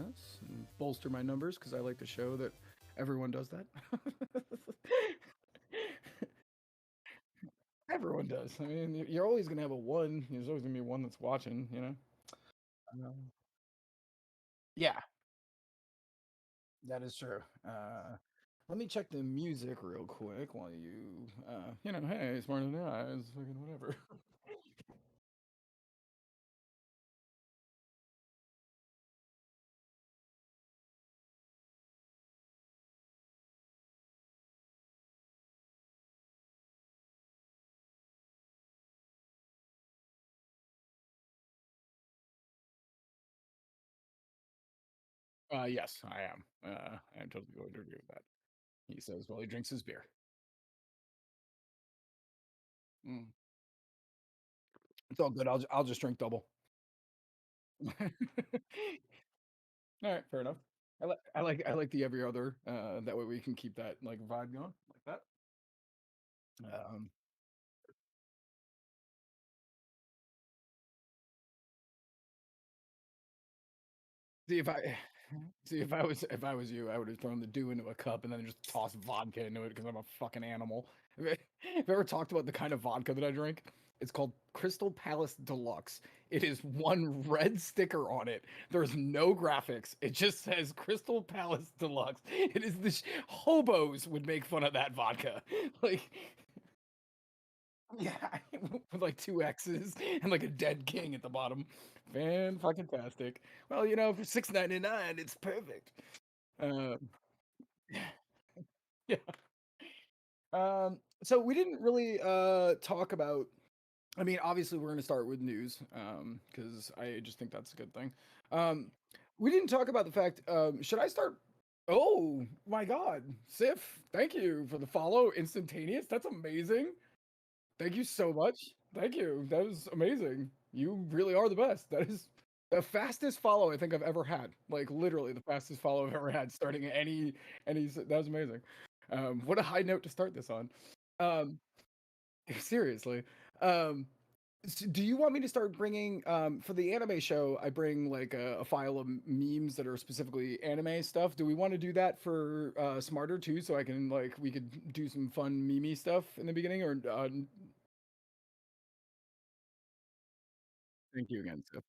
this and bolster my numbers because I like to show that everyone does that. Everyone does. I mean, you're always gonna have a one. There's always gonna be one that's watching. Yeah, that is true. Let me check the music real quick while hey, smarter than eyes, fucking whatever. Yes, I am. I'm totally going to agree with that. He says while he drinks his beer. Mm. It's all good. I'll just drink double. All right, fair enough. I like the every other. That way we can keep that like vibe going like that. Um, see if I see if I was you, I would have thrown the dew into a cup and then just tossed vodka into it because I'm a fucking animal. Have you ever talked about the kind of vodka that I drink? It's called Crystal Palace Deluxe. It is one red sticker on it. There's no graphics. It just says Crystal Palace Deluxe. It is the hobos would make fun of that vodka. Like yeah, with like two X's and like a dead king at the bottom. Fan fucking tastic. Well, for 6.99, it's perfect. Uh, yeah. So we didn't really talk about. I mean, obviously, we're going to start with news because I just think that's a good thing. Um, we didn't talk about the fact. Should I start? Oh my God, Sif! Thank you for the follow, instantaneous. That's amazing. Thank you so much. Thank you. That was amazing. You really are the best. That is the fastest follow I think I've ever had. Like literally the fastest follow I've ever had starting any that was amazing. What a high note to start this on. Um seriously. Um do you want me to start bringing for the anime show I bring like a file of memes that are specifically anime stuff. Do we want to do that for Smarter too so I can like we could do some fun meme stuff in the beginning or thank you again, Sif.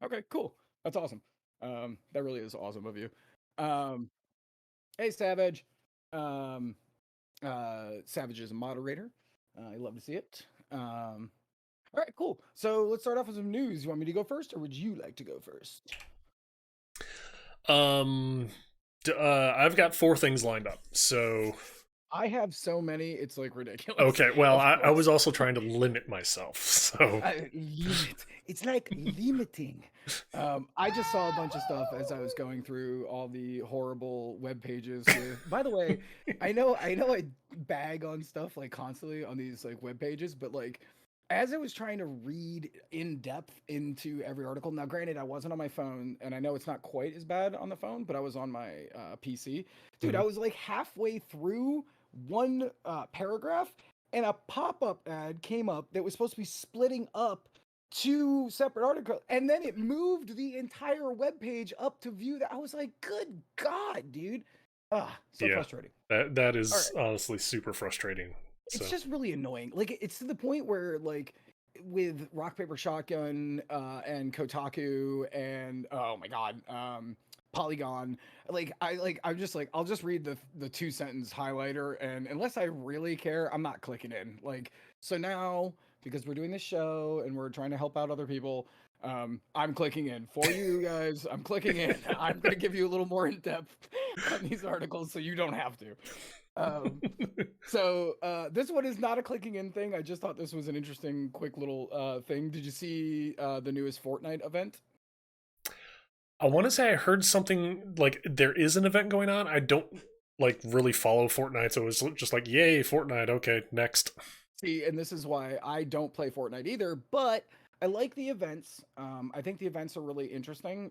Okay, cool. That's awesome. That really is awesome of you. Um, hey, Savage. Um, Savage is a moderator. I love to see it. All right, cool. So let's start off with some news. You want me to go first, or would you like to go first? Um, I've got four things lined up. So, I have so many, it's like ridiculous. okay, well, Of I was course. also trying to limit myself. So, Limit. It's like limiting. I just saw a bunch of stuff as I was going through all the horrible web pages with. By the way, I know, I bag on stuff like constantly on these like web pages, but like as I was trying to read in depth into every article. Now, granted, I wasn't on my phone, and I know it's not quite as bad on the phone, but I was on my PC. Dude, I mhm. was like halfway through one paragraph and a pop-up ad came up that was supposed to be splitting up two separate articles and then it moved the entire web page up to view that. I was like, good god, dude. So Yeah, frustrating. that All right, is honestly super frustrating. it's So, just really annoying. Like it's to the point where like with Rock Paper Shotgun and Kotaku and oh my god, Polygon. I'm just like I'll just read the two sentence highlighter and unless I really care, I'm not clicking in. Like so now because we're doing this show and we're trying to help out other people. I'm clicking in for you guys. I'm clicking in. I'm gonna give you a little more in depth on these articles so you don't have to. Um, so this one is not a clicking in thing. I just thought this was an interesting, quick little thing. Did you see the newest Fortnite event? I want to say I heard something like there is an event going on. I don't like really follow Fortnite, so it was just like, yay, Fortnite. Okay, next. See, and this is why I don't play Fortnite either, but I like the events. I think the events are really interesting.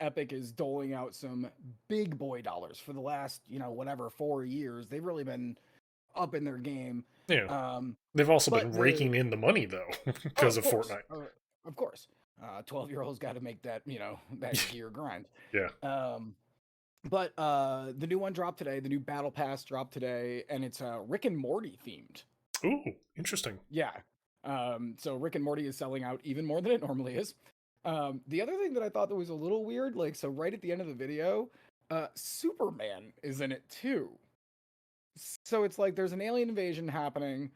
Epic is doling out some big boy dollars for the last, whatever, 4 years. They've really been up in their game. Yeah, Um, they've also been but the raking in the money though Oh, because of Fortnite. of course. 12-year-olds got to make that, that gear grind. Yeah. But the new one dropped today. The new battle pass dropped today, and it's Rick and Morty themed. Ooh, interesting. Yeah. So Rick and Morty is selling out even more than it normally is. The other thing that I thought that was a little weird, like, so right at the end of the video, Superman is in it too. So it's like there's an alien invasion happening.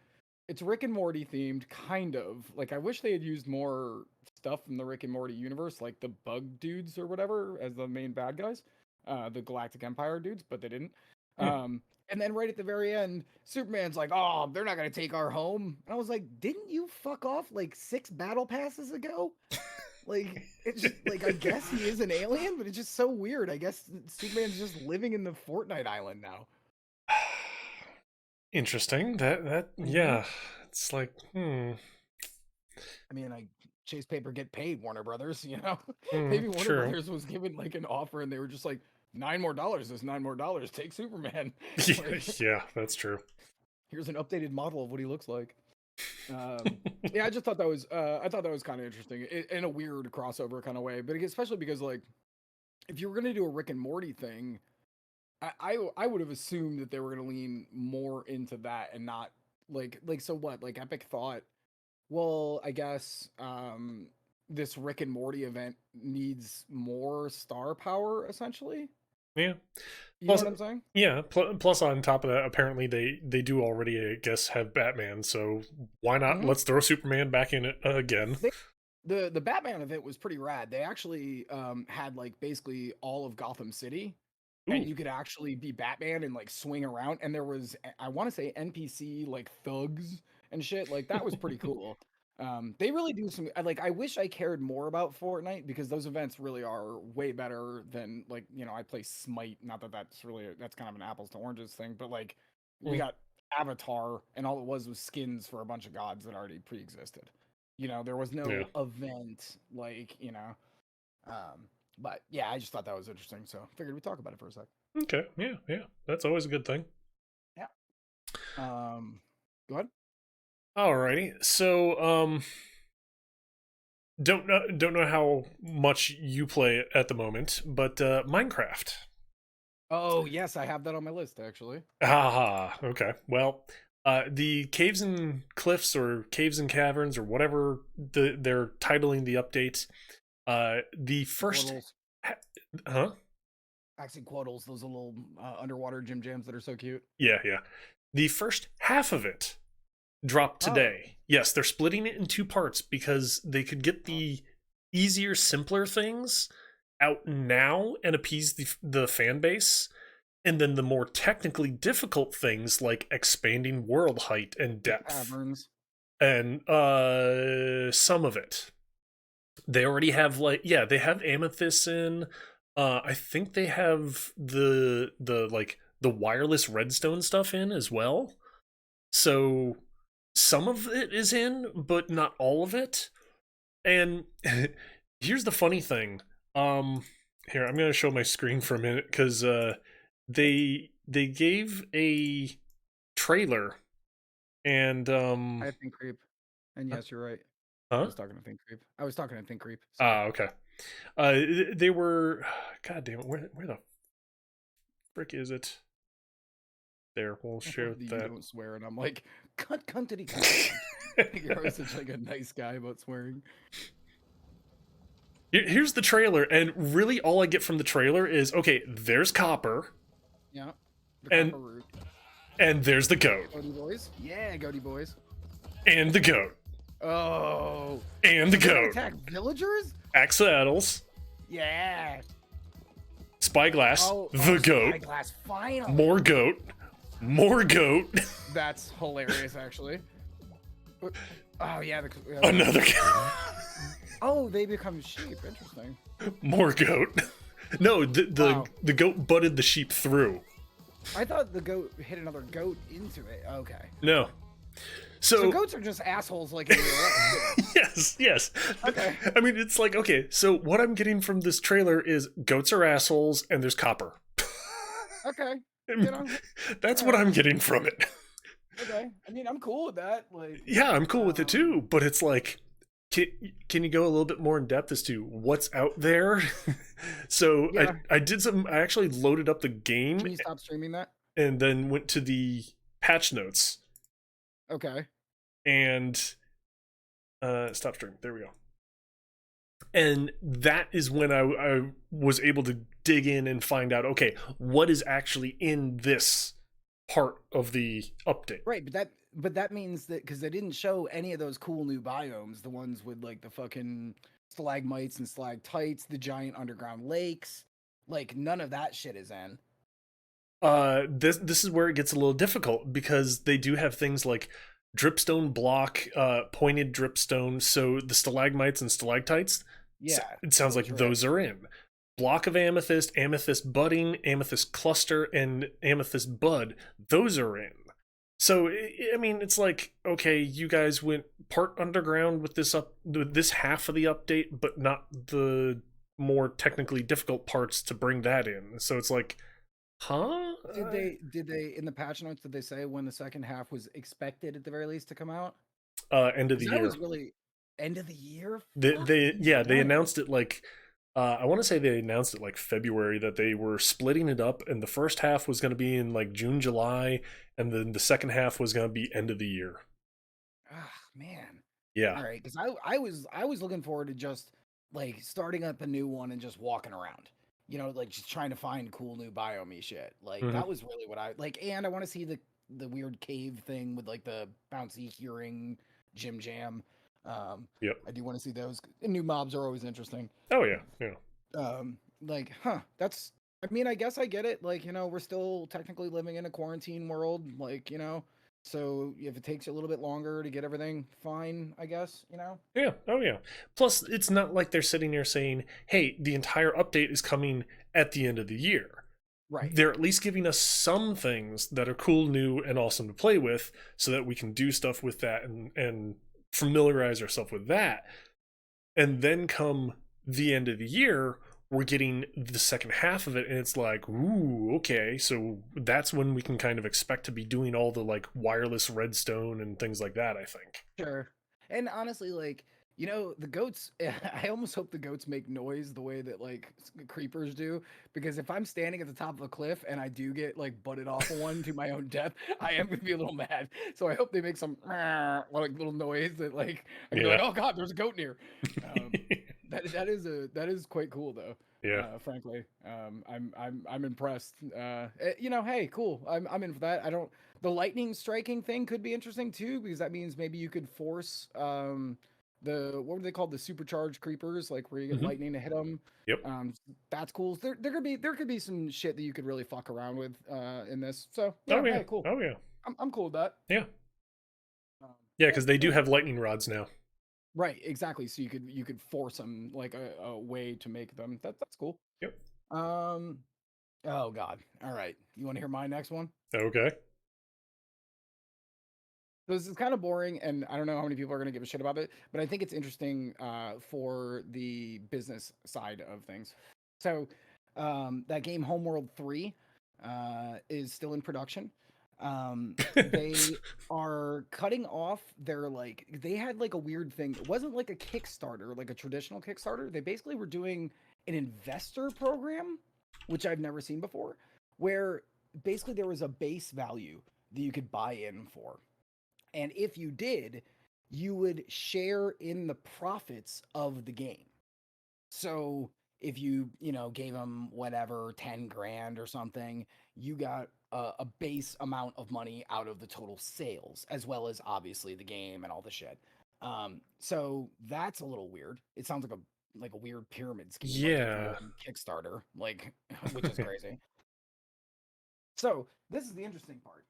It's Rick and Morty themed, kind of. Like, I wish they had used more stuff from the Rick and Morty universe, like the bug dudes or whatever, as the main bad guys, the Galactic Empire dudes, but they didn't. And then right at the very end, Superman's like, "Oh, they're not gonna take our home." And I was like, "Didn't you fuck off like 6 battle passes ago?" Like, it's just like, I guess he is an alien, but it's just so weird. I guess Superman's just living in the Fortnite island now. Interesting. That yeah. It's like, I mean, chase paper, get paid, Warner Brothers, Maybe Warner Brothers was given like an offer and they were just like, $9 more is $9 more. Take Superman. Yeah, that's true. Here's an updated model of what he looks like. Yeah, I just thought that was kind of interesting in a weird crossover kind of way, but especially because, like, if you were going to do a Rick and Morty thing, I would have assumed that they were going to lean more into that and not like so what, like Epic thought, well, I guess this Rick and Morty event needs more star power essentially. Yeah. You know what I'm saying? Yeah. Plus, on top of that, apparently they do already, I guess, have Batman. So why not? Let's throw Superman back in it again. The Batman event was pretty rad. They actually had like basically all of Gotham City, and you could actually be Batman and like swing around. And there was, I want to say, NPC like thugs and shit. Like, that was pretty cool. They really do some, like, I wish I cared more about Fortnite because those events really are way better than, like, I play Smite. Not that that's kind of an apples to oranges thing, but like, we got Avatar and all it was skins for a bunch of gods that already pre-existed. There was no event like, but yeah, I just thought that was interesting. So figured we'd talk about it for a sec. Okay. Yeah. That's always a good thing. Yeah. Go ahead. Alrighty, so don't know how much you play at the moment, but Minecraft. Oh yes, I have that on my list actually. Okay. Well, the Caves and Cliffs or Caves and Caverns or whatever they're titling the update. The first, Axolotls, those little underwater gym jams that are so cute. Yeah. The first half of it dropped today. Yes, they're splitting it in 2 parts because they could get the easier, simpler things out now and appease the fan base, and then the more technically difficult things like expanding world height and depth, caverns, and some of it. They already have they have amethysts in. I think they have the wireless redstone stuff in as well. So some of it is in, but not all of it. And here's the funny thing. Here, I'm gonna show my screen for a minute because they gave a trailer, and I think Creep. And yes, you're right. Huh? I was talking to Think Creep. Okay. They were. God damn it! Where the frick is it? There, we'll share that. You don't swear, and I'm like, cuntity. You're always such like a nice guy about swearing. Here's the trailer, and really all I get from the trailer is, okay, there's Copper. Yeah. And there's the goat. Goaty boys? Yeah, goaty boys. And the goat. Oh. And the goat. Attack villagers? Axolotls. Yeah. Spyglass. The goat. Spyglass, finally. More goat. More goat. That's hilarious, actually. Oh, yeah. Another goat. Oh, they become sheep. Interesting. More goat. No, the goat butted the sheep through. I thought the goat hit another goat into it. Okay. No. So goats are just assholes like in real life. Yes. Okay. I mean, it's like, okay, so what I'm getting from this trailer is goats are assholes and there's Copper. Okay. That's what I'm getting from it. Okay. I mean, I'm cool with that. Yeah, I'm cool with it too, but it's like, can, can you go a little bit more in depth as to what's out there? So Yeah. I did some. I actually loaded up the game Can you stop streaming that? and then went to the patch notes Okay. and stop stream. There we go. And that is when I was able to dig in and find out, okay, what is actually in this part of the update. Right, but that means that because they didn't show any of those cool new biomes, the ones with like the fucking stalagmites and stalactites, the giant underground lakes, like none of that shit is in. This is where it gets a little difficult because they do have things like dripstone block, pointed dripstone. So the stalagmites and stalactites, Yeah, it sounds like those are in. those are in. Block of amethyst, amethyst budding, amethyst cluster, and amethyst bud, those are in. So I mean, it's like, okay, you guys went part underground with this half of the update, but not the more technically difficult parts to bring that in. So it's like, huh? Did they in the patch notes did they say when the second half was expected at the very least to come out? End of the Because that year. was really end of the year. Fuck They me, yeah, they man. announced it like I want to say they announced it like February that they were splitting it up, and the first half was going to be in like June, July, and then the second half was going to be end of the year. Ah, man. Yeah. All right, because I was looking forward to just like starting up a new one and just walking around. You know, like just trying to find cool new biome shit. Like Hmm. that was really what I like, and I want to see the weird cave thing with like the bouncy hearing Jim Jam. Yep. I do want to see those. And new mobs are always interesting. Oh yeah. Yeah. Like, huh, that's I mean, I guess I get it. Like, we're still technically living in a quarantine world, like, so if it takes you a little bit longer to get everything fine, I guess. Yeah. Oh yeah. Plus, it's not like they're sitting there saying, "Hey, the entire update is coming at the end of the year." Right. They're at least giving us some things that are cool, new, and awesome to play with, so that we can do stuff with that and familiarize ourselves with that. And then come the end of the year, we're getting the second half of it, and it's like, ooh, okay, so that's when we can kind of expect to be doing all the like wireless redstone and things like that, I think. Sure. And honestly, like, the goats, I almost hope the goats make noise the way that like creepers do, because if I'm standing at the top of a cliff and I do get like butted off of one to my own death, I am gonna be a little mad. So I hope they make some like little noise that like I can be Yeah. like, oh god, there's a goat near. Um, that is quite cool though. Yeah. Frankly, I'm impressed. Hey, cool. I'm in for that. I don't. The lightning striking thing could be interesting too, because that means maybe you could force the what were they called, the supercharged creepers, like where you get Hmm. lightning to hit them. Yep. That's cool. There could be some shit that you could really fuck around with in this. So Oh yeah, yeah. hey, cool. Oh yeah. I'm cool with that. Yeah. Um, Yeah, yeah, because they do cool. have lightning rods now. Right, exactly. So you could force them like a way to make them. That's cool. Yep. Um. Oh God. All right. You want to hear my next one? Okay. This is kind of boring, and I don't know how many people are going to give a shit about it, but I think it's interesting for the business side of things. So, that game Homeworld 3 is still in production. They are cutting off their like they had like a weird thing. It wasn't like a Kickstarter, like a traditional Kickstarter. They basically were doing an investor program, which I've never seen before, where basically there was a base value that you could buy in for. And if you did, you would share in the profits of the game. So if you gave them whatever 10 grand or something, you got a base amount of money out of the total sales, as well as obviously the game and all the shit. So that's a little weird. It sounds like a weird pyramid scheme, like if you Yeah. were on Kickstarter, like which is crazy. So this is the interesting part.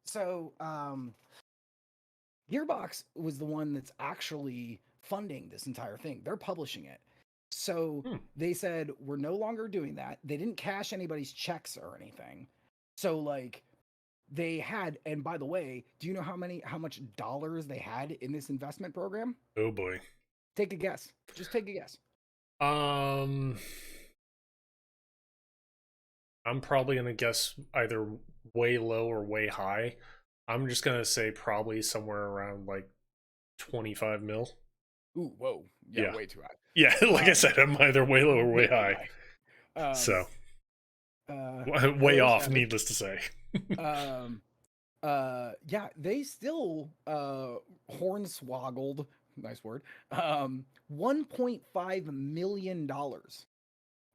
So Gearbox was the one that's actually funding this entire thing. They're publishing it. So Hmm. they said, we're no longer doing that. They didn't cash anybody's checks or anything. So, like, they had, and by the way, do you know how much dollars they had in this investment program? Oh boy. Take a guess. Just take a guess. Um, I'm probably gonna guess either way low or way high. I'm just gonna say probably somewhere around like 25 mil. Ooh, whoa, yeah, Yeah. way too high. Yeah, like I Um, said, I'm either way low or way way too high. high. So way Hello, off, Savage. needless to say. Um, yeah, they still hornswoggled, nice word, 1.5 million dollars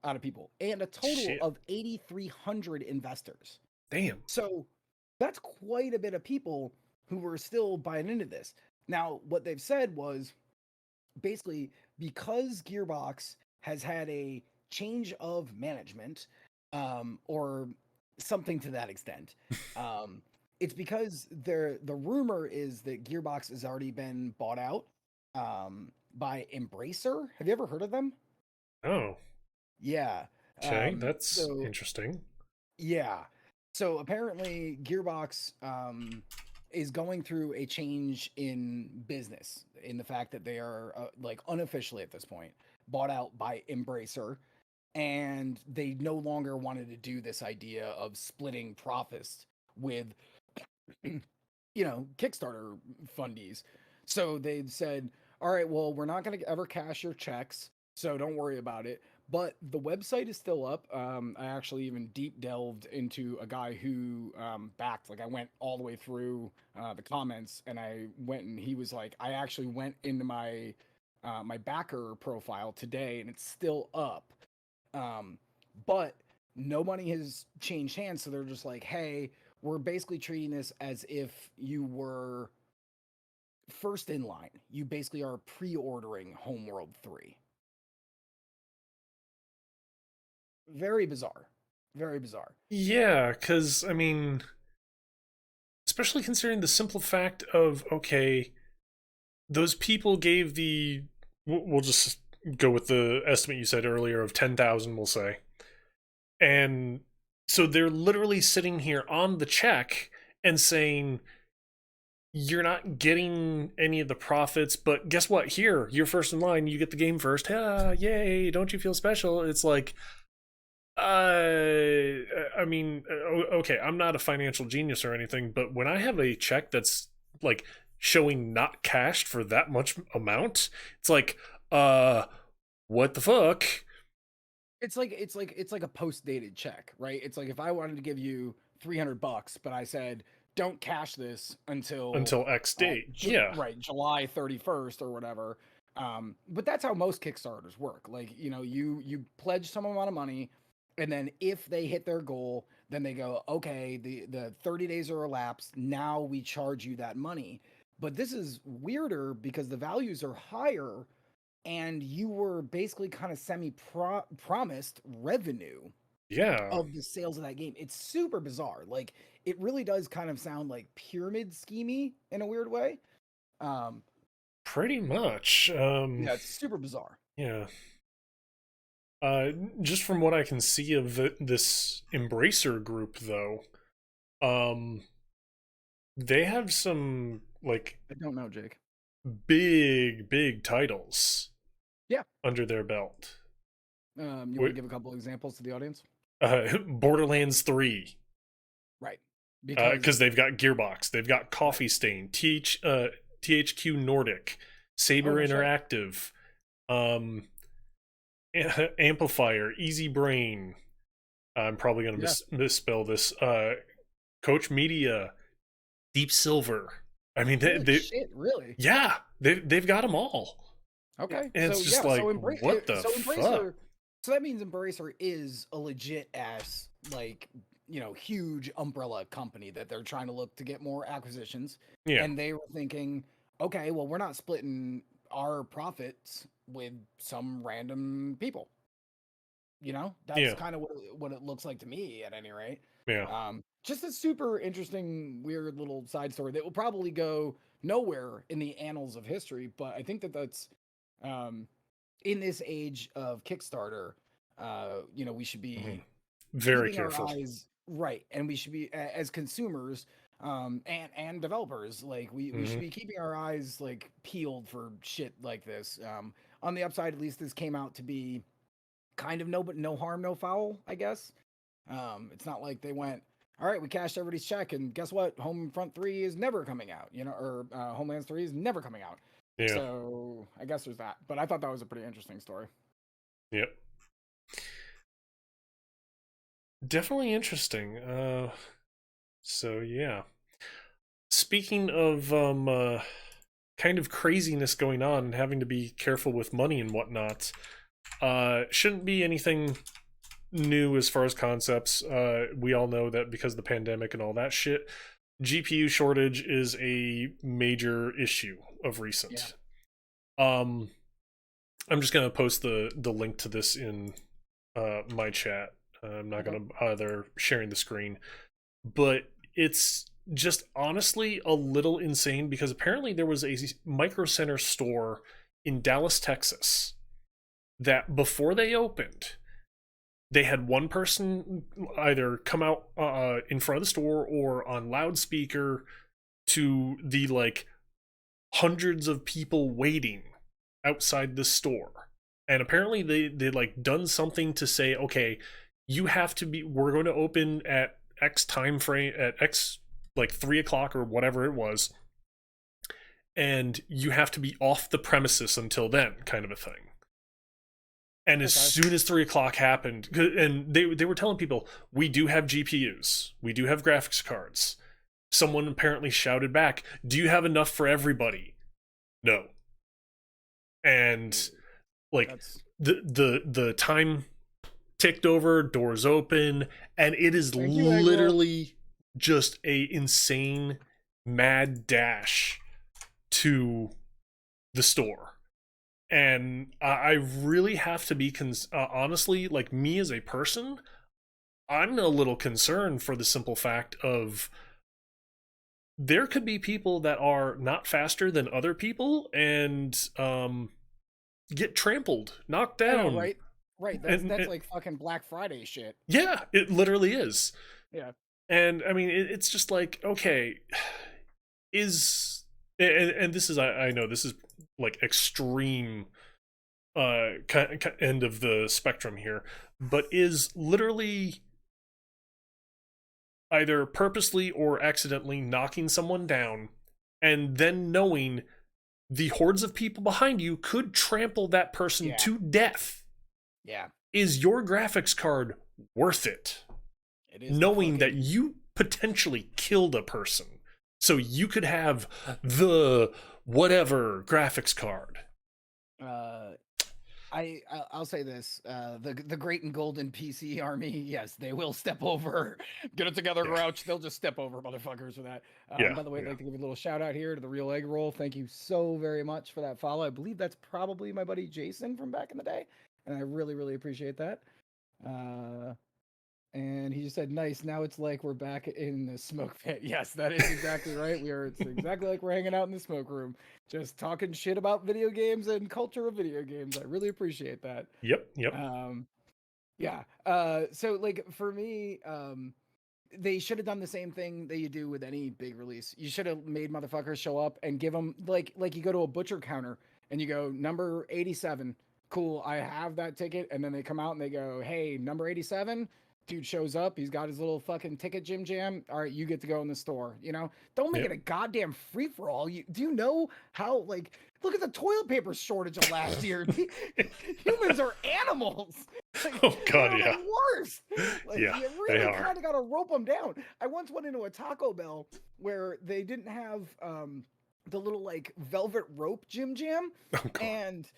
out of people and a total Shit. of 8,300 investors. Damn. So that's quite a bit of people who were still buying into this. Now, what they've said was basically because Gearbox has had a change of management, or something to that extent. It's because the rumor is that Gearbox has already been bought out by Embracer. Have you ever heard of them? Oh, Yeah. okay. That's So interesting. yeah. So apparently Gearbox is going through a change in business in the fact that they are like unofficially at this point bought out by Embracer, and they no longer wanted to do this idea of splitting profits with Kickstarter fundies. So they said, all right, well, we're not going to ever cash your checks, so don't worry about it. But the website is still up. I actually even deep delved into a guy who backed. Like I went all the way through the comments, and I went and he was like, I actually went into my backer profile today, and it's still up. But no money has changed hands, so they're just like, hey, we're basically treating this as if you were first in line. You basically are pre-ordering Homeworld 3. Very bizarre. Very bizarre. Yeah, because, I mean, especially considering the simple fact of, okay, those people gave we'll just go with the estimate you said earlier of 10,000, we'll say. And so they're literally sitting here on the check and saying, you're not getting any of the profits, but guess what? Here, you're first in line. You get the game first. Ah, yay! Don't you feel special? It's like, I mean, okay, I'm not a financial genius or anything, but when I have a check that's like showing not cashed for that much amount, it's like, what the fuck? It's like a post-dated check, right? It's like if I wanted to give you $300, but I said don't cash this until Until X date. Yeah, right, July 31st or whatever. But that's how most Kickstarters work. Like, you pledge some amount of money, and then if they hit their goal, then they go, okay, the 30 days are elapsed. Now we charge you that money. But this is weirder because the values are higher, and you were basically kind of semi promised revenue yeah, of the sales of that game. It's super bizarre. Like it really does kind of sound like pyramid schemey in a weird way. Um, pretty much. yeah, it's super bizarre. Yeah. Uh, just from what I can see of this Embracer group, though, um, they have some like I don't know, Jake. big titles Yeah. under their belt. You want to give a couple examples to the audience? Borderlands 3, Right. Because because they've got Gearbox, they've got right. Coffee Stain, THQ Nordic, Oh Saber no shit. Interactive, um, Amplifier, Easy Brain. I'm probably going to Yeah. misspell this. Coach Media, Deep Silver. I mean, Holy shit, really? yeah, they've got them all, and Okay. it's So just yeah, like, what the so fuck? Embracer so that means Embracer is a legit ass like, huge umbrella company that they're trying to look to get more acquisitions, Yeah, and they were thinking, okay, well, we're not splitting our profits with some random people. That's yeah, kind of what it looks like to me at any rate. yeah. Just a super interesting, weird little side story that will probably go nowhere in the annals of history, but I think that that's um, in this age of Kickstarter, we should Mhm. be Very keeping our careful. eyes right, and we should be as consumers, and developers, like we should Hmm. be keeping our eyes like peeled for shit like this. On the upside, at least this came out to be kind of no harm, no foul, I guess. It's not like they went, all right, we cashed everybody's check, and guess what? Homefront 3 is never coming out, or Homelands 3 is never coming out. Yeah. So I guess there's that. But I thought that was a pretty interesting story. Yep. Definitely interesting. So yeah. Speaking of kind of craziness going on and having to be careful with money and whatnot, shouldn't be anything new as far as concepts. We all know that because of the pandemic and all that shit, GPU shortage is a major issue of Yeah. recent. Um, I'm just gonna post the link to this in my chat. I'm not Okay. gonna bother sharing the screen, but it's just honestly a little insane because apparently there was a Micro Center store in Dallas, Texas that before they opened, they had one person either come out in front of the store or on loudspeaker to the like hundreds of people waiting outside the store. And apparently they like done something to say, okay, you have to be, we're going to open at X time frame at X like 3 o'clock or whatever it was, and you have to be off the premises until then, kind of a thing. And as Okay. soon as 3 o'clock happened, and they were telling people, we do have GPUs, we do have graphics cards. Someone apparently shouted back, do you have enough for everybody? No. And like That's the time ticked over, doors open, and it is thank you, egg roll. literally just a insane mad dash to the store. And I really have to be honestly, like me as a person, I'm a little concerned for the simple fact of there could be people that are not faster than other people and get trampled, knocked I know, down, right? Right. That's and like fucking Black Friday shit. yeah, it literally is. Yeah. And I mean, it's just like, okay, is and this is I know this is like extreme end of the spectrum here, but is literally either purposely or accidentally knocking someone down and then knowing the hordes of people behind you could trample that person Yeah. to death. Yeah. Is your graphics card worth it? It is the Knowing that fucking you potentially killed a person so you could have the whatever graphics card. uh I'll say this: the great and golden PC army, yes, they will step over. Get it together, Yeah, Grouch. They'll just step over motherfuckers for that. yeah, By the way, I'd yeah. like to give a little shout out here to the Real Egg Roll. Thank you so very much for that follow. I believe that's probably my buddy Jason from back in the day, and I really really appreciate that. Uh, And he just said, "Nice. Now it's like we're back in the smoke pit." Yes, that is exactly right. We are. It's exactly like we're hanging out in the smoke room, just talking shit about video games and culture of video games. I really appreciate that. Yep, yep. Um, yeah. So like for me, they should have done the same thing that you do with any big release. You should have made motherfuckers show up and give them like you go to a butcher counter and you go number 87. Cool, I have that ticket, and then they come out and they go, "Hey, number 87." Dude shows up. He's got his little fucking ticket, Jim Jam. All right, you get to go in the store. You know, don't make Yep. it a goddamn free for all. Do you know how like look at the toilet paper shortage of last year? Humans are animals. Like, Oh god, they're yeah. the worst. Like Yeah, you they really are. kind of got to rope them down. I once went into a Taco Bell where they didn't have the little like velvet rope Jim Jam, Oh god. and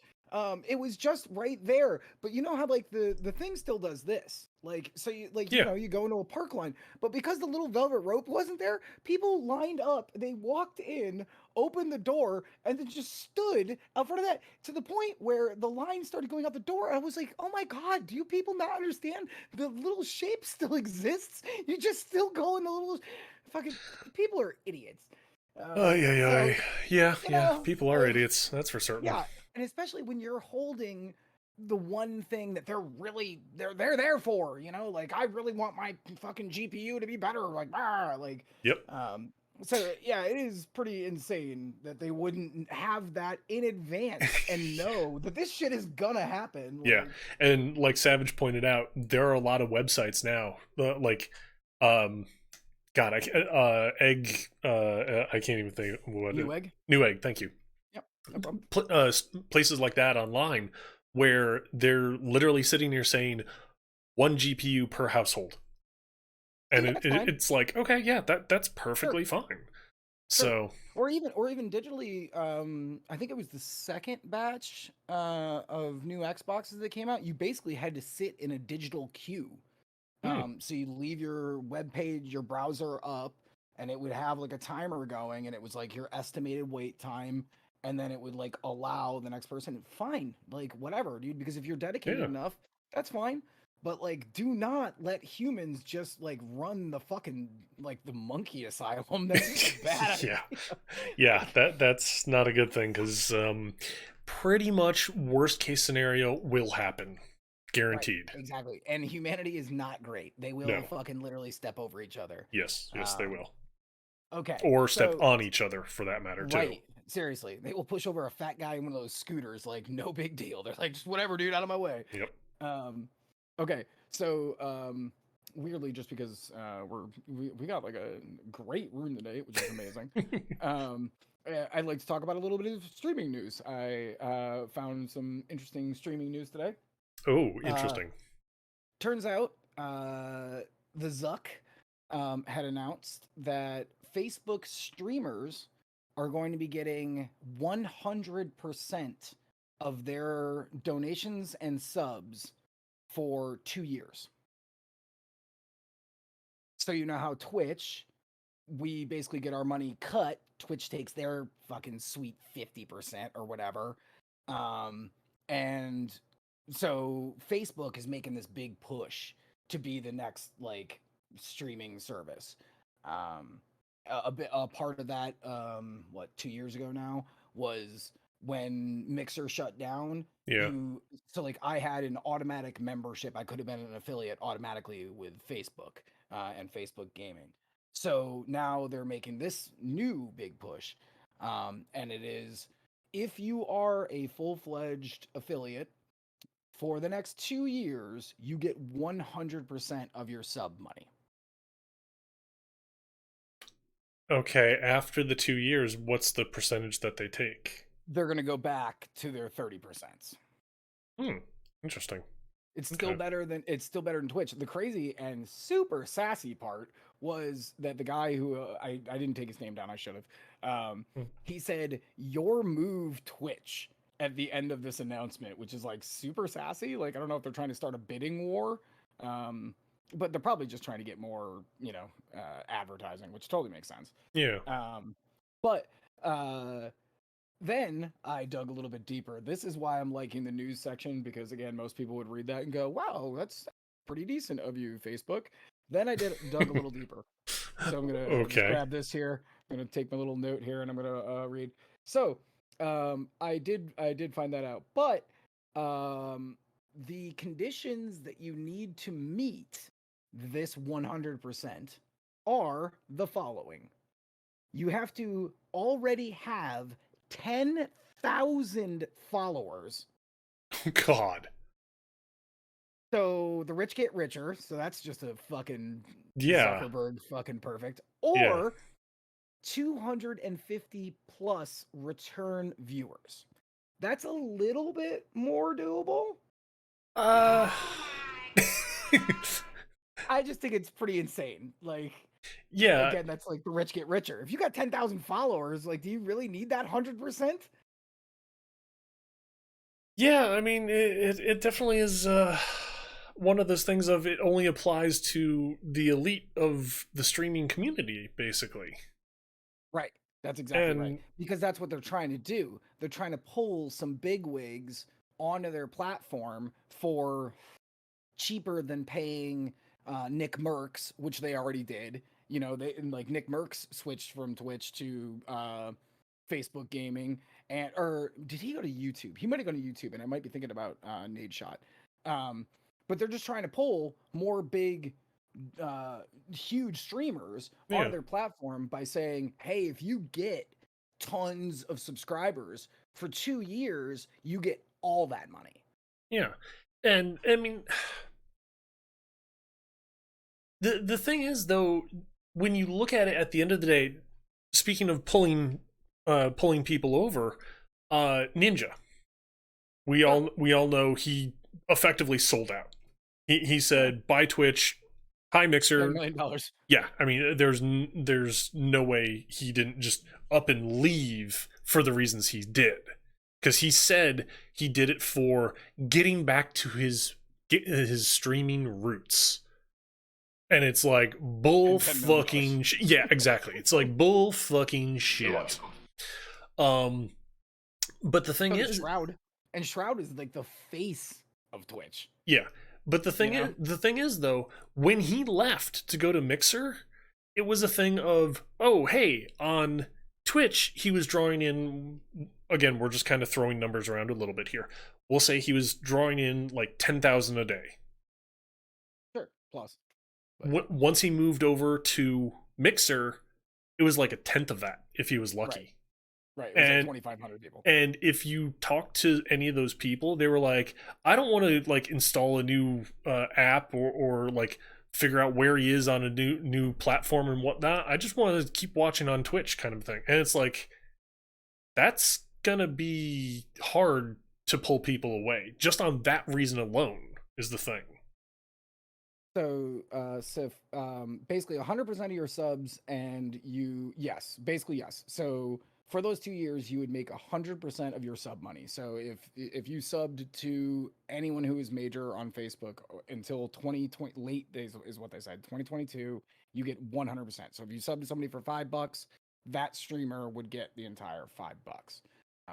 it was just right there. But you know how like the thing still does this, like so you like Yeah. you go into a park line, but because the little velvet rope wasn't there, people lined up. They walked in, opened the door, and then just stood out front of that to the point where the line started going out the door. I was like, oh my god, do you people not understand? The little shape still exists. You just still go in the little fucking people are idiots. Yeah, So yeah, yeah, you yeah. know, People are idiots. That's for certain. yeah, and especially when you're holding the one thing that they're there for, like I really want my fucking GPU to be better, like Yep. so yeah, it is pretty insane that they wouldn't have that in advance and know that this shit is gonna happen. Yeah, Like, and like Savage pointed out, there are a lot of websites now, like, um, God, egg, I can't even think what it. Newegg. Newegg, thank you. Yep. No problem. Places like that online where they're literally sitting there saying 1 GPU per household, and Yeah, that's fine. it's like, okay, yeah, that's Sure, perfectly fine. sure. So Or even digitally, I think it was the second batch of new Xboxes that came out. You basically had to sit in a digital queue. hmm, So you leave your web page, your browser up, and it would have like a timer going, and it was like your estimated wait time, and then it would like allow the next person. Fine, like whatever, dude. Because if you're dedicated yeah. enough, that's fine. But like, do not let humans just like run the fucking like the monkey asylum. That's just a bad Yeah, idea. yeah, Like, that's not a good thing, because pretty much worst case scenario will happen, right, guaranteed. exactly. And humanity is not great. They will No. fucking literally step over each other. Yes, they Um, will. okay, Or step so on each other, for that matter, too. right. Seriously, they will push over a fat guy in one of those scooters, like no big deal. They're like, just whatever, dude, out of my way. Yep. Um, okay, so weirdly, just because we got like a great room today, which is amazing. I'd like to talk about a little bit of streaming news. I found some interesting streaming news today. Oh, Uh, interesting. Turns out, the Zuck had announced that Facebook streamers are going to be getting 100% of their donations and subs for 2 years. So, you know how Twitch, we basically get our money cut. Twitch takes their fucking sweet 50% or whatever. Um, and so Facebook is making this big push to be the next like streaming service. Um, a part of that, what 2 years ago now was when Mixer shut down. Yeah. So like I had an automatic membership. I could have been an affiliate automatically with Facebook and Facebook Gaming. So now they're making this new big push, and it is if you are a full fledged affiliate for the next 2 years, you get 100% of your sub money. Okay, after the 2 years, what's the percentage that they take? They're going to go back to their 30%. Hmm. Interesting. Okay. It's still better than Twitch. The crazy and super sassy part was that the guy who I didn't take his name down. I should have. Hmm. He said your move Twitch at the end of this announcement, which is like super sassy. Like I don't know if they're trying to start a bidding war, um, but they're probably just trying to get more advertising, which totally makes sense. Yeah. Um, but then I dug a little bit deeper. This is why I'm liking the news section because again, most people would read that and go, "Wow, that's pretty decent of you, Facebook." Then I dug a little deeper. So I'm gonna just Okay. grab this here. I'm gonna take my little note here and I'm gonna read. So I did find that out, but um, the conditions that you need to meet this 100% are the following: you have to already have 10,000 followers. God. So the rich get richer. So that's just a fucking Yeah. Zuckerberg fucking perfect. Yeah. Or 250 plus return viewers. That's a little bit more doable. Uh. I just think it's pretty insane. Like, Yeah. again, that's like the rich get richer. If you got 10,000 followers, like, do you really need that 100%? Yeah. I mean, it definitely is one of those things of it only applies to the elite of the streaming community, basically. Right. That's exactly right. And Because that's what they're trying to do. They're trying to pull some big wigs onto their platform for cheaper than paying Nick Merckx, which they already did. You know, they and like Nick Merckx switched from Twitch to Facebook Gaming, and or did he go to YouTube? He might have gone to YouTube, and I might be thinking about Nadeshot. Um, but they're just trying to pull more big uh huge streamers onto yeah, their platform by saying, "Hey, if you get tons of subscribers for 2 years, you get all that money." yeah. And I mean, the thing is though, when you look at it at the end of the day, speaking of pulling people over, Ninja. Oh, We all know he effectively sold out. He said buy Twitch, hi $10 Mixer. million. dollars. Yeah, I mean there's no way he didn't just up and leave for the reasons he did. Because he said he did it for getting back to his streaming roots. And it's like bull And $10 million. fucking yeah, exactly. It's like bull fucking shit. Um but the thing So does is, Shroud. And Shroud is like the face of Twitch. yeah. But You know? the thing is though, when he left to go to Mixer, it was a thing of, oh, hey, on Twitch, he was drawing in, again, we're just kind of throwing numbers around a little bit here. We'll say he was drawing in like 10,000 a day. Sure. Plus. But, Once he moved over to Mixer, it was like a tenth of that if he was lucky. right. It was like 2,500 people. And if you talk to any of those people, they were like, I don't want to like install a new app or like figure out where he is on a new platform and whatnot. I just want to keep watching on Twitch kind of thing. And it's like, that's gonna be hard to pull people away just on that reason alone is the thing. So, Sif, basically 100% of your subs, and yes, basically yes. So for those 2 years, you would make 100% of your sub money. So if you subbed to anyone who is major on Facebook until 2020, late days is what they said, 2022, you get 100%. So if you sub to somebody for $5, that streamer would get the entire $5.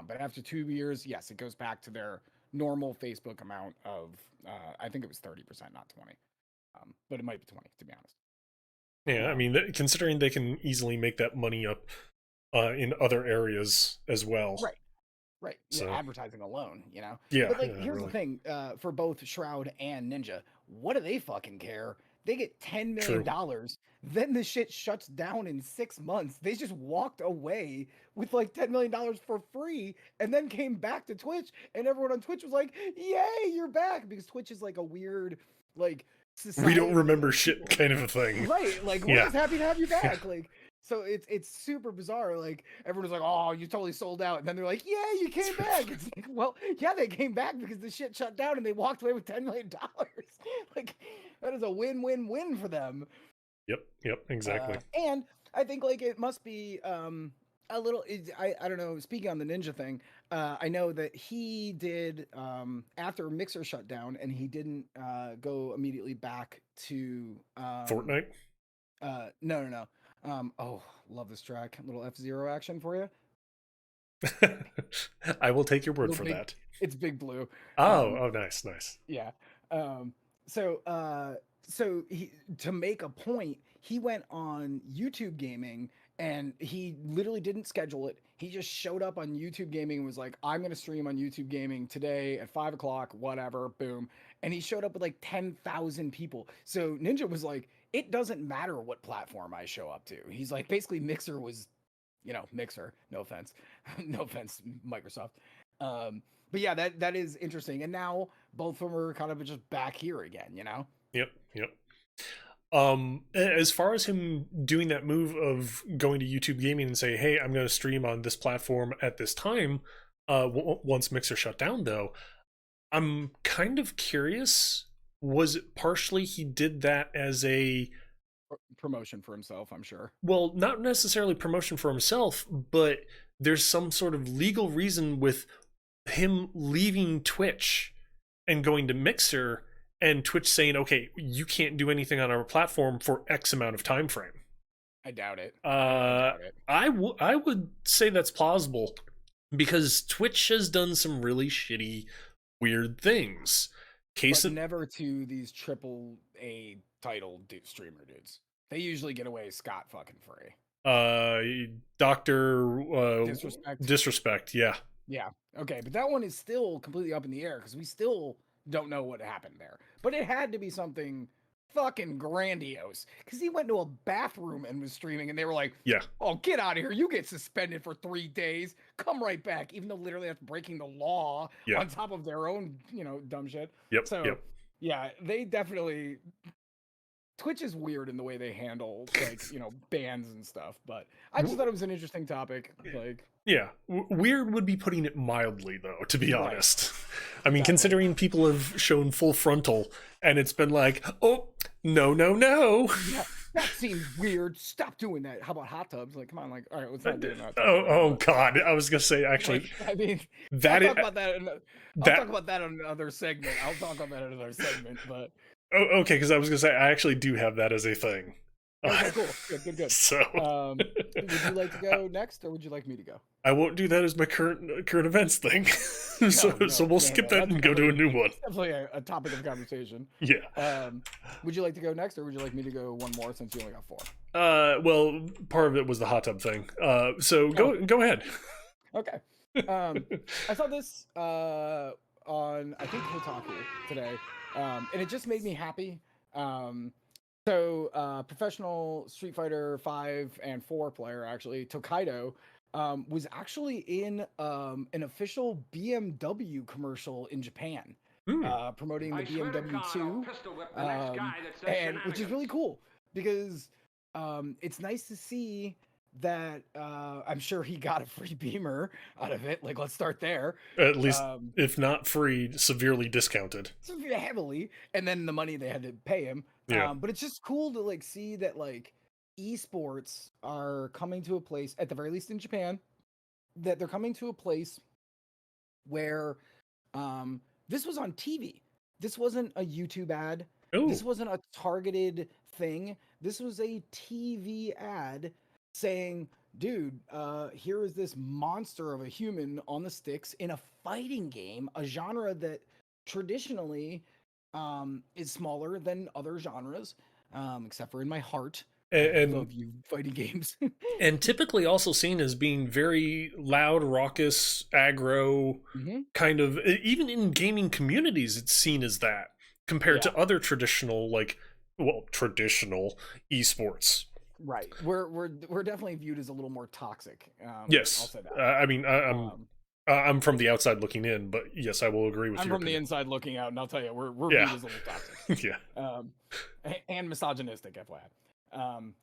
But after 2 years, yes, it goes back to their normal Facebook amount of, I think it was 30%, not 20. But it might be 20, to be honest. Yeah, I mean, considering they can easily make that money up in other areas as well. Right, right. So Advertising alone, you know. yeah, But like, yeah, here's really. the thing: for both Shroud and Ninja, what do they fucking care? They get $10 million. Then the shit shuts down in 6 months. They just walked away with like $10 million for free, and then came back to Twitch, and everyone on Twitch was like, "Yay, you're back!" Because Twitch is like a weird, like, We don't society remember of shit people. kind of a thing. Right, like we're Yeah. just happy to have you back. Like, so it's super bizarre. Like everyone's like, "Oh, you totally sold out," and then they're like, "Yeah, you came back." It's like, well, yeah, they came back because the shit shut down and they walked away with $10 million. Like, that is a win-win-win for them. Yep, exactly. And I think like it must be a little. I don't know. Speaking on the Ninja thing, I know that he did after Mixer shut down, and he didn't go immediately back to Fortnite. no. Oh, love this track. A little F-Zero action for you. I will take your word Little for big, that. it's Big Blue. Oh, nice, nice. Yeah. So he, to make a point, he went on YouTube Gaming, and he literally didn't schedule it. He just showed up on YouTube Gaming and was like, "I'm gonna stream on YouTube Gaming today at 5 o'clock, whatever." Boom, and he showed up with like 10,000 people. So Ninja was like, "It doesn't matter what platform I show up to." He's like, basically, Mixer was, Mixer. No offense, no offense, Microsoft. But yeah, that is interesting. And now both of them are kind of just back here again. Yep. As far as him doing that move of going to YouTube Gaming and say, "Hey, I'm going to stream on this platform at this time," once Mixer shut down, though, I'm kind of curious. Was it partially he did that as a Promotion for himself, I'm sure. well, not necessarily promotion for himself, but there's some sort of legal reason with him leaving Twitch and going to Mixer, and Twitch saying, "Okay, you can't do anything on our platform for X amount of time frame." I doubt it. I would say that's plausible because Twitch has done some really shitty, weird things. But never to these triple A title streamer dudes. They usually get away scot fucking free. Doctor Disrespect, yeah. Yeah. Okay, but that one is still completely up in the air because we still don't know what happened there. But it had to be something fucking grandiose because he went to a bathroom and was streaming, and they were like, Yeah. "Oh, get out of here! You get suspended for 3 days. Come right back." Even though literally that's breaking the law on top of their own, dumb shit. Yep. So Yep. yeah, they definitely Twitch is weird in the way they handle like bans and stuff. But I just thought it was an interesting topic. Like, yeah, weird would be putting it mildly, though. To be right, honest, I mean, exactly. considering people have shown full frontal, and it's been like, oh no, no, no. Yeah, that seems weird. Stop doing that. How about hot tubs? Like, come on, like, all right, let's not do that. Oh God, I was gonna say actually. Like, I mean, That I'll is talk about that. I'll talk about that on another segment. I'll talk about that in another segment. But oh, okay, because I was gonna say I actually do have that as a thing. okay, cool, good. So, would you like to go next, or would you like me to go? I won't do that as my current events thing. So we'll skip that and go to a new one. Definitely a topic of conversation. Yeah. Would you like to go next, or would you like me to go one more since you only got 4? Well, part of it was the hot tub thing. So go ahead. Okay. I saw this on I think Kotaku today, and it just made me happy. So professional Street Fighter 5 and 4 player actually Tokaido was actually in an official BMW commercial in Japan, promoting the BMW 2, and which is really cool because it's nice to see that I'm sure he got a free Beamer out of it. Like, let's start there. At least, if not free, severely discounted. Heavily, and then the money they had to pay him. Yeah. But it's just cool to like see that like esports are coming to a place, at the very least in Japan, that they're coming to a place where this was on TV. This wasn't a YouTube ad. Ooh. This wasn't a targeted thing. This was a TV ad saying, dude, here is this monster of a human on the sticks in a fighting game, a genre that traditionally is smaller than other genres, except for in my heart. I love you fighting games. And typically also seen as being very loud, raucous, aggro, kind of, even in gaming communities, it's seen as that compared to other traditional, traditional esports. Right. We're definitely viewed as a little more toxic. Yes. I'll say that. I mean, I'm from the outside looking in, but yes, I will agree with you. I'm from the inside looking out, and I'll tell you, we're viewed as a little toxic. Yeah. And misogynistic, FYI.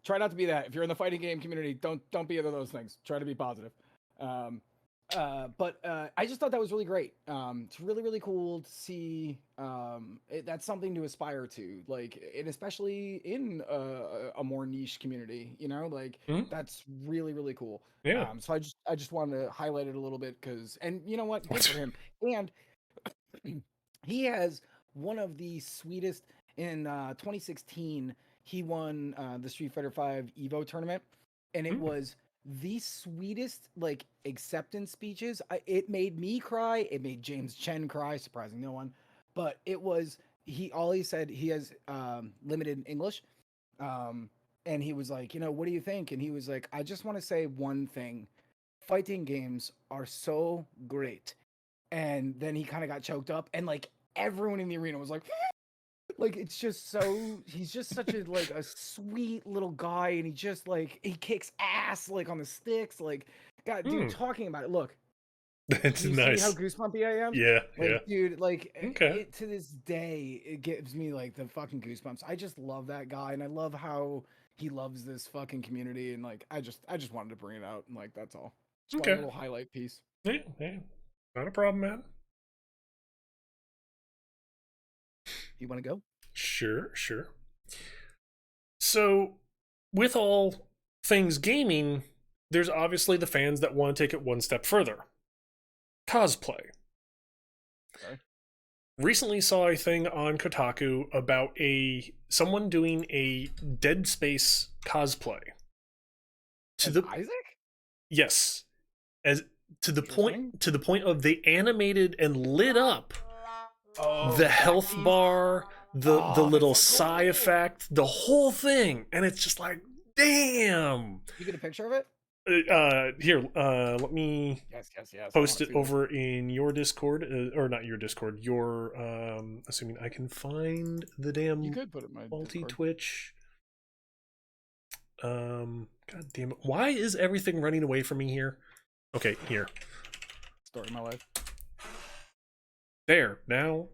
Try not to be that. If you're in the fighting game community, don't be either of those things. Try to be positive. But I just thought that was really great. It's really, really cool to see. That's something to aspire to, like, and especially in a more niche community, like that's really, really cool. Yeah. So I just wanted to highlight it a little bit because, and you know what, good for him. And he has one of the sweetest. In 2016, he won the Street Fighter V Evo tournament, and it was the sweetest like acceptance speeches. It made me cry. It made James Chen cry, surprising no one. But it was all he said, he has limited English. And he was like, what do you think? And he was like, I just want to say one thing. Fighting games are so great. And then he kind of got choked up, and like everyone in the arena was like like, it's just so, he's just such a like a sweet little guy, and he just like he kicks ass like on the sticks. Like, God, dude, talking about it, look, that's See nice. how goosebumpy I am? Yeah, like, dude, like, okay. to this day, it gives me like the fucking goosebumps. I just love that guy, and I love how he loves this fucking community, and like, I just wanted to bring it out, and like, that's all. Just a little highlight piece. Yeah, not a problem, man. You want to go? Sure. So, with all things gaming, there's obviously the fans that want to take it one step further. Cosplay. Okay. Recently saw a thing on Kotaku about someone doing a Dead Space cosplay. Isaac? Yes. To the point of they animated and lit up the health bar, the little sigh effect, the whole thing, and it's just like, damn. You get a picture of it? Here, let me yes. post it over in your Discord, or not your Discord, your assuming I can find the damn you could put it in my multi-Twitch. God damn it. Why is everything running away from me here? Okay, here. Story of my life. There, now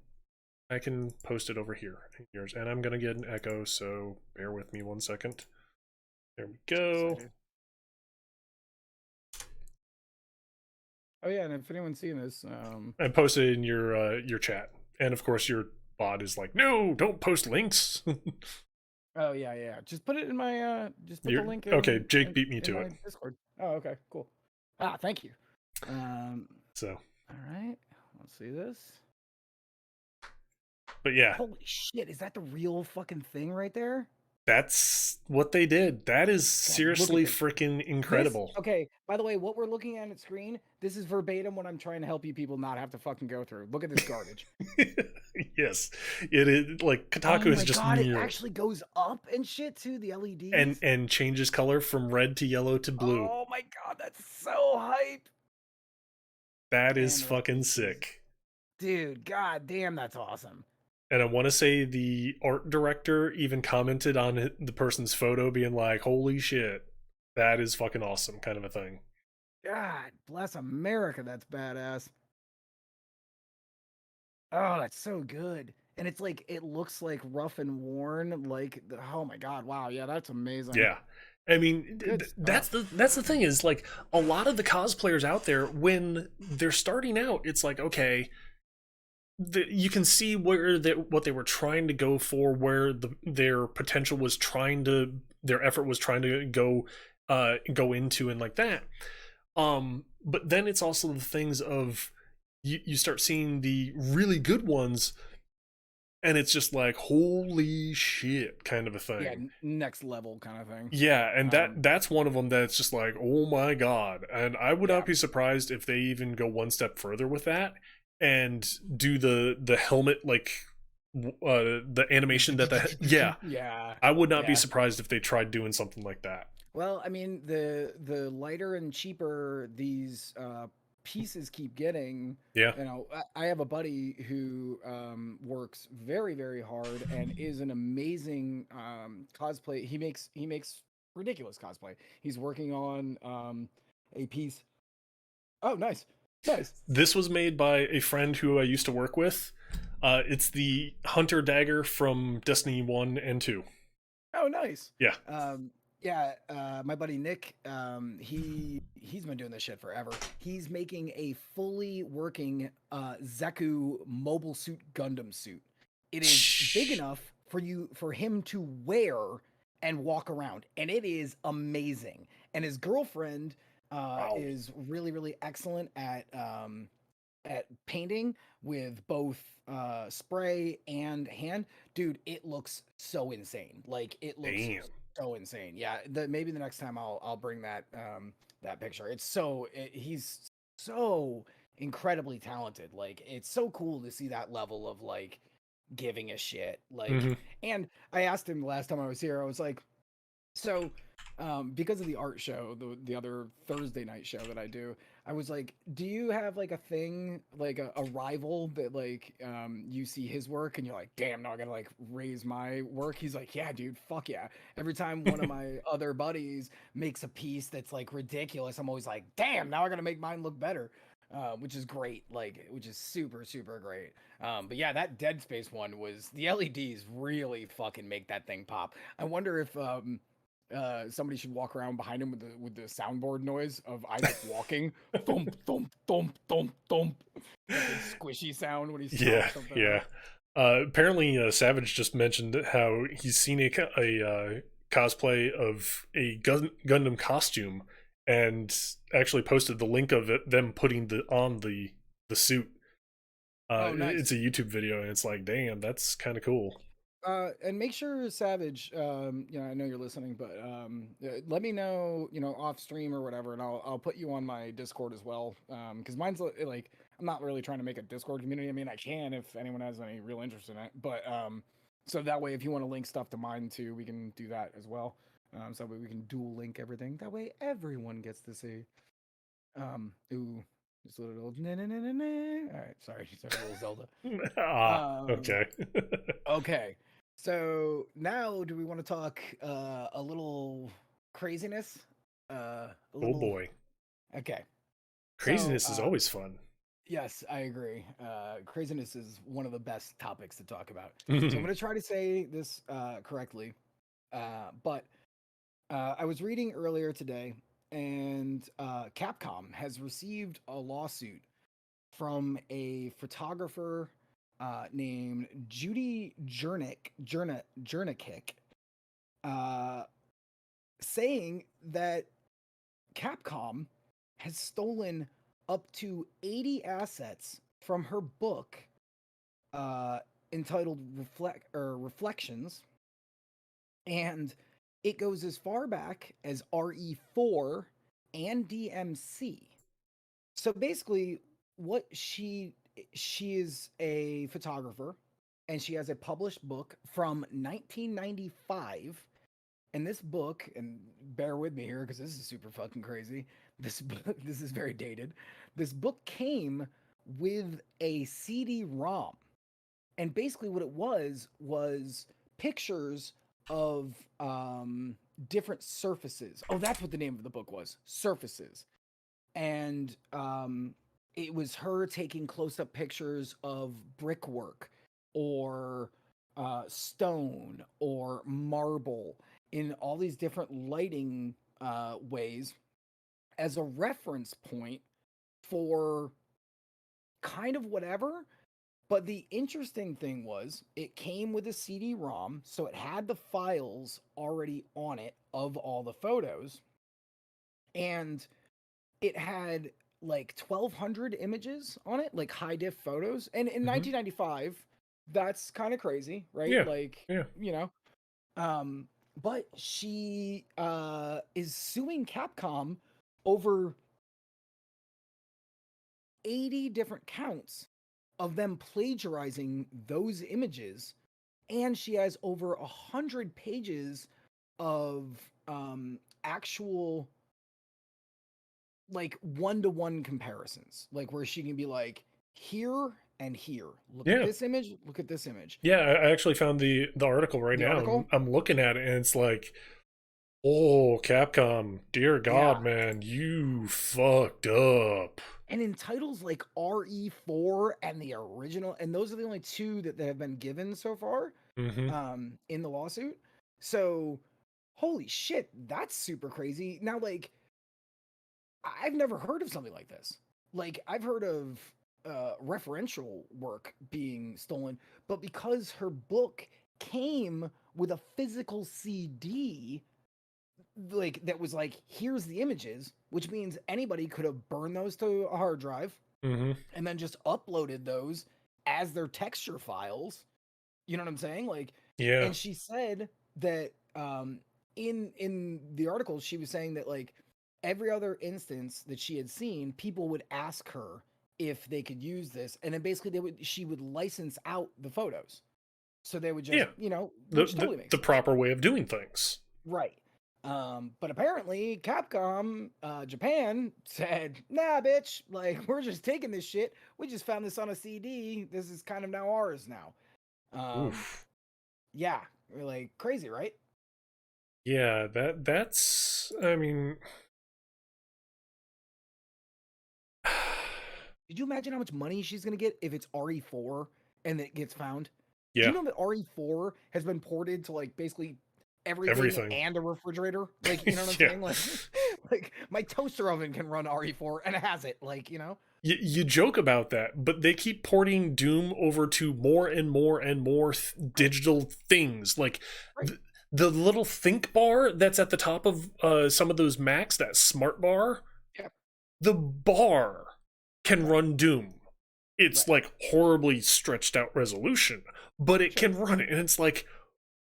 I can post it over here. Yours, and I'm gonna get an echo, so bear with me 1 second. There we go. Excited. Oh yeah, and if anyone's seeing this, I posted in your chat, and of course your bot is like, no, don't post links. oh yeah, just put it in my just put the You're link okay. in Jake beat me in to my it. Discord. Oh, okay, cool. Ah, thank you. So, all right, let's see this. but yeah, Holy shit, is that the real fucking thing right there? that's what they did. That is God, look at seriously this. freaking This, incredible. okay, by the way, what we're looking at screen, this is verbatim what I'm trying to help you people not have to fucking go through. Look at this garbage. Yes, it is like Oh Kotaku is my just god, it near it, actually goes up and shit too, the LEDs. and changes color from red to yellow to blue. Oh my god, that's so hype. That And is the rest fucking of this. sick. Dude, god damn, that's awesome. And I want to say the art director even commented on the person's photo, being like, "Holy shit, that is fucking awesome," kind of a thing. God bless America, that's badass. Oh, that's so good. And it's like it looks like rough and worn, like oh my god, wow, yeah, that's amazing. Yeah, I mean, Good that's stuff. the thing is like a lot of the cosplayers out there when they're starting out, it's like okay, you can see where what they were trying to go for, where their potential was trying to, their effort was trying to go into, and like that. But then it's also the things of you start seeing the really good ones, and it's just like holy shit kind of a Yeah, thing. next level kind of thing. Yeah, and Um, that's one of them that's just like oh my god, and I would yeah, not be surprised if they even go one step further with that and do the helmet like the animation that yeah, yeah, I would not be yeah. surprised if they tried doing something like that. Well, I mean, the lighter and cheaper these pieces keep getting, Yeah. you know, I have a buddy who works very, very hard and is an amazing cosplay. He makes ridiculous cosplay. He's working on a piece. Oh, nice, nice. This was made by a friend who I used to work with. It's the Hunter dagger from Destiny 1 and 2. Oh, nice. Yeah. Yeah, my buddy Nick, he's been doing this shit forever. He's making a fully working Zeku mobile suit Gundam suit. It is big enough for him to wear and walk around, and it is amazing. And his girlfriend Wow. is really really excellent at painting with both spray and hand. Dude, it looks so insane. Like it looks Damn. so insane. Yeah, maybe the next time I'll bring that picture. He's so incredibly talented. Like it's so cool to see that level of like giving a shit. Like, Mm-hmm. and I asked him the last time I was here. I was like, so, because of the art show, the other Thursday night show that I do, I was like, "Do you have like a thing, like a rival that like you see his work and you're like, damn, now I gotta like raise my work?" He's like, "Yeah, dude, fuck yeah." Every time one of my other buddies makes a piece that's like ridiculous, I'm always like, "Damn, now I gotta make mine look better." Which is great, like, which is super, super great. But yeah, that Dead Space one was the LEDs really fucking make that thing pop. I wonder if somebody should walk around behind him with the soundboard noise of Isaac walking, thump thump thump thump thump, that big squishy sound when he Yeah, stomps something yeah. out. Apparently, Savage just mentioned how he's seen a cosplay of a Gundam costume, and actually posted the link of it, them putting the suit. Oh, It's nice. a YouTube video, and it's like, damn, that's kind of cool. And make sure Savage, you know, I know you're listening, but let me know, you know, off stream or whatever, and I'll put you on my Discord as well. Because mine's like I'm not really trying to make a Discord community. I mean, I can if anyone has any real interest in it, but so that way, if you want to link stuff to mine too, we can do that as well. So that way we can dual link everything. That way everyone gets to see. Ooh, just a little na na na na na. All right, sorry, just a little Zelda. Ah, Um, okay. Okay. So now do we want to talk a little craziness? A Oh little boy, okay. So craziness is always fun. Yes, I agree. Craziness is one of the best topics to talk about. So I'm Mhm. going to try to say this correctly. But I was reading earlier today, and Capcom has received a lawsuit from a photographer named Judy Jernick, uh, saying that Capcom has stolen up to 80 assets from her book uh, entitled Reflections, and it goes as far back as RE4 and DMC. So basically, what she is a photographer, and she has a published book from 1995. And this book, and bear with me here because this is super fucking crazy. This book, this is very dated. This book came with a CD-ROM, and basically what it was pictures of different surfaces. Oh, that's what the name of the book was, Surfaces. And it was her taking close-up pictures of brickwork or stone or marble in all these different lighting ways as a reference point for kind of whatever. But the interesting thing was, it came with a CD-ROM, so it had the files already on it of all the photos, and it had like 1,200 images on it, like high diff photos. And in Mhm. 1995, that's kind of crazy, right? Yeah. Like, Yeah. you know, but she is suing Capcom over 80 different counts of them plagiarizing those images, and she has over 100 pages of actual like one-to-one comparisons, like where she can be like, here and here, look at Yeah. this image, look at this image. Yeah, I actually found the article right The now. I'm, article, I'm looking at it and it's like, oh, Capcom, dear yeah. God, man, you fucked up. And in titles like RE4 and the original, and those are the only two that have been given so far Hmm. in the lawsuit. So holy shit, that's super crazy. Now, like, I've never heard of something like this. Like, I've heard of referential work being stolen, but because her book came with a physical CD, like that was like, here's the images, which means anybody could have burned those to a hard drive Hmm. and then just uploaded those as their texture files. You know what I'm saying? Like, Yeah. and she said that in the article she was saying that like every other instance that she had seen, people would ask her if they could use this, and then basically she would license out the photos. So they would just, Yeah. The, which the totally makes the sense. proper way of doing things. Right. But apparently Capcom, Japan said, nah, bitch, like we're just taking this shit. We just found this on a CD. This is kind of now ours now. Um, Oof. yeah, like crazy, right? Yeah, that's I mean Did you imagine how much money she's gonna get if it's RE4 and it gets found? Do yeah, you know that RE4 has been ported to like basically everything everything. and a refrigerator? Like, you know what I'm Yeah. saying? Like, like my toaster oven can run RE4 and it has it. Like, you know? You joke about that, but they keep porting Doom over to more and more and more Right, digital things. Like right. the little think bar that's at the top of some of those Macs, that smart bar, Yeah, the bar can right, run Doom. It's right. like horribly stretched out resolution, but it Sure. can run it. And it's like,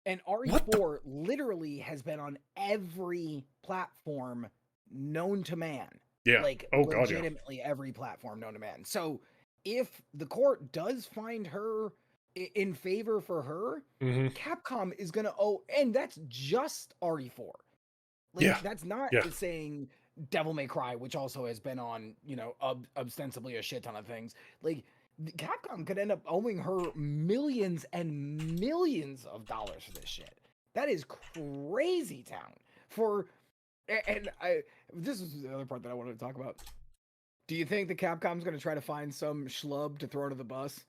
And what the? RE4 literally has been on every platform known to man. Yeah. Like Oh, God, yeah. legitimately every platform known to man. So if the court does find her in favor for her, Hmm. Capcom is going to owe, and that's just RE4. Like Yeah. that's not Yeah. saying Devil May Cry, which also has been on, ostensibly a shit ton of things. Like Capcom could end up owing her millions and millions of dollars for this shit. That is crazy town. For and I this is the other part that I wanted to talk about. Do you think the Capcom's gonna try to find some schlub to throw under the bus?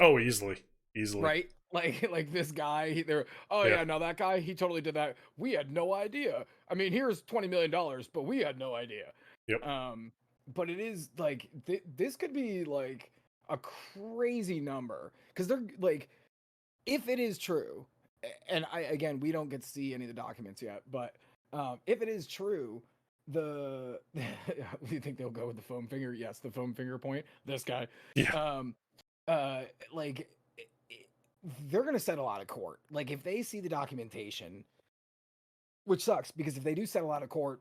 Oh, easily, easily. Right? Like this guy, they're oh Yeah. yeah, no, that guy, he totally did that. We had no idea. I mean, here's $20 million, but we had no idea. Yep. But it is like this could be like a crazy number because they're like, if it is true, and I again we don't get to see any of the documents yet, but if it is true, the you think they'll go with the foam finger? Yes, the foam finger point. This guy, Yeah. um, like they're gonna settle out of court. Like if they see the documentation, which sucks because if they do settle out of court,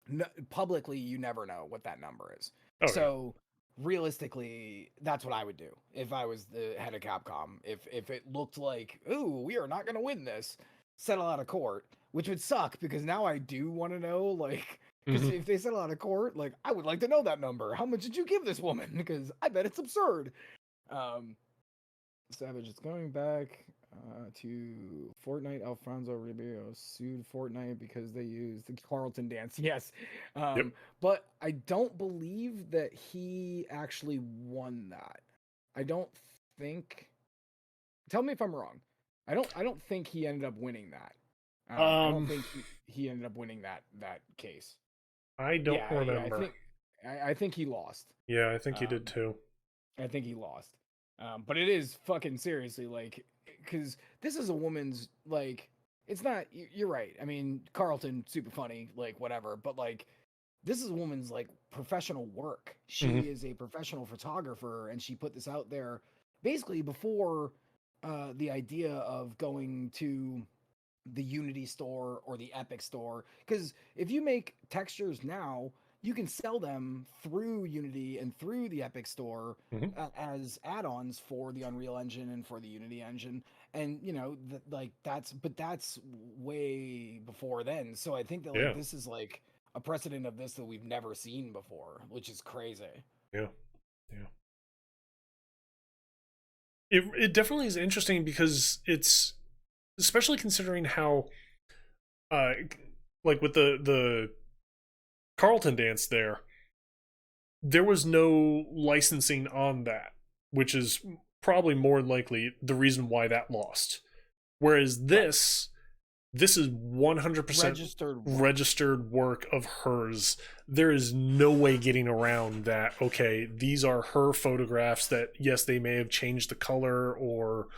no, publicly, you never know what that number is. Oh yeah. So realistically, that's what I would do if I was the head of Capcom. If it looked like, ooh, we are not going to win this, settle out of court, which would suck because now I do want to know, like, because Mhm. if they settle out of court, like, I would like to know that number. How much did you give this woman? Because I bet it's absurd. Savage is going back to Fortnite. Alfonso Ribeiro sued Fortnite because they used the Carlton dance. Yes. Yep. But I don't believe that he actually won that. I don't think. Tell me if I'm wrong. I don't think he ended up winning that. I don't think he ended up winning that case. I don't remember. I think he lost. Yeah, I think he did too. I think he lost. But it is fucking seriously like, because this is a woman's like, it's not. You're right. I mean, Carlton, super funny, like whatever. But like, this is a woman's like professional work. She is a professional photographer, and she put this out there basically before the idea of going to the Unity store or the Epic store. Because if you make textures now, you can sell them through Unity and through the Epic store as add-ons for the Unreal Engine and for the Unity engine. And you know, that's way before then. So I think that like this is like a precedent of this that we've never seen before, which is crazy. Yeah, yeah. It definitely is interesting because it's, especially considering how, like with the Carlton dance there was no licensing on that, which is probably more likely the reason why that lost. Whereas this is 100% registered work of hers. There is no way getting around that. Okay, these are her photographs that, yes, they may have changed the color or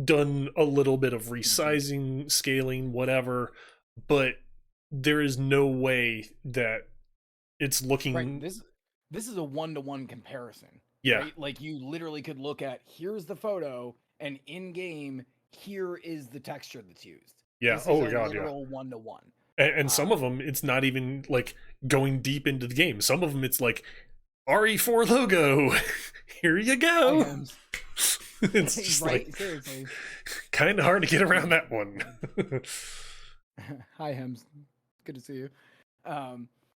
done a little bit of resizing, scaling, whatever, but there is no way that it's looking right. This is a 1-to-1 comparison. Yeah. Right? Like you literally could look at, here's the photo, and in game, here is the texture that's used. Yeah. This oh is god, literal 1-to-1. And some of them, it's not even like going deep into the game. Some of them, it's like RE4 logo. Here you go. It's just right, like seriously, kind of hard to get around that one. Hi Hems, good to see you.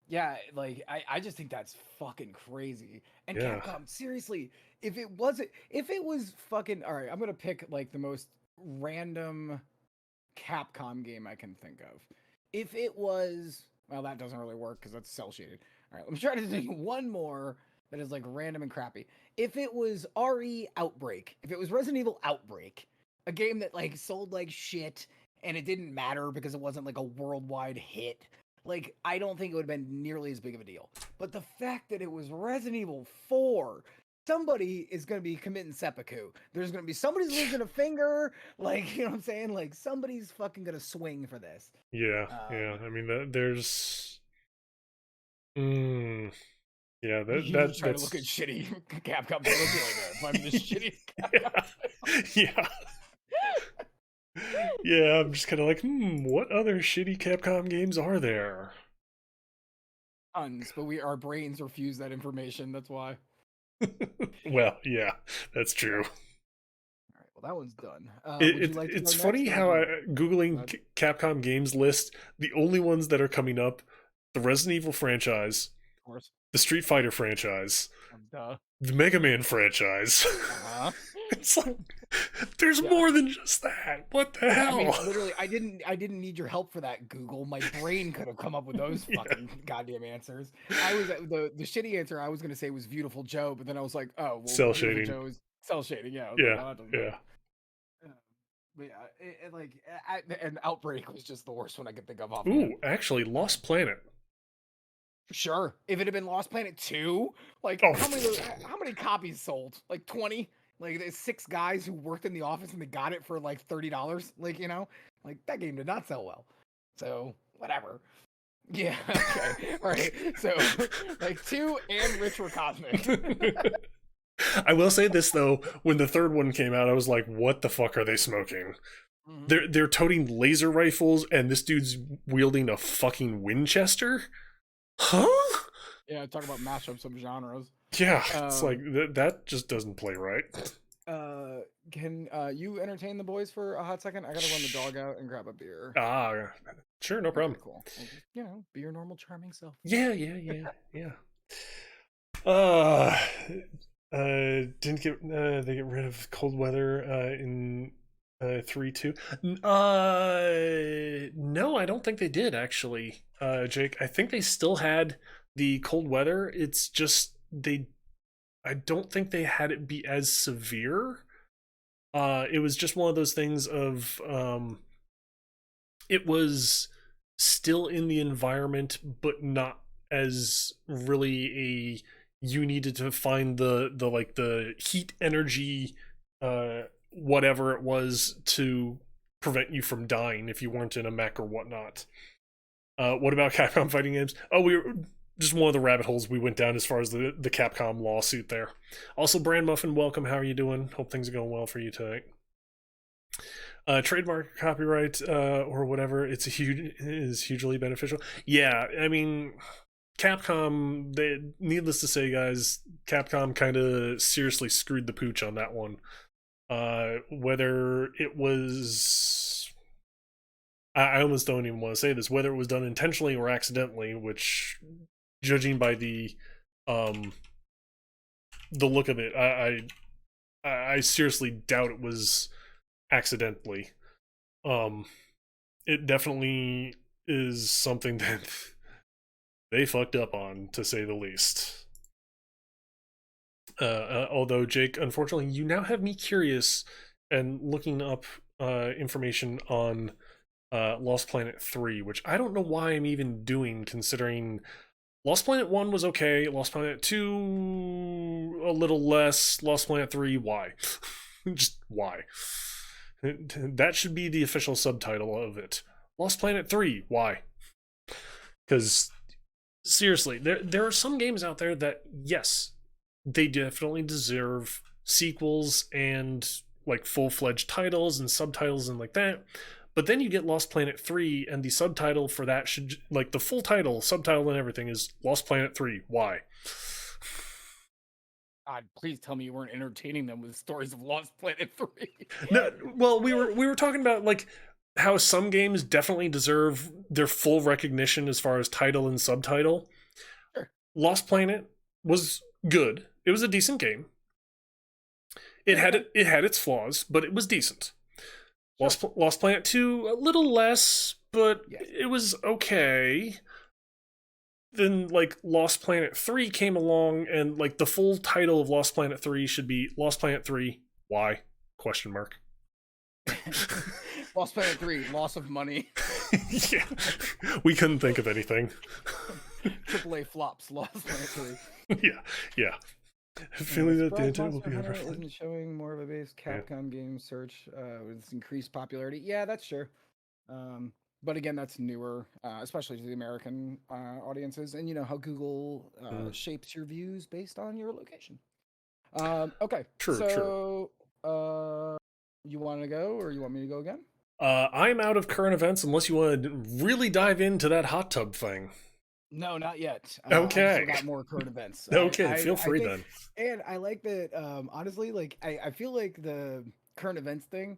Yeah, like I just think that's fucking crazy. And Capcom, seriously, if it was fucking, all right, I'm gonna pick like the most random Capcom game I can think of. If it was, well, that doesn't really work because that's cel shaded. All right, I'm trying to think one more that is like random and crappy. If it was RE Outbreak, if it was Resident Evil Outbreak, a game that like sold like shit and it didn't matter because it wasn't like a worldwide hit, like I don't think it would have been nearly as big of a deal. But the fact that it was Resident Evil 4, somebody is going to be committing seppuku. There's going to be somebody's losing a finger, like, you know what I'm saying? Like somebody's fucking going to swing for this. Yeah, yeah. I mean, there's yeah, that's trying to look at shitty Capcom. If I'm the shitty Capcom. Yeah. Yeah, I'm just kind of like, what other shitty Capcom games are there? Tons, but our brains refuse that information. That's why. Well, yeah, that's true. All right, well, that one's done. It's funny how Googling Capcom games list, the only ones that are coming up, the Resident Evil franchise, of course, the Street Fighter franchise, the Mega Man franchise. It's like there's more than just that. What the hell? I mean, literally, I didn't need your help for that, Google. My brain could have come up with those fucking goddamn answers. I was the shitty answer I was gonna say was Beautiful Joe, but then I was like, oh, well, Cell Beautiful shading. Joe is cell shading. Yeah. I was like, Yeah, well, that doesn't yeah. work. But yeah, and Outbreak was just the worst one I could think of off. Ooh, actually, Lost Planet. Sure, if it had been Lost Planet 2, like Oh. how many copies sold? Like 20? Like there's 6 guys who worked in the office and they got it for like $30. Like, you know, like that game did not sell well. So whatever. Yeah, okay. All right. So like 2 and Rich were cosmic. I will say this though, when the third one came out, I was like, what the fuck are they smoking? They're toting laser rifles and this dude's wielding a fucking Winchester? Huh? Yeah, talk about mashups of genres. Yeah, it's like that just doesn't play right. Can you entertain the boys for a hot second? I gotta run the dog out and grab a beer. Sure, no problem. Okay, cool. Well, just, you know, be your normal charming self. Yeah. Didn't get they get rid of cold weather in 3.2. No, I don't think they did actually. Jake, I think they still had the cold weather. It's just I don't think they had it be as severe. It was just one of those things of it was still in the environment, but not as really you needed to find the like the heat energy whatever it was to prevent you from dying if you weren't in a mech or whatnot. What about Capcom fighting games? Oh, we were just one of the rabbit holes we went down as far as the Capcom lawsuit there. Also, Brand Muffin, welcome. How are you doing? Hope things are going well for you tonight. Trademark, copyright, or whatever, is hugely beneficial. Yeah, I mean, Capcom, needless to say, guys, Capcom kind of seriously screwed the pooch on that one. Whether it was, I almost don't even want to say this, whether it was done intentionally or accidentally, which, judging by the look of it, I seriously doubt it was accidentally. It definitely is something that they fucked up on, to say the least. Although, Jake, unfortunately, you now have me curious and looking up information on Lost Planet 3, which I don't know why I'm even doing, considering Lost Planet 1 was okay, Lost Planet 2 a little less, Lost Planet 3, why? Just why? That should be the official subtitle of it. Lost Planet 3, why? Because, seriously, there are some games out there that, yes, they definitely deserve sequels and like full-fledged titles and subtitles and like that. But then you get Lost Planet 3, and the subtitle for that should, like, the full title, subtitle, and everything is Lost Planet 3. Why? God, please tell me you weren't entertaining them with stories of Lost Planet 3. No, well, we were talking about, like, how some games definitely deserve their full recognition as far as title and subtitle. Sure. Lost Planet was good. It was a decent game. It had its flaws, but it was decent. Sure. Lost Planet 2, a little less, but yes, it was okay. Then, like, Lost Planet 3 came along, and, like, the full title of Lost Planet 3 should be Lost Planet 3, why? Question mark. Lost Planet 3, loss of money. Yeah. We couldn't think of anything. AAA flops, Lost Planet 3. Yeah. Feeling that the internet will be over. Isn't showing more of a base Capcom game search with increased popularity. Yeah, that's sure. But again, that's newer, especially to the American audiences, and you know how Google shapes your views based on your location. Okay. True. You want to go, or you want me to go again? I'm out of current events unless you want to really dive into that hot tub thing. No, not yet. Okay. I got more current events. Okay, feel free then. And I like that, honestly, like, I feel like the current events thing,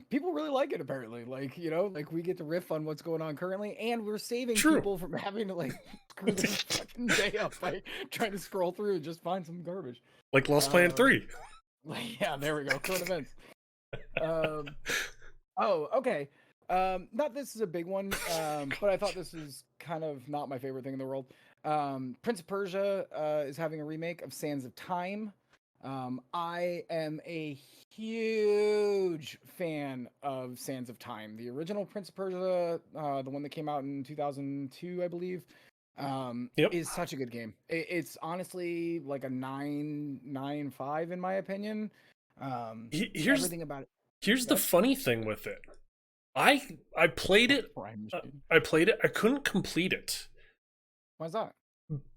people really like it, apparently. Like, you know, like, we get to riff on what's going on currently, and we're saving people from having to, like, screw their fucking day up by trying to scroll through and just find some garbage. Like Lost Planet 3. Yeah, there we go. Current events. Um, oh, okay. Not this is a big one, but I thought this was kind of not my favorite thing in the world. Prince of Persia is having a remake of Sands of Time. I am a huge fan of Sands of Time. The original Prince of Persia, the one that came out in 2002, I believe, Yep. is such a good game. It's honestly like a 9.95 in my opinion. Here's Everything about it. here's Go the ahead. funny thing with it. I played it. Prime machine. I played it. I couldn't complete it, Why's that?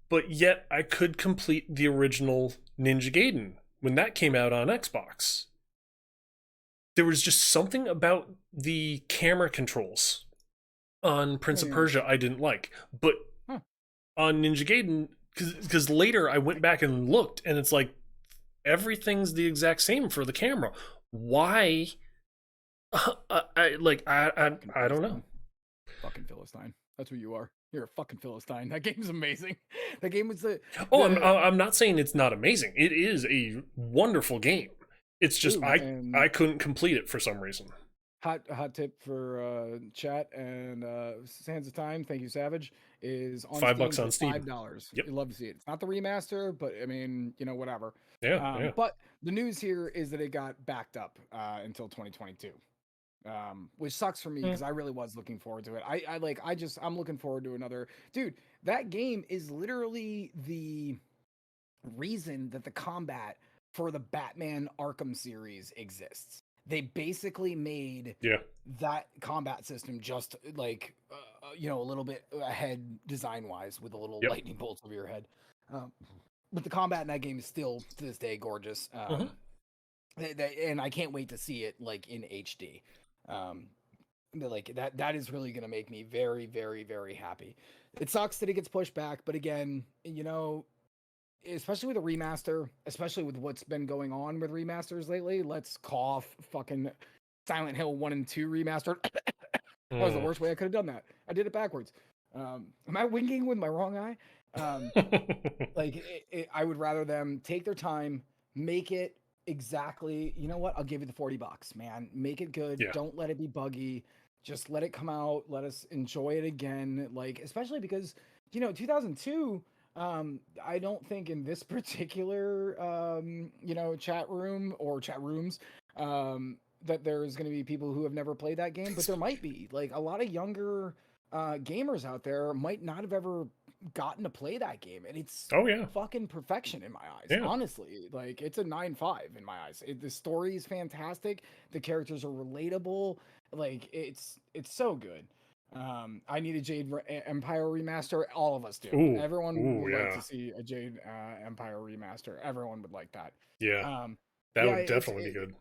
but yet I could complete the original Ninja Gaiden when that came out on Xbox. There was just something about the camera controls on Prince of Yeah. Persia I didn't like, but Huh. on Ninja Gaiden, because later I went back and looked, and it's like everything's the exact same for the camera. Why? I don't know. Fucking Philistine. That's who you are. You're a fucking Philistine. That game's amazing. That game was Oh, I'm not saying it's not amazing. It is a wonderful game. It's just Ooh, I and couldn't complete it for some reason. hot tip for chat and Sands of Time. Thank you, Savage. Is on $5 Steam on for Steam. $5. Yep. You'd love to see it. It's not the remaster, but I mean, whatever. Yeah. But the news here is that it got backed up until 2022. Which sucks for me because I really was looking forward to it. I'm looking forward to another dude. That game is literally the reason that the combat for the Batman Arkham series exists. They basically made Yeah. that combat system just like a little bit ahead design wise with the little Yep. lightning bolts over your head. But the combat in that game is still to this day gorgeous. And I can't wait to see it like in HD. Like that is really gonna make me very, very, very happy. It sucks that it gets pushed back, but again, especially with a remaster, especially with what's been going on with remasters lately, let's cough fucking Silent Hill 1 and 2 remastered. That was the worst way I could have done that. I did it backwards. Am I winking with my wrong eye? I would rather them take their time, make it exactly. You know what? I'll give you the $40, man. Make it good. Yeah. Don't let it be buggy. Just let it come out. Let us enjoy it again. Like, especially because 2002. I don't think in this particular chat room or chat rooms that there's going to be people who have never played that game, but there might be like a lot of younger gamers out there might not have ever gotten to play that game, and it's Oh yeah. fucking perfection in my eyes. Yeah. Honestly, like it's a 9.5 in my eyes. The story is fantastic. The characters are relatable. Like it's so good. I need a Jade Empire remaster. All of us do. Ooh. Everyone would like Yeah. to see a Jade Empire remaster. Everyone would like that. Yeah. Um, That yeah, would definitely be good.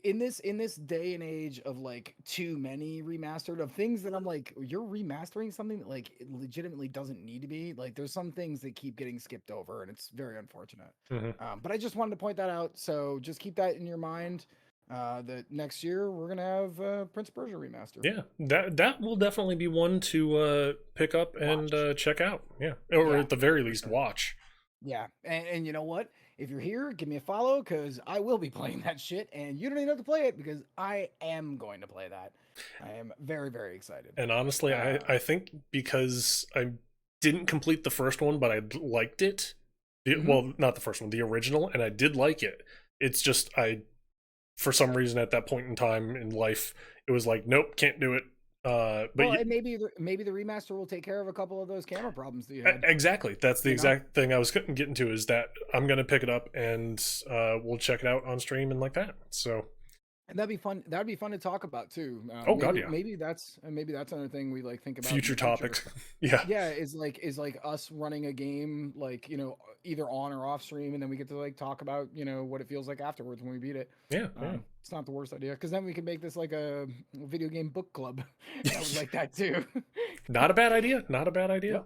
in this day and age of like too many remastered of things that I'm like, you're remastering something that like it legitimately doesn't need to be. Like there's some things that keep getting skipped over, and it's very unfortunate. But I just wanted to point that out. So just keep that in your mind. That next year we're gonna have Prince of Persia remaster. Yeah, that will definitely be one to pick up and check out. Yeah, or Yeah, at the very for least sure. watch. Yeah, and you know what? If you're here, give me a follow because I will be playing that shit, and you don't even have to play it because I am going to play that. I am very, very excited. And honestly, I think because I didn't complete the first one, but I liked it. Well, not the first one, the original, and I did like it. It's just for some reason at that point in time in life, it was like, nope, can't do it. But and maybe the remaster will take care of a couple of those camera problems that you had. Exactly, that's the exact thing I was getting to. Is that I'm gonna pick it up and we'll check it out on stream and like that. So, and that'd be fun. That'd be fun to talk about too. Oh maybe, god, yeah. Maybe that's another thing we like think about. Future topics. Yeah. Yeah, is like us running a game like either on or off stream, and then we get to like talk about what it feels like afterwards when we beat it. Yeah. It's not the worst idea because then we can make this like a video game book club. I would like that too. Not a bad idea. Not a bad idea.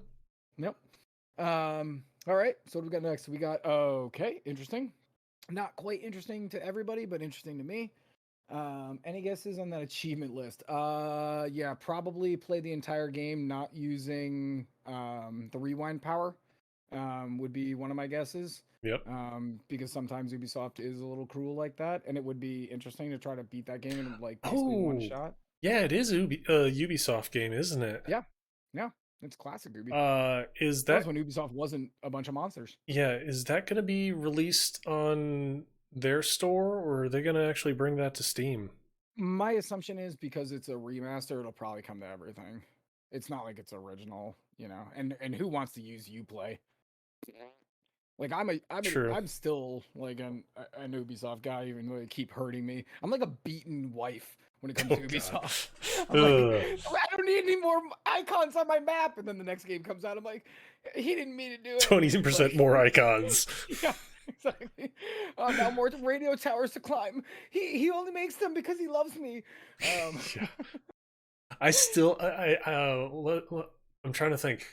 Yep. All right. So what do we got next? We got interesting. Not quite interesting to everybody, but interesting to me. Any guesses on that achievement list? Yeah, probably play the entire game not using the rewind power. would be one of my guesses. Yep. Because sometimes Ubisoft is a little cruel like that, and it would be interesting to try to beat that game in like basically one Oh, shot. yeah, it is a Ubisoft game, isn't it? Yeah, yeah, it's classic Ubi. Is That was that when Ubisoft wasn't a bunch of monsters. yeah, is that going to be released on their store, or are they going to actually bring that to Steam? My assumption is because it's a remaster, it'll probably come to everything. It's not like it's original, you know. And who wants to use UPlay? Like True. I'm still like an Ubisoft guy, even though they keep hurting me. I'm like a beaten wife when it comes Oh to god. Ubisoft. I'm like, Ugh. I don't need any more icons on my map. And then the next game comes out, I'm like, he didn't mean to do it. 20% Like, more icons. yeah, exactly. Now more radio towers to climb. He only makes them because he loves me. Yeah. I still I'm trying to think.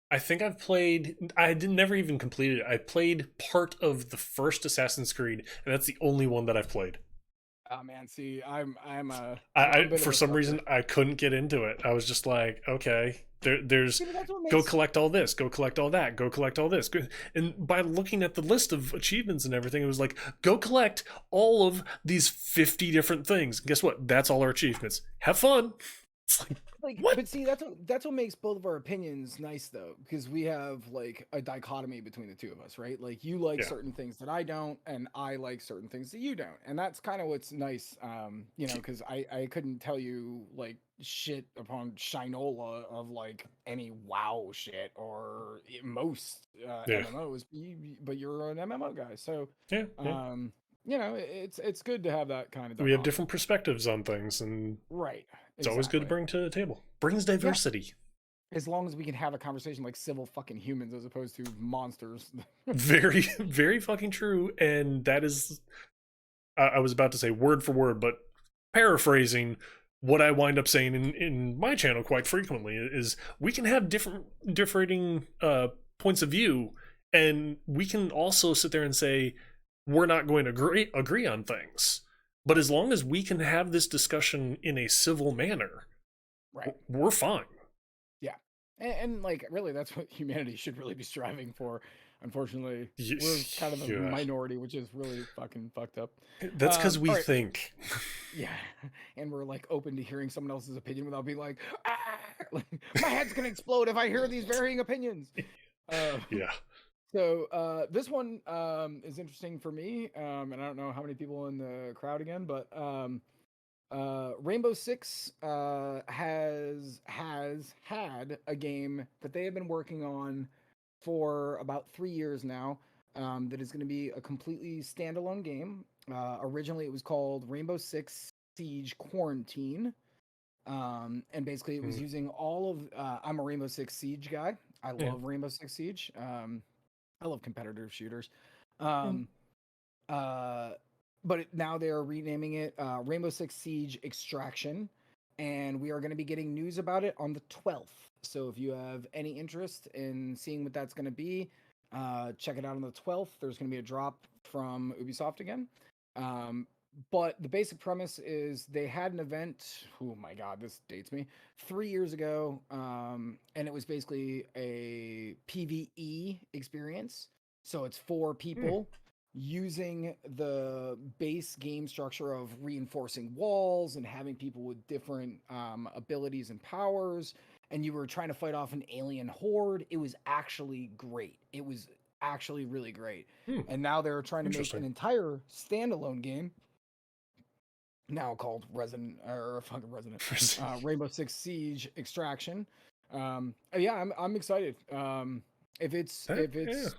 I think I've played. I did never even completed it. I played part of the first Assassin's Creed, and that's the only one that I've played. Oh man, see, I'm a I bit of for a some sucker. reason I couldn't get into it. I was just like, okay, there's See, but that's what go makes collect all this, go collect all that, go collect all this. And by looking at the list of achievements and everything, it was like, go collect all of these 50 different things. Guess what? That's all our achievements. Have fun. It's like, like, what? but see, that's what makes both of our opinions nice though, because we have like a dichotomy between the two of us, right? Like you like Yeah. certain things that I don't, and I like certain things that you don't, and that's kind of what's nice, you know, because I couldn't tell you like shit upon Shinola of like any WoW shit or most Yeah. MMOs, but you're an MMO guy, so Yeah. Yeah. you know, it's good to have that kind of We have dichotomy, different perspectives on things, and right? it's always good to Exactly. bring to the table. Brings Yeah, diversity. as long as we can have a conversation like civil fucking humans as opposed to monsters. Very, very fucking true. And that is, I was about to say word for word, but paraphrasing what I wind up saying in my channel quite frequently is we can have differing points of view, and we can also sit there and say we're not going to agree on things. But as long as we can have this discussion in a civil manner, Right. we're fine. Yeah. And like really that's what humanity should really be striving for. Unfortunately, we're kind of a Yeah, minority, which is really fucking fucked up. that's because we All right. think. Yeah. And we're like open to hearing someone else's opinion without being like, ah! Like, my head's gonna explode if I hear these varying opinions. Uh, Yeah. so this one is interesting for me. And I don't know how many people in the crowd again, but Rainbow Six has had a game that they have been working on for about 3 years now. That is going to be a completely standalone game. Originally, it was called Rainbow Six Siege Quarantine, and basically, it was Mm. using all of. I'm a Rainbow Six Siege guy. I Yeah. love Rainbow Six Siege. I love competitive shooters. Mm. Um, uh, but now they are renaming it Rainbow Six Siege Extraction, and we are going to be getting news about it on the 12th. So if you have any interest in seeing what that's going to be, check it out on the 12th. There's going to be a drop from Ubisoft again. But the basic premise is they had an event. Oh my god, this dates me. 3 years ago, and it was basically a PVE experience. So it's four Mm. people using the base game structure of reinforcing walls and having people with different abilities and powers. And you were trying to fight off an alien horde. It was actually great. It was actually really great. Mm. And now they're trying to make an Interesting. entire standalone game now called Resident or fucking Resident Rainbow Six Siege Extraction. Yeah, I'm excited. If it's Yeah.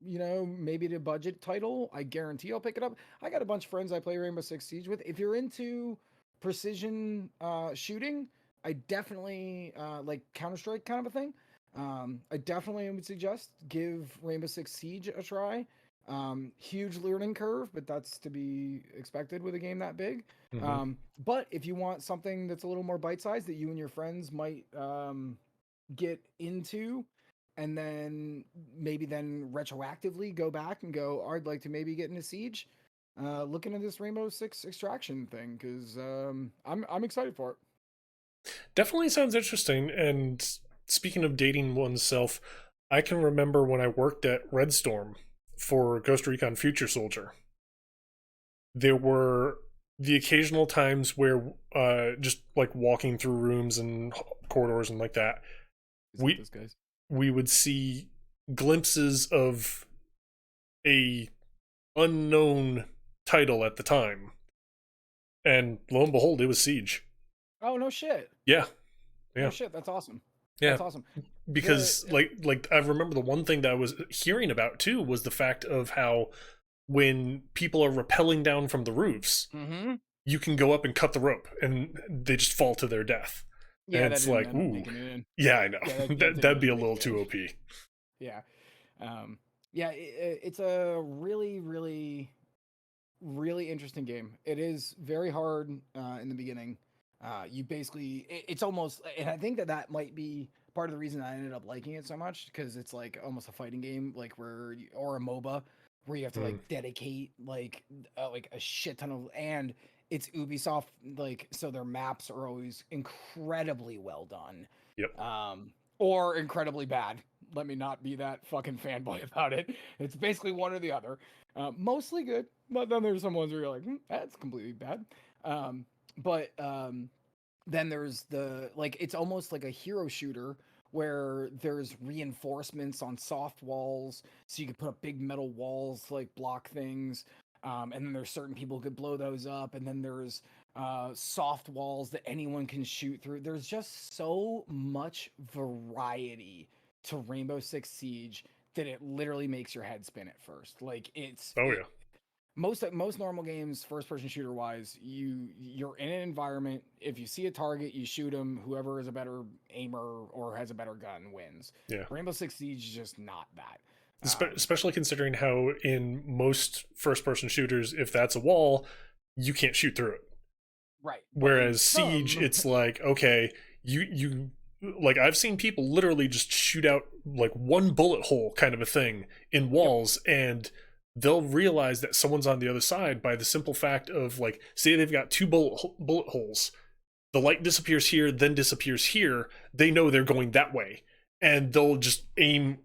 you know, maybe the budget title, I guarantee I'll pick it up. I got a bunch of friends I play Rainbow Six Siege with. If you're into precision shooting, I definitely like Counter-Strike kind of a thing. I definitely would suggest give Rainbow Six Siege a try. Huge learning curve, but that's to be expected with a game that big. Hmm. But if you want something that's a little more bite-sized that you and your friends might get into, and then maybe then retroactively go back and go, I'd like to maybe get into Siege. Look into this Rainbow Six Extraction thing because I'm excited for it. Definitely sounds interesting. And speaking of dating oneself, I can remember when I worked at Red Storm for Ghost Recon Future Soldier. There were the occasional times where just like walking through rooms and corridors and like that, Is it we this guy's? we would see glimpses of a unknown title at the time, and lo and behold, it was Siege. Oh no shit. Yeah, No yeah, shit. That's awesome. yeah. That's awesome. The Because like I remember the one thing that I was hearing about too was the fact of how when people are rappelling down from the roofs, mm-hmm. you can go up and cut the rope and they just fall to their death. Yeah, And that it's didn't like, end up ooh, making it in. yeah, I know. Yeah, that That didn't that'd be end a up little making it too in. OP. Yeah. Yeah, it's a really, really, really interesting game. It is very hard in the beginning. You basically, it's almost, and I think that that might be part of the reason I ended up liking it so much because it's like almost a fighting game, like where, or a MOBA, where you have to Mm, like dedicate like a shit ton of, and it's Ubisoft, like so their maps are always incredibly well done, yep. or incredibly bad. Let me not be that fucking fanboy about it. It's basically one or the other. Mostly good, but then there's some ones where you're like, that's completely bad. Um, but then there's the like, it's almost like a hero shooter where there's reinforcements on soft walls, so you can put up big metal walls to like block things. And then there's certain people who could blow those up, and then there's soft walls that anyone can shoot through. There's just so much variety to Rainbow Six Siege that it literally makes your head spin at first. Like Oh yeah. most normal games, first person shooter wise, you're in an environment. If you see a target, you shoot them. Whoever is a better aimer or has a better gun wins. Yeah. Rainbow Six Siege is just not that. Especially considering how in most first person shooters, if that's a wall, you can't shoot through it. Right, but in Whereas Siege, some, it's like, okay, you like I've seen people literally just shoot out like one bullet hole kind of a thing in yep, walls, and they'll realize that someone's on the other side by the simple fact of like, say they've got two bullet holes, the light disappears here, then disappears here. They know they're going that way, and they'll just aim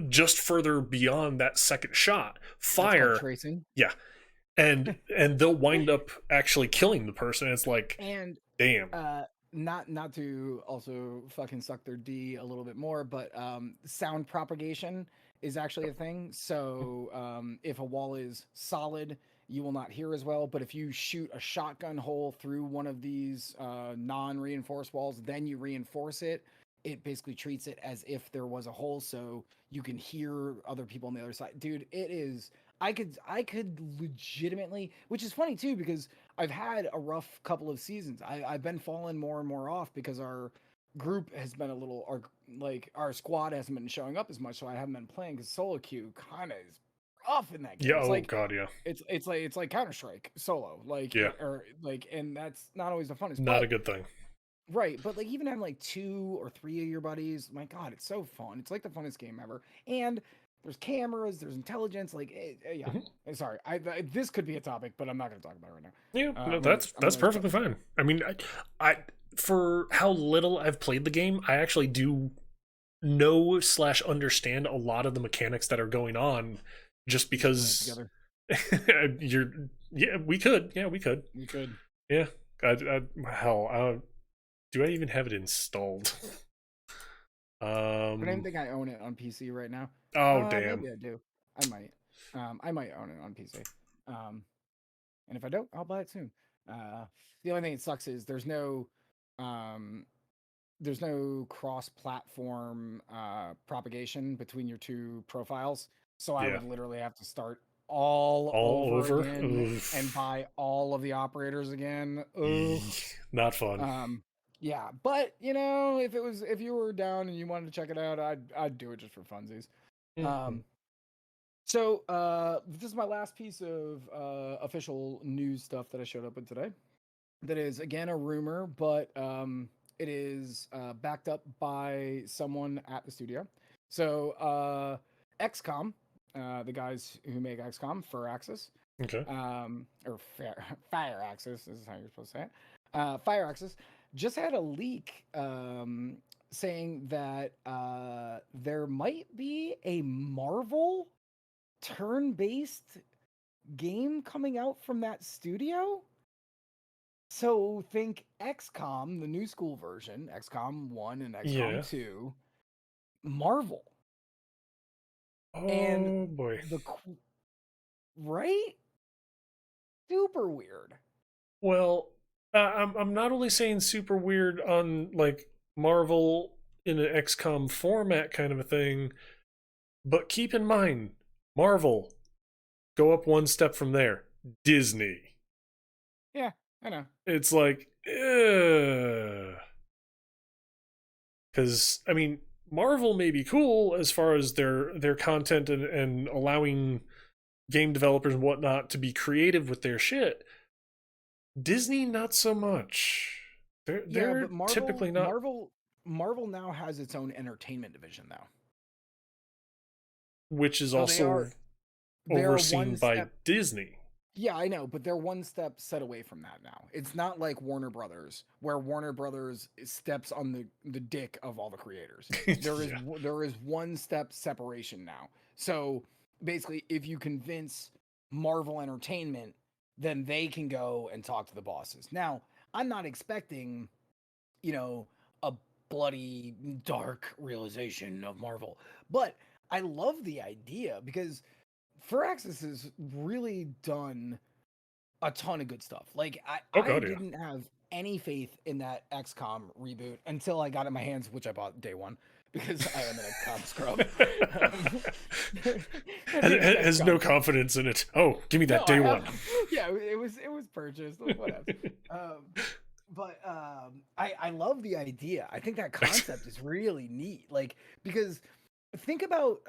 just further beyond that second shot, that's called fire, tracing. yeah, and they'll wind up actually killing the person. It's like, And damn. uh not to also fucking suck their D a little bit more, but sound propagation is actually a thing. So if a wall is solid, you will not hear as well. But if you shoot a shotgun hole through one of these non-reinforced walls, then you reinforce it. It basically treats it as if there was a hole, so you can hear other people on the other side. Dude, it is. I could legitimately, which is funny too, because I've had a rough couple of seasons. I've been falling more and more off because our group has been a little, our squad hasn't been showing up as much, so I haven't been playing because solo queue kind of is rough in that game. Yeah. It's Oh like god. Yeah. it's like Counter Strike solo, like Yeah. or like, and that's not always the funnest. Not a But good thing. right, but like even having like two or three of your buddies, my God, it's so fun. It's like the funnest game ever, and there's cameras, there's intelligence. Like, yeah. Mhm. Sorry, this could be a topic, but I'm not going to talk about it right now. Yeah. No, I'm gonna that's perfectly fine. I mean, I for how little I've played the game, I actually do know slash understand a lot of the mechanics that are going on, just we should play it because together. you're. Yeah, we could. Yeah, we could. We could. Yeah. Hell, do I even have it installed? I don't even um. think I own it on PC right now. Oh damn. Maybe I do. I might. I might own it on PC. Um, and if I don't, I'll buy it soon. The only thing that sucks is um there's no cross-platform propagation between your two profiles, so I Yeah. would literally have to start all All over over. again and Oof. buy all of the operators again. Ugh. Not fun. Yeah, but you know, if you were down and you wanted to check it out, I'd do it just for funsies. Mhm. Um, so this is my last piece of official news stuff that I showed up with today. That is again a rumor, but it is backed up by someone at the studio. So XCOM, the guys who make XCOM, Firaxis, Okay. or Firaxis is how you're supposed to say it. Firaxis just had a leak saying that there might be a Marvel turn-based game coming out from that studio. So think XCOM, the new school version, XCOM 1 and XCOM Yeah. 2, Marvel. And Oh boy. the right? Super weird. Well, I'm not only saying super weird on like Marvel in an XCOM format kind of a thing, but keep in mind, Marvel, go up one step from there. Disney. Yeah, I know. It's like, because I mean, Marvel may be cool as far as their content and allowing game developers and whatnot to be creative with their shit. Disney, not so much. Yeah, They're but Marvel typically not, Marvel Marvel now has its own entertainment division though. which is So also they're overseen one by step. Disney. Yeah, I know, but they're one step set away from that now. It's not like Warner Brothers, where Warner Brothers steps on the dick of all the creators. Yeah. There is one step separation now. So basically, if you convince Marvel Entertainment, then they can go and talk to the bosses. Now, I'm not expecting, you know, a bloody dark realization of Marvel, but I love the idea because Firaxis has really done a ton of good stuff. Like Oh I god, yeah. didn't have any faith in that XCOM reboot until I got it in my hands, which I bought day one because I am an XCOM scrub. My biggest Has no XCOM fan. confidence in it. Oh, give me No, that I day have. one. Yeah, it was purchased. Whatever. Um, but I love the idea. I think that concept is really neat. Like because think about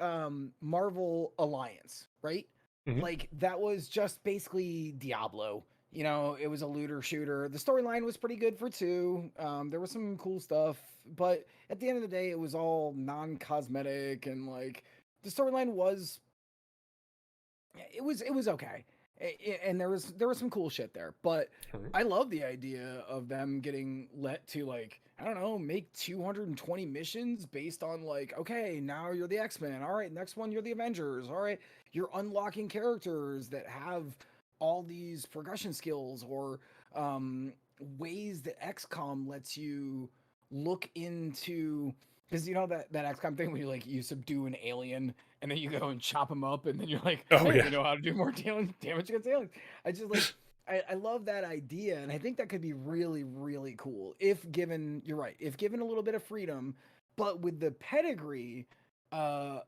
Marvel Alliance, right? Mhm. Like that was just basically Diablo. You know, it was a looter shooter. The storyline was pretty good for two. There was some cool stuff, but at the end of the day, it was all non-cosmetic and like the storyline was it was okay. And there was some cool shit there, but Mhm. I love the idea of them getting let to like I don't know make 220 missions based on like okay now you're the X-Men, all right next one you're the Avengers, all right you're unlocking characters that have all these progression skills or ways that XCOM lets you look into because you know that XCOM thing when you like you subdue an alien and then you go and chop them up, and then you're like, Oh hey, yeah. we know how to do more damage against aliens. I just like, I love that idea, and I think that could be really, really cool if given. You're right, if given a little bit of freedom, but with the pedigree of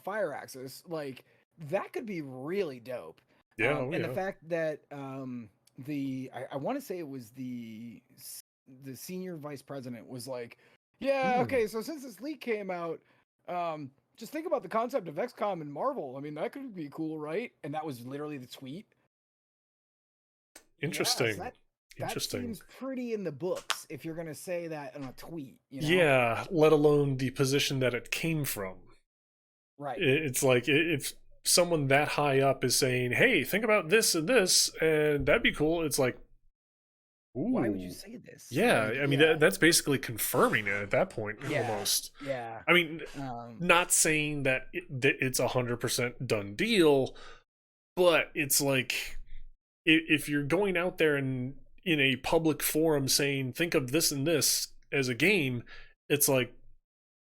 Fire Axis, like that could be really dope. Yeah, oh And the yeah. fact that I want to say it was the senior vice president was like, yeah, Hmm. okay, so since this leak came out, just think about the concept of XCOM and Marvel. I mean, that could be cool, right? And that was literally the tweet. Yeah, so Interesting. that Interesting. seems pretty in the books if you're gonna say that in a tweet, you know? Yeah, let alone the position that it came from. Right. It's like if someone that high up is saying, "Hey, think about this and this, and that'd be cool." It's like, Why would you ooh, say this? yeah. Like, I mean, yeah, that's basically confirming it at that point, yeah, almost. yeah. I mean, Um, not saying that it's 100% done deal, but it's like if you're going out there and in a public forum saying, "Think of this and this as a game," it's like,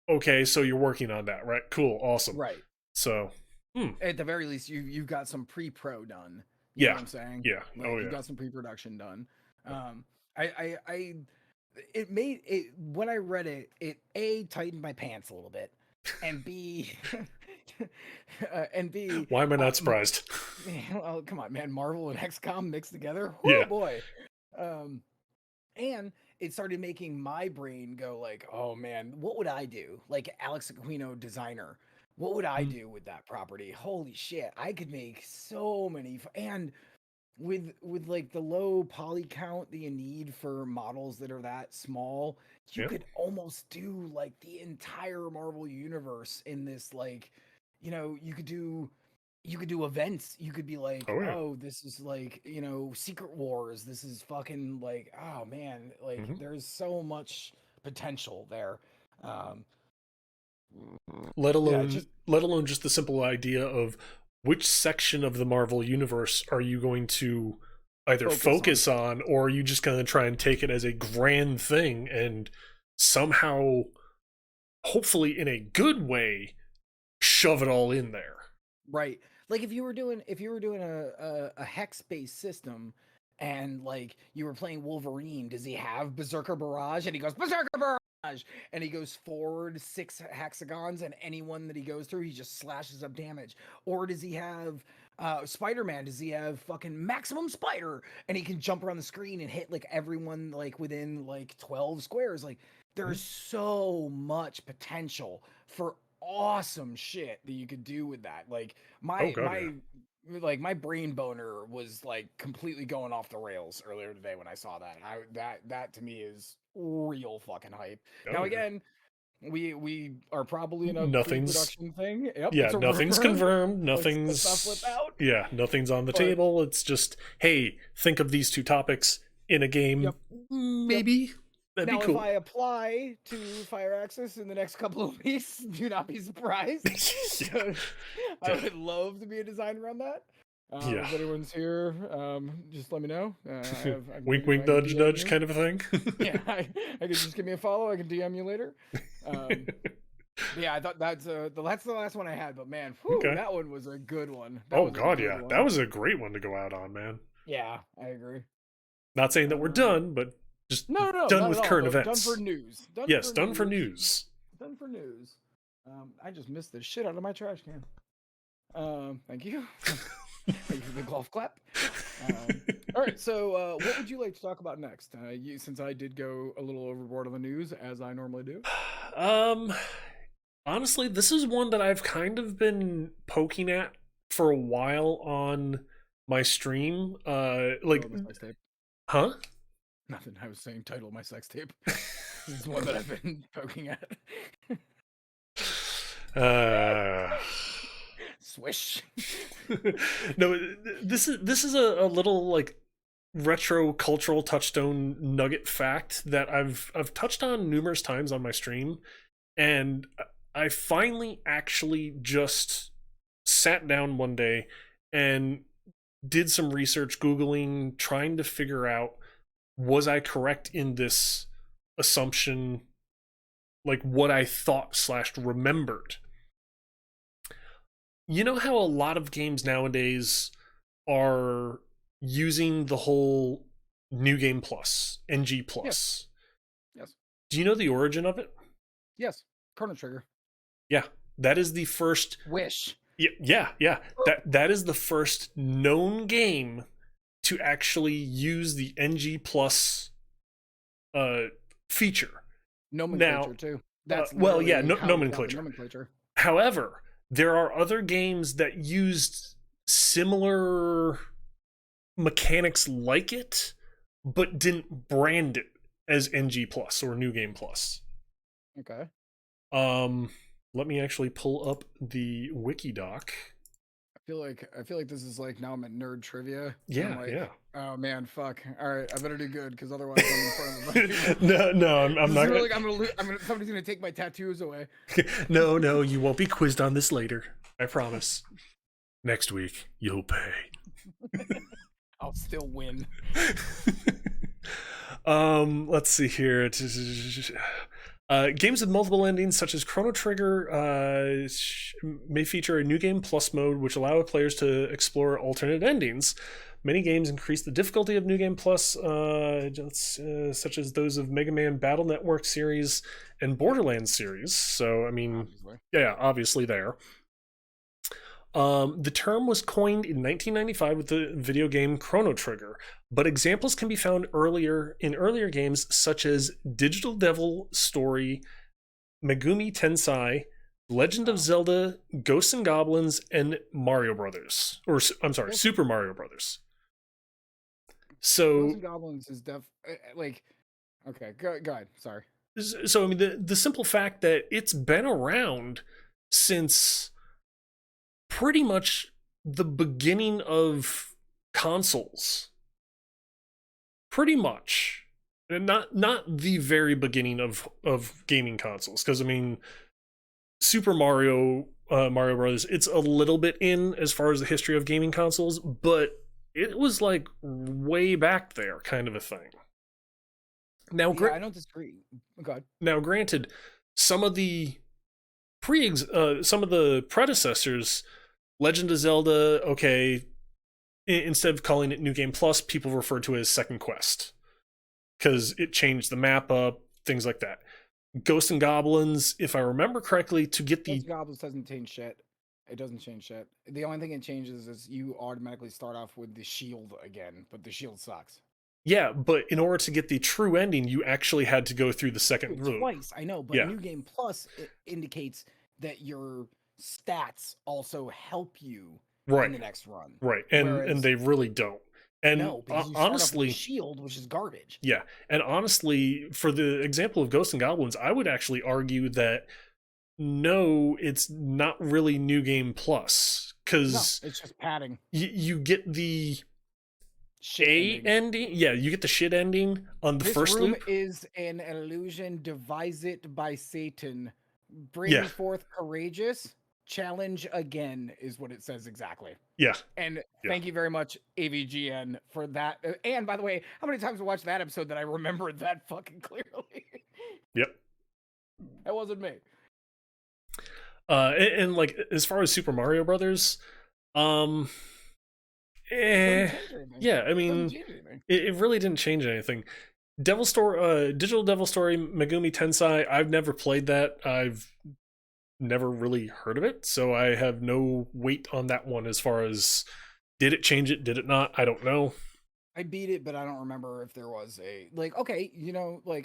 okay, so you're working on that, right? Cool, awesome. right. So, hmm, At the very least, you've got some pre-pro done. You know yeah, what I'm saying? yeah, oh Like you've yeah. got some pre-production done. Um, I it made it when I read it, it a tightened my pants a little bit, and b and b Why am I uh, not surprised? well, come on, man, Marvel and XCOM mixed together. Oh Yeah. boy. Um, and it started making my brain go like, oh man, what would I do? Like Alex Aquino, designer, what would I Mm, do with that property? Holy shit, I could make so many. And with like the low poly count that you need for models that are that small, you yep. could almost do like the entire Marvel universe in this like, you could do events. You could be like, Oh yeah. oh, this is like, Secret Wars. This is fucking like, oh man, like Hmm. there's so much potential there. Um, let yeah, alone just let alone just the simple idea of which section of the Marvel universe are you going to either focus on. focus on, or are you just going to try and take it as a grand thing and somehow, hopefully in a good way, shove it all in there. Right. Like if you were doing a hex based system and like you were playing Wolverine, does he have Berserker Barrage? And he goes Berserker Barrage and he goes forward 6 hexagons and anyone that he goes through he just slashes up damage. Or does he have Spider-Man? Does he have fucking Maximum Spider and he can jump around the screen and hit like everyone like within like 12 squares? Like there's so much potential for awesome shit that you could do with that. Like Oh my god, yeah. my like my brain boner was like completely going off the rails earlier today when I saw that. That to me is real fucking hype. Oh Now yeah. again, we are probably in a Nothing's pre-production thing. Yep, yeah, it's a nothing's rumor. confirmed. Let's not flip Nothing's out. yeah, nothing's on the But table. It's just, hey, think of these two topics in a game. yep, yep. Maybe that'd be Now, if cool. I apply to Fire Access in the next couple of weeks, do not be surprised. I would love to be a designer on that. Yeah. If anyone's here, just let me know. I Wink, wink, I can nudge, DM nudge, you. kind of a thing. Yeah, I can just give me a follow. I can DM you later. Yeah, I thought that's the last one I had. But man, whew, Okay. that one was a good one. That Oh was a god, good yeah, one. that was a great one to go out on, man. Yeah, I agree. Not saying that we're done, but just done with current events. Done for news. Yes, done for news. Done for news. I just missed the shit out of my trash can. Thank you. Thank you for the golf clap. All right, so what would you like to talk about next? Since I did go a little overboard on the news, as I normally do. Honestly, this is one that I've kind of been poking at for a while on my stream. Like, Title of my sex tape. huh? Nothing. I was saying title of my sex tape. This is one that I've been poking at. Swish. No, this is a little like retro cultural touchstone nugget fact that I've touched on numerous times on my stream, and I finally actually just sat down one day and did some research, googling, trying to figure out, was I correct in this assumption, like what I thought / remembered. You know how a lot of games nowadays are using the whole New Game Plus, NG Plus. Yes. Do you know the origin of it? Yes. Chrono Trigger. Yeah, that is the first. Wish. Yeah. That is the first known game to actually use the NG Plus feature. Nomenclature Now, too. That's well, yeah, literally how we got the nomenclature. Nomenclature. However, there are other games that used similar mechanics like it, but didn't brand it as NG Plus or New Game Plus. Okay. Let me actually pull up the wiki doc. I feel like this is like now I'm at nerd trivia. Yeah, I'm like, yeah. Oh man, fuck. All right, I better do good because otherwise I'm in front of a bunch of people. No, I'm not. Like somebody's gonna take my tattoos away. No, you won't be quizzed on this later. I promise. Next week you'll pay. I'll still win. Let's see here. Games with multiple endings, such as Chrono Trigger, may feature a New Game Plus mode, which allow players to explore alternate endings. Many games increase the difficulty of New Game Plus, such as those of Mega Man Battle Network series and Borderlands series. So, I mean, obviously there. The term was coined in 1995 with the video game Chrono Trigger, but examples can be found in earlier games such as Digital Devil Story, Megumi Tensei, Legend of Zelda, Ghosts and Goblins, and Mario Brothers. Or, I'm sorry, Super Mario Brothers. So, Ghosts and Goblins is like, okay, go ahead. Sorry. So, I mean, the simple fact that it's been around since pretty much the beginning of consoles. Pretty much. And not the very beginning of gaming consoles, because I mean, Super Mario Mario Brothers, it's a little bit in as far as the history of gaming consoles, but it was like way back there kind of a thing. Now, Yeah, I don't disagree. God. now granted, some of the some of the predecessors, Legend of Zelda, okay, instead of calling it New Game Plus, people refer to it as Second Quest because it changed the map up, things like that. Ghosts and Goblins, if I remember correctly, to get the Ghosts and Goblins doesn't change shit. It doesn't change shit. The only thing it changes is you automatically start off with the shield again, but the shield sucks. yeah, but in order to get the true ending, you actually had to go through the second route. Twice, I know, but Yeah, New Game Plus it indicates that your stats also help you in the right, next run. right, and Whereas they really don't. And no, because you start off with honestly, the shield, which is garbage. yeah, and honestly, for the example of Ghosts and Goblins, I would actually argue that no, it's not really New Game Plus No, because it's just padding. you get the Shit A ending. ending. Yeah, you get the shit ending on the This first room loop. is an illusion devised by Satan. Bring Yeah, forth courageous, challenge again, is what it says exactly. yeah, And yeah. thank you very much, AVGN, for that. And by the way, how many times I watched that episode that I remembered that fucking clearly? Yep. That wasn't me. And like as far as Super Mario Brothers, um, Doesn't change anything. yeah, I Doesn't mean, change anything. it really didn't change anything. Digital Devil Story, Megumi Tensei. I've never played that. I've never really heard of it, so I have no weight on that one as far as did it change it, did it not? I don't know. I beat it, but I don't remember if there was a like. Okay,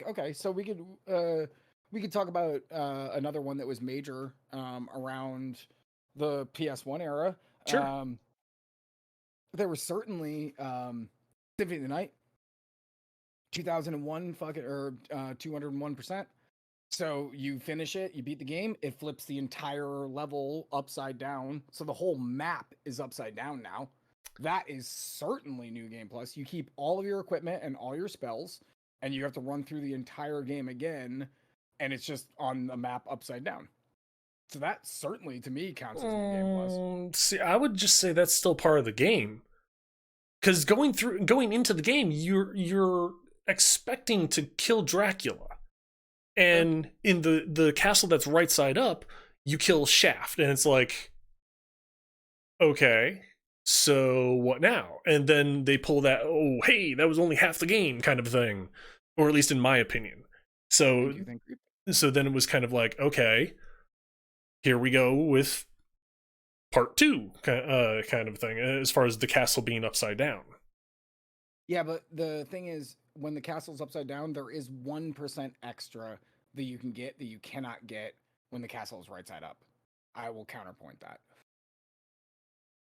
okay, so we could talk about another one that was major around the PS1 era. Sure. There was certainly Symphony of the Night, 2001 fucking or 201%. So you finish it, you beat the game, it flips the entire level upside down. So the whole map is upside down now. That is certainly New Game Plus. You keep all of your equipment and all your spells, and you have to run through the entire game again, and it's just on the map upside down. So that certainly to me counts as New Game Plus. See, I would just say that's still part of the game. Because going into the game, you're expecting to kill Dracula. And in the castle that's right side up, you kill Shaft, and it's like, okay, so what now? And then they pull that, oh hey, that was only half the game kind of thing, or at least in my opinion. So Thank you, thank you. so then it was kind of like, okay, here we go with part two, kind of thing, as far as the castle being upside down. Yeah, but the thing is, when the castle's upside down, there is 1% extra that you can get that you cannot get when the castle is right side up. I will counterpoint that.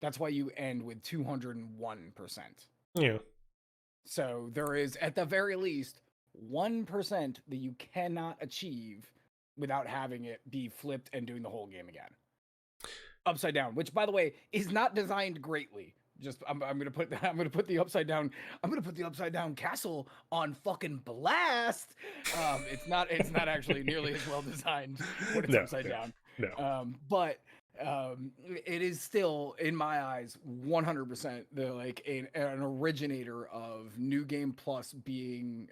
That's why you end with 201%. Yeah. So there is, at the very least, 1% that you cannot achieve without having it be flipped and doing the whole game again. Upside down, which by the way is not designed greatly. Just I'm gonna put the upside down castle on fucking blast. It's not actually nearly as well designed when it's upside down. No. But it is still in my eyes 100% the like an originator of New Game Plus being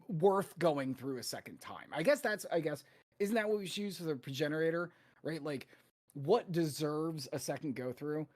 worth going through a second time. I guess isn't that what we should use for the progenitor, right? Like what deserves a second go through?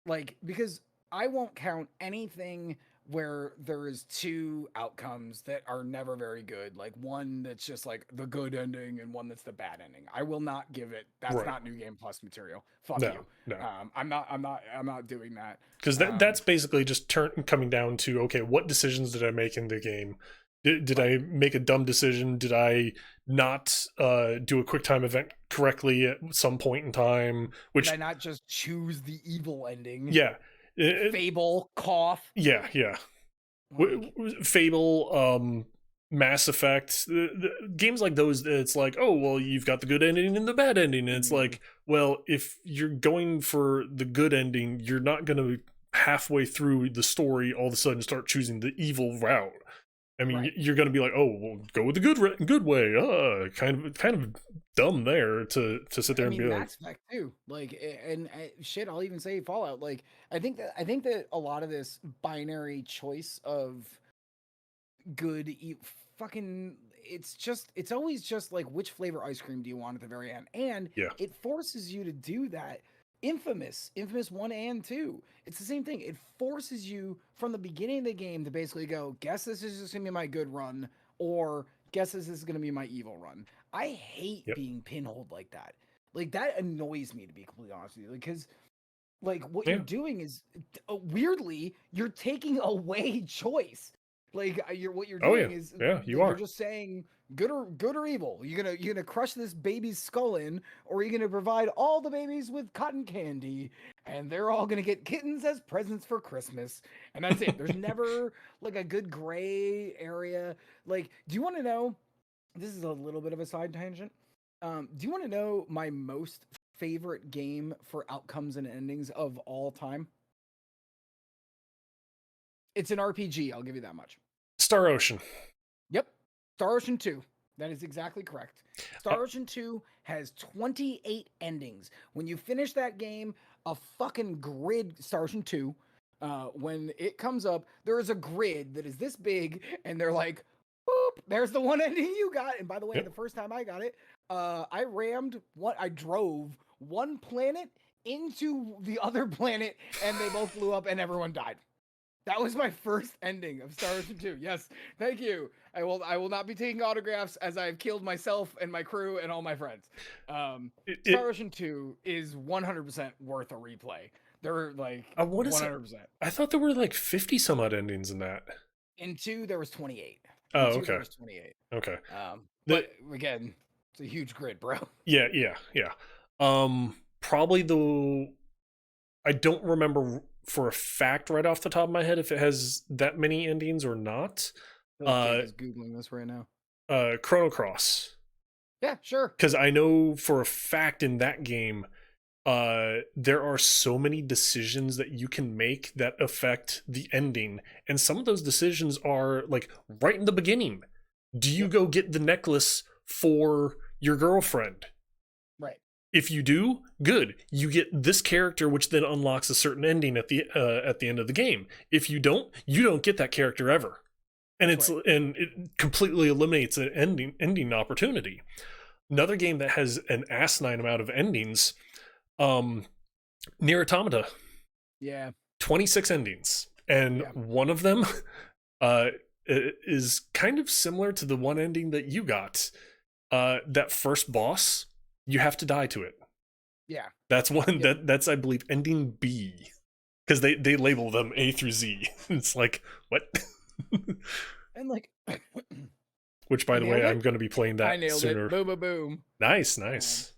Like because I won't count anything where there is two outcomes that are never very good, like one that's just like the good ending and one that's the bad ending. I will not give it. That's Right. not New Game Plus material. Fuck No, you. no. I'm not doing that. Because that's basically just coming down to, okay, what decisions did I make in the game? Did I make a dumb decision? Did I not do a quick time event correctly at some point in time? Which Did I not just choose the evil ending? yeah, Fable, cough. yeah. Like, Fable, Mass Effect, games like those. It's like, oh well, you've got the good ending and the bad ending, and it's like, well, if you're going for the good ending, you're not going to halfway through the story all of a sudden start choosing the evil route. I mean, Right. you're going to be like, oh, well, go with the good way. Kind of dumb there to sit there I and be mean, like, Mass Effect too. Like, shit. I'll even say Fallout. Like, I think that a lot of this binary choice of good, fucking, it's always just like which flavor ice cream do you want at the very end, and yeah, it forces you to do that. Infamous 1 and 2. It's the same thing. It forces you from the beginning of the game to basically go, guess this is just gonna be my good run, or guess this is gonna be my evil run. I hate yep, being pinholed like that. Like that annoys me, to be completely honest with you. Because like what you're yeah, doing is weirdly you're taking away choice. Like you're what you're oh yeah, doing is yeah, you you're are. just saying good or evil. You're gonna crush this baby's skull in, or you're gonna provide all the babies with cotton candy, and they're all gonna get kittens as presents for Christmas, and that's it. There's never like a good gray area. Like, do you want to know? This is a little bit of a side tangent. Do you want to know my most favorite game for outcomes and endings of all time? It's an RPG, I'll give you that much. Star Ocean. Yep. Star Ocean 2. That is exactly correct. Uh, Star Ocean 2 has 28 endings. When you finish that game, a fucking grid, Star Ocean 2, when it comes up, there is a grid that is this big, and they're like, boop, there's the one ending you got. And by the way, yep. the first time I got it, I drove one planet into the other planet, and they both blew up, and everyone died. That was my first ending of Star Ocean 2. Yes, thank you. I will not be taking autographs as I've killed myself and my crew and all my friends. It Star Ocean 2 is 100% worth a replay. They're like I want to say 100%. I thought there were like 50 some odd endings in that. In 2 there was 28. In Oh, 2 there okay. was 28. Okay. The But again, it's a huge grid, bro. Yeah, yeah, yeah. Probably the I don't remember for a fact right off the top of my head if it has that many endings or not. I feel like Uh Gabe is googling this right now. Chrono Cross. Yeah, sure. Cuz I know for a fact in that game there are so many decisions that you can make that affect the ending, and some of those decisions are like right in the beginning. Do you Yep. go get the necklace for your girlfriend? Right. If you do, good. You get this character, which then unlocks a certain ending at the end of the game. If you don't get that character ever, and That's right. it completely eliminates an ending opportunity. Another game that has an asinine amount of endings, um, Nier Automata, Yeah. 26 endings, and Yeah. one of them, is kind of similar to the one ending that you got. That first boss, you have to die to it. Yeah. That's one Yep. that's I believe ending B, because they label them A through Z. It's like what? And like Which, I by the way, nailed I'm it. going to be playing I that nailed it. sooner. Boom, boom, boom. Nice, Um, nice.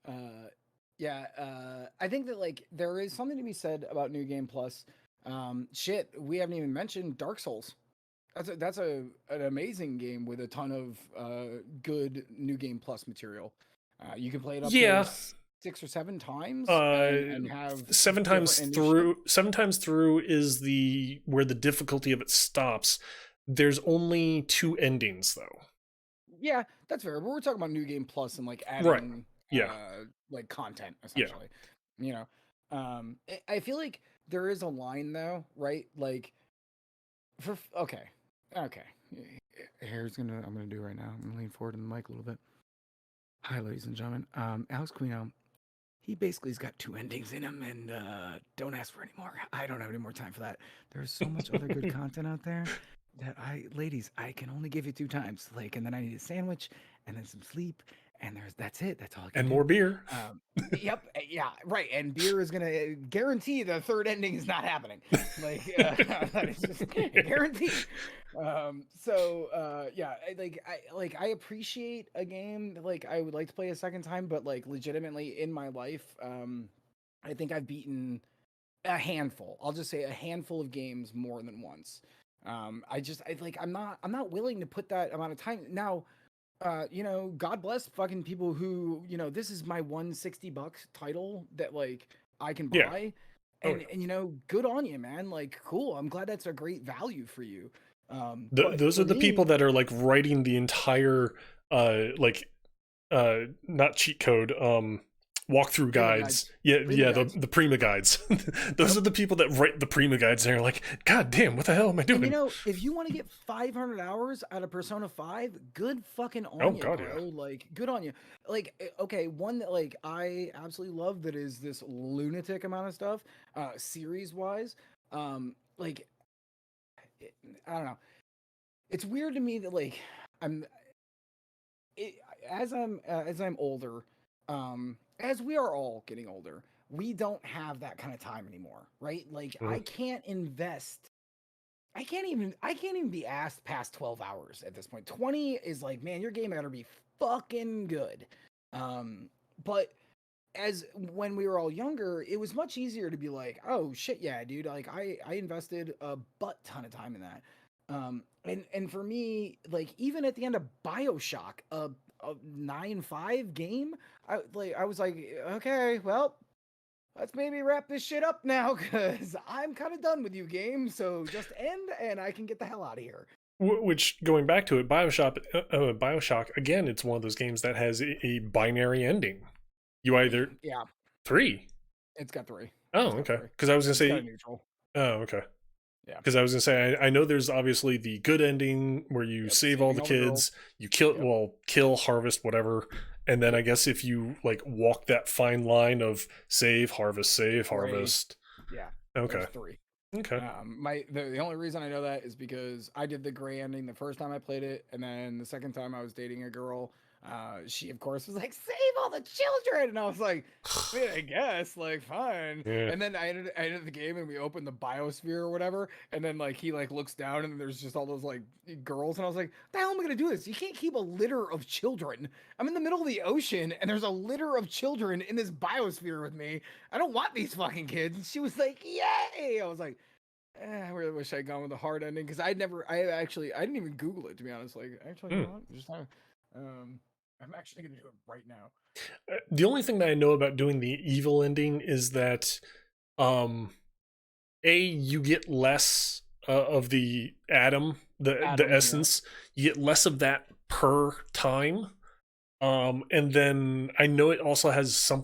uh, yeah. I think that like there is something to be said about New Game Plus. Shit, we haven't even mentioned Dark Souls. That's an amazing game with a ton of good New Game Plus material. You can play it up to Yeah. 6 or 7 times Uh, and have seven different times ending shit. through. 7 times through is the where the difficulty of it stops. There's only 2 endings though. Yeah, that's fair. But we're talking about New Game Plus and like Right. adding Yeah. like content Yeah. essentially. You know. I feel like there is a line though, right? Like okay. Okay. Here's gonna I'm gonna do right now. I'm gonna lean forward in the mic a little bit. Hi ladies and gentlemen. Alex Quino, he basically has got 2 endings in him, and don't ask for any more. I don't have any more time for that. There's so much other good content out there that ladies, I can only give you 2 times. Like, and then I need a sandwich, and then some sleep, and that's it. That's all I can And do. more beer. Yep, yeah, right. And beer is gonna guarantee the third ending is not happening. Like, that is just guaranteed. Yeah, I appreciate a game. Like, I would like to play a second time, but like, legitimately in my life, I think I've beaten a handful. I'll just say a handful of games more than once. I'm not willing to put that amount of time now. God bless fucking people who, this is my $160 title that like I can Yeah. buy. Oh and you know, good on you, man. Like, cool. I'm glad that's a great value for you. But Those are for the people me, that are like writing the entire like not cheat code walkthrough Prima guides. guides, Yeah, Prima yeah, guides. the Prima guides. Those Yep. are the people that write the Prima guides and are like, God damn, what the hell am I And you doing? know, if you want to get 500 hours out of Persona 5, good fucking Oh on you, god, yeah. bro. Like, good on you. Like, okay, one that like I absolutely love that is this lunatic amount of stuff, series wise. Like, it, I don't know. It's weird to me that like I'm it, as I'm older, as we are all getting older, we don't have that kind of time anymore, right? Like, Mhm. I can't even be asked past 12 hours at this point. 20 is like, man, your game better be fucking good. Um, but as when we were all younger, it was much easier to be like, oh shit, yeah, dude. Like I invested a butt ton of time in that. And for me, like even at the end of Bioshock, a 9-5 game, I was like, okay, well, let's maybe wrap this shit up now because I'm kind of done with you, game. So just end and I can get the hell out of here. Which, going back to it, Bioshock again, it's one of those games that has a binary ending. You either Yeah, three. it's got three. Oh, It's got okay. three. Because I was gonna It's kind of say, neutral. oh, okay. Yeah. Because I was gonna say, I know there's obviously the good ending where you Yep. save all Saving the all the girls. kids, you kill, Yep. well, kill, harvest, whatever, and then I Yep. guess if you like walk that fine line of save, Three. harvest. Yeah. Okay, There's three. okay. The only reason I know that is because I did the gray ending the first time I played it, and then the second time I was dating a girl, she of course was like, "Save all the children," and I was like, "I mean, I guess, like, fine." Yeah. And then I ended the game, and we opened the biosphere or whatever, and then like he like looks down, and there's just all those like girls, and I was like, "The hell am I gonna do this? You can't keep a litter of children. I'm in the middle of the ocean, and there's a litter of children in this biosphere with me. I don't want these fucking kids." And she was like, "Yay!" I was like, I really wish I'd gone with a hard ending because I didn't even Google it to be honest. Like, actually, you Hmm. know what? Um, I'm actually gonna do it right now. The only thing that I know about doing the evil ending is that, um, you get less of the atom, the Adam, yeah. essence. You get less of that per time. And then I know it also has some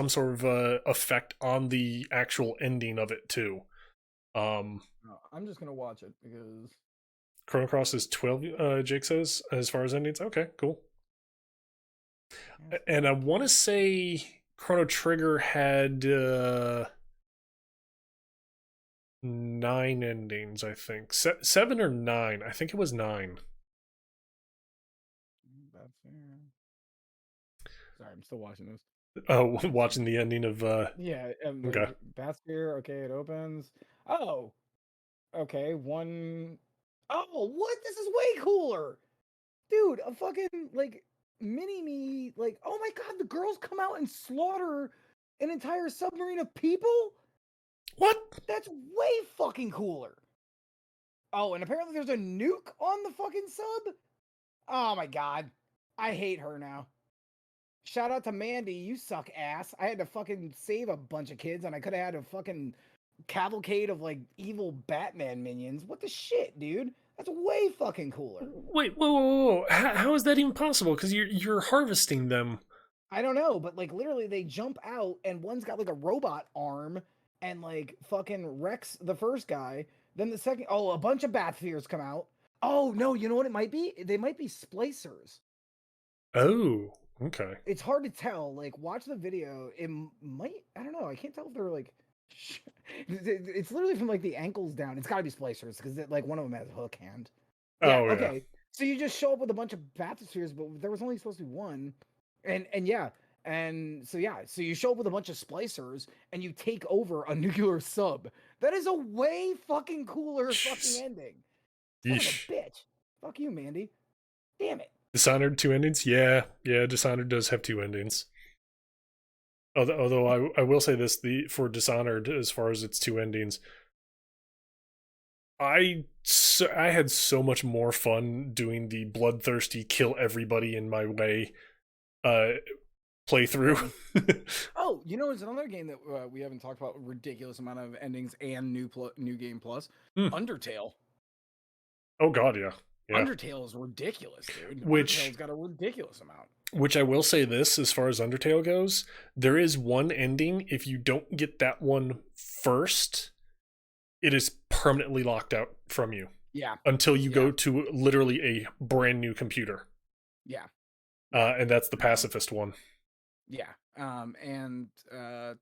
sort of effect on the actual ending of it too. Um, No, I'm just gonna watch it because Chrono Cross is 12, Jake says, as far as endings. Okay, cool. yes, And I want to say Chrono Trigger had 9 endings, I think. 7 or 9. I think it was 9. that's sorry, I'm still watching this. Oh, Let's see. watching the ending of Yeah, okay. like Batsphere. Okay, it opens. Oh, okay. One. Oh, what? This is way cooler, dude. A fucking like mini me. Like, oh my god, the girls come out and slaughter an entire submarine of people. What? That's way fucking cooler. Oh, and apparently there's a nuke on the fucking sub. Oh my god, I hate her now. Shout out to Mandy, you suck ass. I had to fucking save a bunch of kids, and I could have had a fucking cavalcade of like evil Batman minions. What the shit, dude? That's way fucking cooler. Wait, whoa. How is that even possible? Because you're harvesting them. I don't know, but like literally they jump out and one's got like a robot arm and like fucking wrecks the first guy. Then the second, oh, a bunch of bat spheres come out. Oh no, you know what it might be? They might be splicers. Oh, okay. It's hard to tell. Like, watch the video. Might, I don't know. I can't tell if they're like, it's literally from like the ankles down. It's got to be splicers because like one of them has a hook hand. Yeah. Oh yeah. Okay. So you just show up with a bunch of bathyspheres, but there was only supposed to be one, and yeah, and so yeah, so you show up with a bunch of splicers and you take over a nuclear sub. That is a way fucking cooler fucking Jeez. ending. Son of a Yeesh. bitch. Fuck you, Mandy. Damn it. Dishonored 2 endings? Yeah, yeah. Dishonored does have 2 endings. Although I will say this: the for Dishonored, as far as its 2 endings, I had so much more fun doing the bloodthirsty kill everybody in my way, uh, playthrough. Oh, you know, it's another game that we haven't talked about. Ridiculous amount of endings and new game plus. Hmm. Undertale. Oh God, yeah. Undertale is ridiculous, dude. Which Undertale's got a ridiculous amount. Which I will say this, as far as Undertale goes, there is one ending. If you don't get that one first, it is permanently locked out from you. Yeah. Until you go to literally a brand new computer. Yeah. And that's the pacifist one. Yeah. And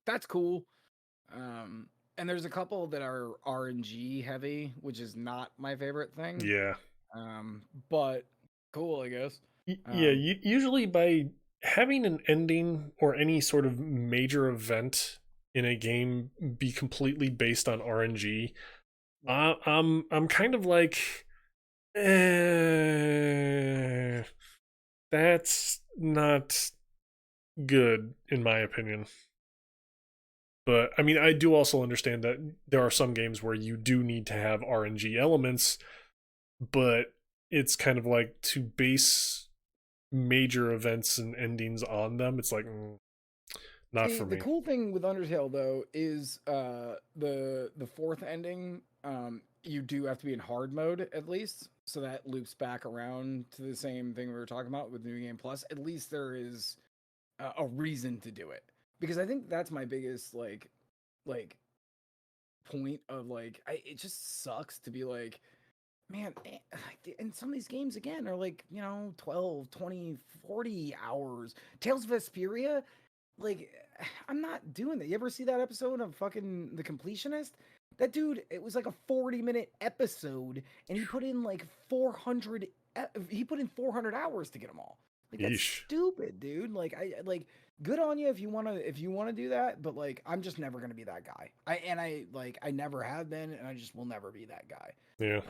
that's cool. And there's a couple that are RNG heavy, which is not my favorite thing. Yeah. But cool, I guess. Yeah, usually by having an ending or any sort of major event in a game be completely based on RNG, I'm kind of like, that's not good in my opinion. But I mean, I do also understand that there are some games where you do need to have RNG elements, but it's kind of like to base major events and endings on them. It's like not for me. The cool thing with Undertale though is the fourth ending. You do have to be in hard mode at least, so that loops back around to the same thing we were talking about with New Game Plus. At least there is a reason to do it, because I think that's my biggest like point of like it just sucks to be like, man, and some of these games again are like, you know, 12, 20, 40 hours. Tales of Vesperia, like, I'm not doing that. You ever see that episode of fucking The Completionist? That dude, it was like a 40-minute episode, and he put in like 400 hours to get them all. Like, that's stupid, dude. Like, I like, good on you if you wanna do that, but like, I'm just never gonna be that guy. I never have been, and I just will never be that guy. Yeah.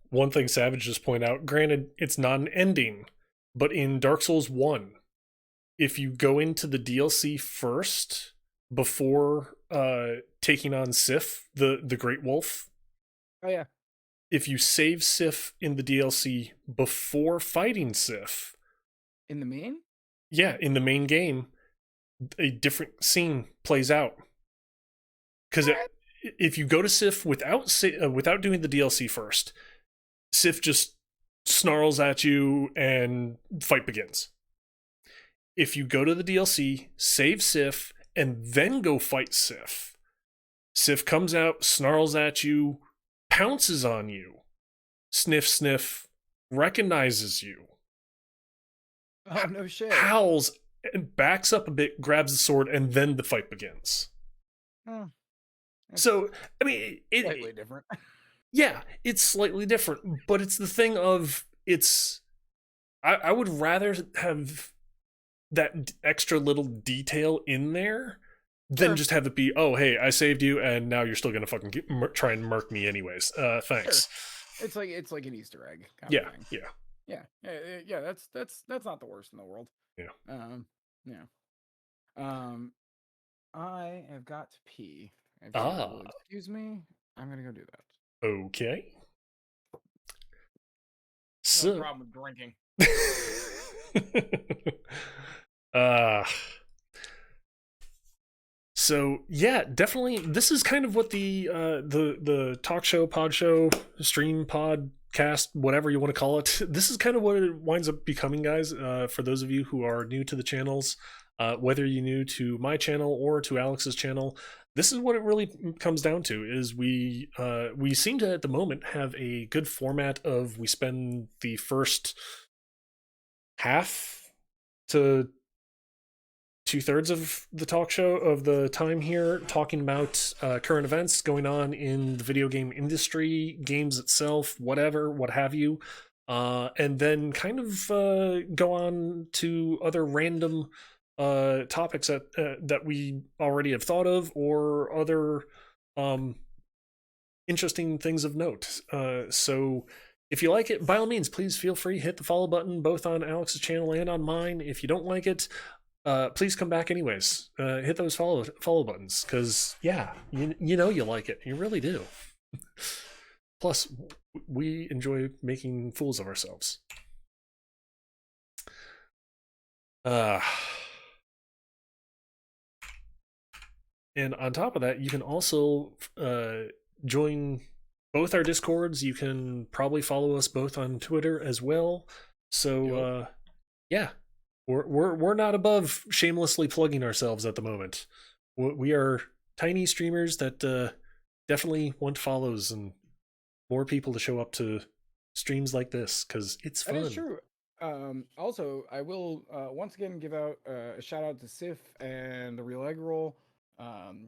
One thing Savage just pointed out, granted, it's not an ending, but in Dark Souls 1, if you go into the DLC first before taking on Sif, the Great Wolf. Oh yeah. If you save Sif in the DLC before fighting Sif. In the main? Yeah, in the main game, a different scene plays out. Because if you go to Sif without doing the DLC first, Sif just snarls at you and fight begins. If you go to the DLC, save Sif, and then go fight Sif, Sif comes out, snarls at you, pounces on you, sniff, recognizes you. Oh, no shit. Howls, and backs up a bit, grabs the sword, and then the fight begins. Oh. So, I mean, it's slightly different. Yeah, it's slightly different, but it's the thing of, I would rather have that extra little detail in there than just have it be, oh, hey, I saved you, and now you're still gonna fucking try and murk me anyways. Thanks. Sure. It's like an Easter egg kind of thing. Yeah. That's not the worst in the world. Yeah. I have got to pee. Excuse me. I'm gonna go do that. Okay. No problem with drinking. So yeah, definitely. This is kind of what the talk show, pod show, stream, podcast, whatever you want to call it. This is kind of what it winds up becoming, guys. For those of you who are new to the channels, whether you're new to my channel or to Alex's channel, this is what it really comes down to. Is we seem to at the moment have a good format of, we spend the first half to 2/3 of the talk show of the time here talking about current events going on in the video game industry, games itself, whatever, what have you, and then kind of go on to other random topics that we already have thought of, or other interesting things of note. So if you like it, by all means, please feel free, hit the follow button both on Alex's channel and on mine. If you don't like it, please come back anyways. Hit those follow buttons, because yeah, you know you like it, you really do. Plus, we enjoy making fools of ourselves. And on top of that, you can also join both our Discords. You can probably follow us both on Twitter as well. So Yep. yeah, we're not above shamelessly plugging ourselves at the moment. We are tiny streamers that definitely want follows and more people to show up to streams like this because it's That is fun. true. Also, I will once again give out a shout out to Sif and the Real Egg Roll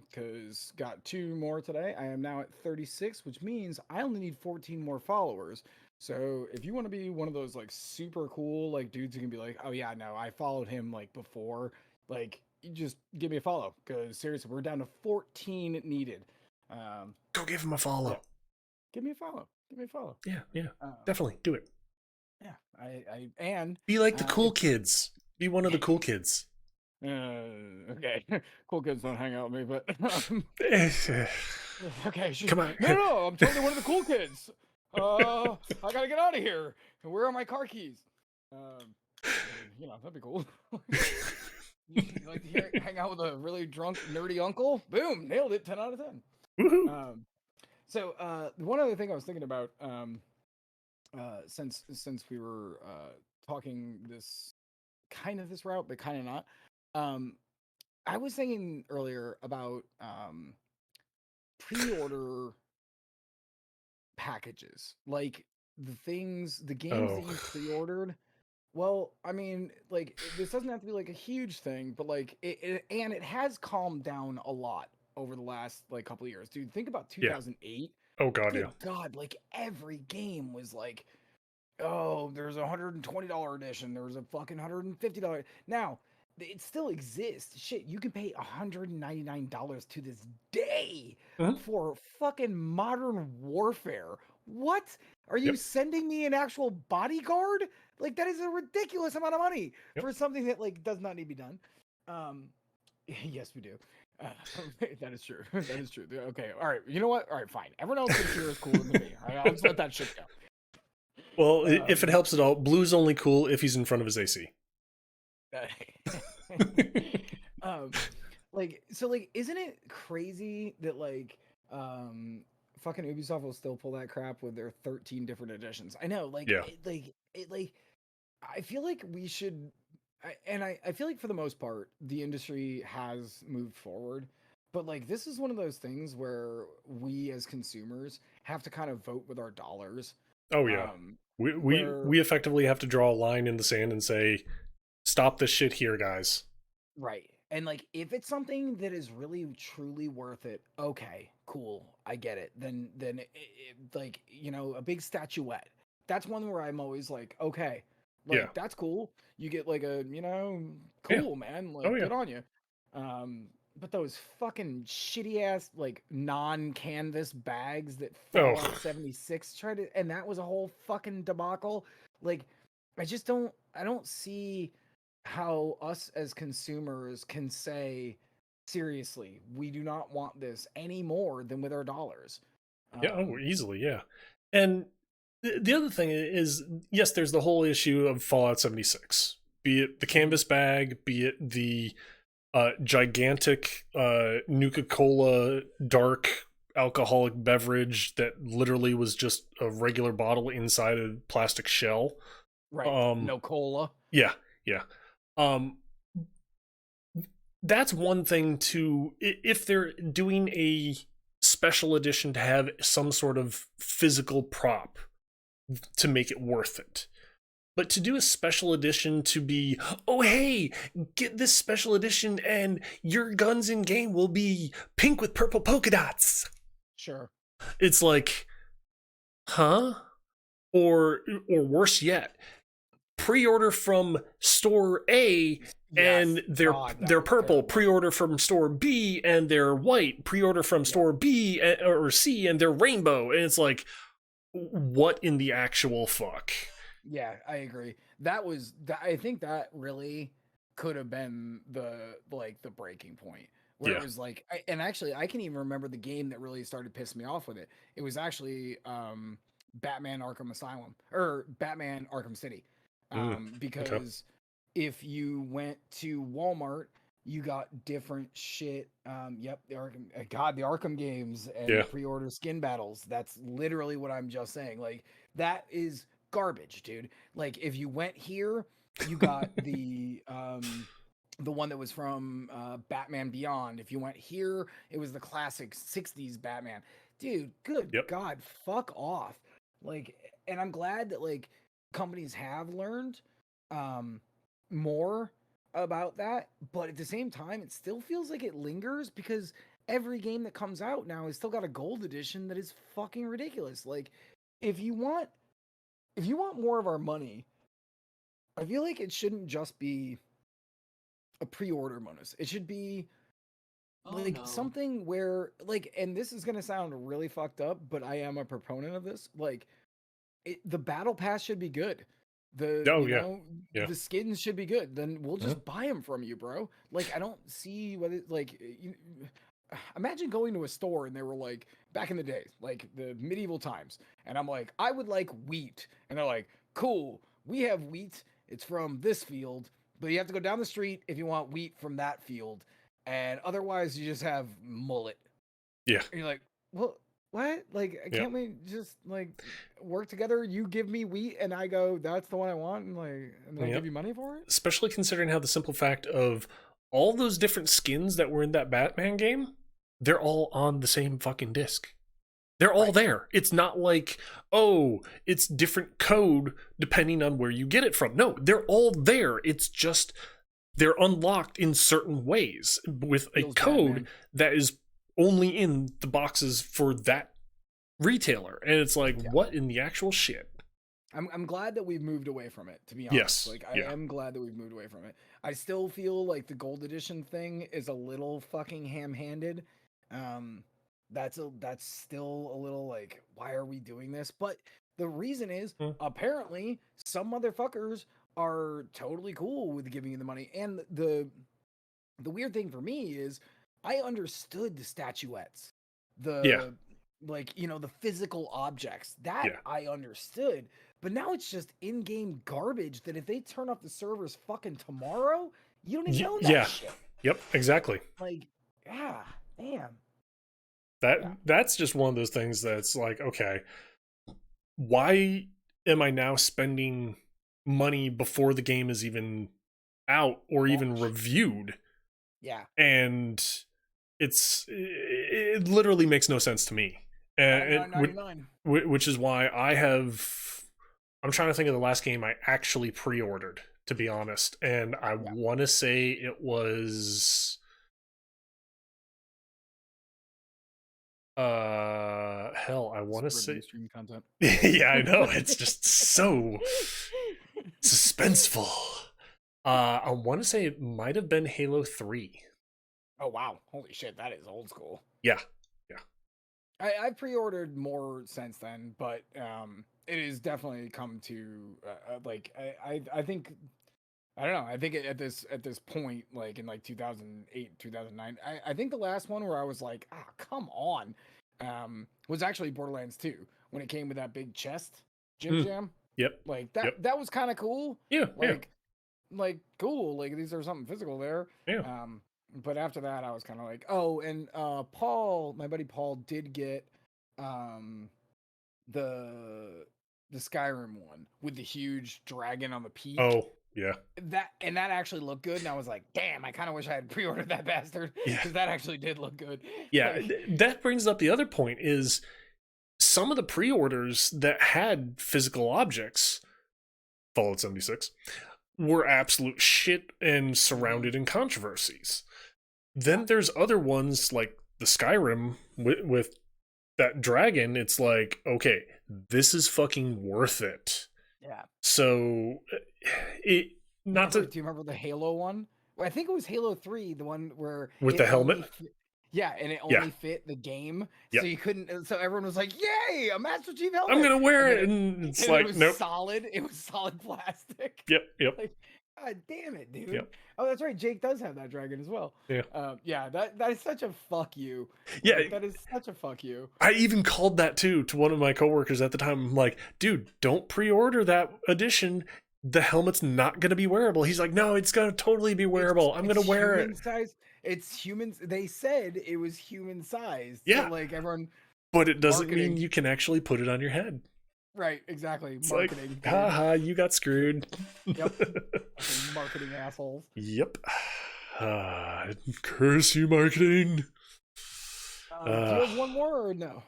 because got 2 more today. I am now at 36, which means I only need 14 more followers. So if you want to be one of those like super cool like dudes who can be like, oh yeah, no, I followed him like before, like you just give me a follow because seriously, we're down to 14 needed. Um, Go give him a yeah, follow. give me a follow. Give me a follow. Yeah, yeah, Um, definitely do it. yeah, I and Be like the cool if kids. Be one of the cool kids. okay, cool kids don't hang out with me, but okay, Come on. no, I'm totally one of the cool kids. I gotta get out of here. Where are my car keys? Um, that'd be cool. You like to hang out with a really drunk, nerdy uncle? Boom, nailed it. 10 out of 10. Woohoo. One other thing I was thinking about, since we were talking this route, but kind of not. Um, I was thinking earlier about pre-order packages, like the games that Oh, you pre-ordered. Well, I mean, like this doesn't have to be like a huge thing, but like and it has calmed down a lot over the last like couple of years. Dude, think about yeah. 2008. Oh God, yeah. Good God, like every game was like, oh, there's a $120 edition. There's a fucking $150. Now, it still exists. Shit, you can pay $199 to this day Mhm. for fucking Modern Warfare. What? Are you Yep. sending me an actual bodyguard? Like that is a ridiculous amount of money Yep. for something that like does not need to be done. Um, yes, we do. Uh, that is true. That is true. Okay. All right. You know what? All right. Fine. Everyone else thinks you're as cool as me. All right, I'll just let that shit go. Well, if it Um, helps at all, Blue's only cool if he's in front of his AC. um, like, isn't it crazy that um, fucking Ubisoft will still pull that crap with their 13 different editions? I know, Yeah. I feel like we should, I feel like for the most part, the industry has moved forward, but like this is one of those things where we as consumers have to kind of vote with our dollars. Oh yeah. Um, We where effectively have to draw a line in the sand and say, stop this shit here, guys. Right. And like if it's something that is really truly worth it, okay, cool, I get it. Then like, a big statuette. That's one where I'm always like, okay, Yeah. like that's cool. You get like a, Yeah. cool, man, Oh like yeah. good on you. But those fucking shitty ass like non-canvas bags that Oh Fallout 76 tried to, and that was a whole fucking debacle. Like I don't see how us as consumers can say seriously we do not want this any more than with our dollars. yeah. Oh, um easily. Yeah. And the other thing is, yes, there's the whole issue of Fallout 76. Be it the mhm, canvas bag, be it the gigantic Nuka Cola dark alcoholic beverage that literally was just a regular bottle inside a plastic shell. right, Um, no cola. yeah, yeah. Um, that's one thing to if they're doing a special edition to have some sort of physical prop to make it worth it. But to do a special edition to be, oh hey, get this special edition and your guns in game will be pink with purple polka dots. Sure. It's like, huh? Or worse yet, pre-order from store A Yes, and they're god, that they're was purple, terrible. pre-order from store B and they're white, pre-order from Yep. store B or C and they're rainbow, and it's like, what in the actual fuck? Yeah, I agree. That was that. I think that really could have been the breaking point where it Yeah. was like, and actually, I can even remember the game that really started pissing me off with it. It was actually Batman Arkham Asylum or Batman Mm, okay. because if you went to Walmart You got different shit. Yep, the Arkham games and Yeah. the pre-order skin battles. That's literally what I'm just saying. Like that is garbage, dude. Like if you went here, you got the one that was from Batman Beyond. If you went here, it was the classic 60s Batman. Dude, good Yep. God, fuck off. Like, and I'm glad that like companies have learned um more about that, but at the same time, it still feels like it lingers because every game that comes out now has still got a gold edition that is fucking ridiculous. Like, if you want if you want more of our money, I feel like it shouldn't just be a pre-order bonus. It should be Oh like no. something where like, and this is gonna sound really fucked up, but I am a proponent of this. Like, the battle pass should be good. Oh, yeah. Yeah. The skins should be good. Then we'll Mhm. just buy them from you, bro. Like, I don't see what it like. Imagine going to a store and they were like, back in the day, like the medieval times, and I'm like, I would like wheat, and they're like, cool, we have wheat. It's from this field, but you have to go down the street if you want wheat from that field, and otherwise you just have mullet. Yeah. And you're like, well, what? Like, Yeah. can't we just like work together? You give me wheat, and I go, that's the one I want, and then I Yep. give you money for it. Especially considering how the simple fact of all those different skins that were in that Batman game, they're all on the same fucking disc. They're all Right. there. It's not like, oh, it's different code depending on where you get it from. No, they're all there. It's just they're unlocked in certain ways with a Feels code Batman. that is only in the boxes for that retailer. And it's like, Yeah. what in the actual shit? I'm glad that we've moved away from it, to be honest. Yes, Like, I yeah. am glad that we've moved away from it. I still feel like the gold edition thing is a little fucking ham-handed. That's still a little like, why are we doing this? But the reason is apparently some motherfuckers are totally cool with giving you the money. And the weird thing for me is I understood the statuettes. Yeah. Like, the physical objects. That Yeah. I understood. But now it's just in-game garbage that if they turn off the servers fucking tomorrow, you don't even know that Yeah. shit. Yep, exactly. Like, yeah, damn. That's just one of those things that's like, okay, why am I now spending money before the game is even out or even Launch. reviewed? Yeah. And it literally makes no sense to me. $99.99. Which is why I'm trying to think of the last game I actually pre-ordered, to be honest, and I want to say it was hell, I want to say stream content. yeah, I know, it's just so suspenseful. I want to say it might have been Halo 3. Oh wow, holy shit, that is old school. Yeah. I pre-ordered more since then, but it has definitely come to like I think, I don't know, I think at this point, like in like 2008 2009, I think the last one where I was like, come on, was actually Borderlands 2 when it came with that big chest jam. Yep. Like that Yep. that was kind of cool. Yeah. Like cool, like these are something physical there. Yeah. But after that I was kind of like, oh, and Paul, my buddy Paul, did get the Skyrim one with the huge dragon on the peak. Oh, yeah. That actually looked good, and I was like, damn, I kind of wish I had pre-ordered that bastard, Yeah. because that actually did look good. Yeah, Like, that brings up the other point is some of the pre-orders that had physical objects, Fallout 76, were absolute shit and surrounded in controversies. Then there's other ones like the Skyrim with that dragon. It's like, okay, this is fucking worth it. yeah. So, do Do you remember the Halo one? Well, I think it was Halo 3, the one where with it the helmet. Yeah, and it Yeah. only fit the game, Yep. so you couldn't. So everyone was like, "Yay, a Master Chief helmet!" I'm gonna wear And it, then- and it's and like, it was nope. solid. It was solid plastic. Yep. Like, God damn it, dude. Yep. Oh, that's right. Jake does have that dragon as well. Yeah. Yeah. That is such a fuck you. Yeah. Like, that is such a fuck you. I even called that too to one of my coworkers at the time. I'm like, dude, don't pre-order that edition. the helmet's not going to be wearable. He's like, no, it's going to totally be wearable. I'm going to wear it. Size. It's humans. They said it was human sized. Yeah. So like everyone. But it doesn't mean you can actually put it on your head. Right. Exactly. It's marketing. Like, haha, you got screwed. Yep. Marketing assholes. Yep. Curse you, marketing. Do you have one more or no?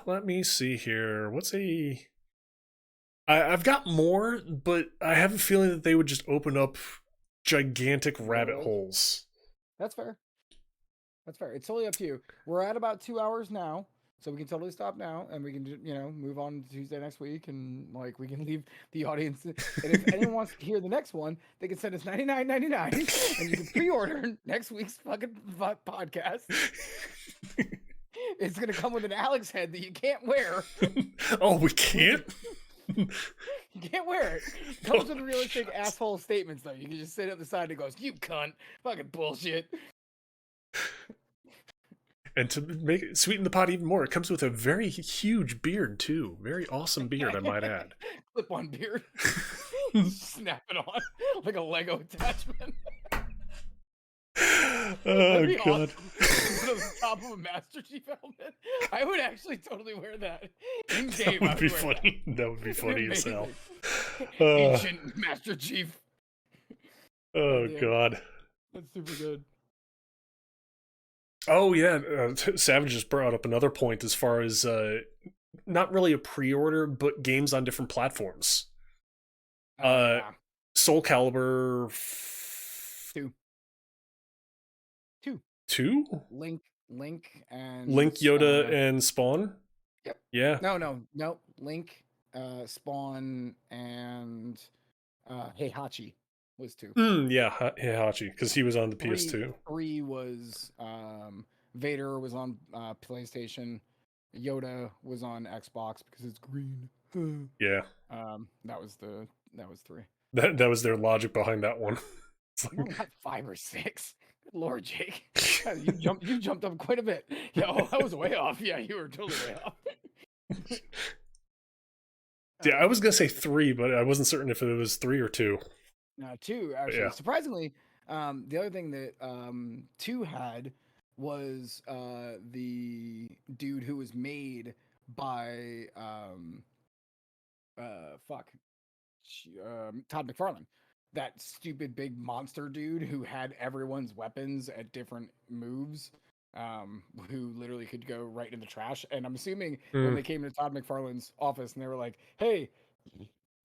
Let me see here. I've got more, but I have a feeling that they would just open up gigantic rabbit holes. That's fair. That's fair. It's totally up to you. We're at about 2 hours now, so we can totally stop now, and we can, move on to Tuesday next week, and like we can leave the audience. And if anyone wants to hear the next one, they can send us $99.99, and you can pre-order next week's fucking podcast. It's gonna come with an Alex head that you can't wear. Oh, we can't? You can't wear it. It comes with realistic asshole statements, though. You can just sit at the side and goes, "You cunt, fucking bullshit." And to make it sweeten the pot even more, it comes with a very huge beard too. Very awesome beard, I might add. Clip-on beard. Snap it on like a Lego attachment. Oh god! Awesome. On the top of a Master Chief helmet, I would actually totally wear that in game. That would be funny. That would be funny as hell. Ancient Master Chief. Oh god! That's super good. Oh yeah, Savage just brought up another point as far as not really a pre-order, but games on different platforms. Soul Calibur 2? Link, Yoda, and Spawn? Yep. Yeah. No. Link, Spawn, and Heihachi was 2. Yeah, Heihachi, because he was on the PS2. 3 was Vader was on PlayStation. Yoda was on Xbox because it's green. Yeah. That was 3. That was their logic behind that one. It's like, not 5 or 6. Good Lord, Jake, you jumped up quite a bit. Yeah, I was way off. Yeah, you were totally way off. Yeah, I was gonna say 3, but I wasn't certain if it was 3 or 2. 2 actually. Yeah. Surprisingly, the other thing that 2 had was the dude who was made by Todd McFarlane. That stupid big monster dude who had everyone's weapons at different moves, who literally could go right in the trash. And I'm assuming when they came to Todd McFarlane's office and they were like, "Hey,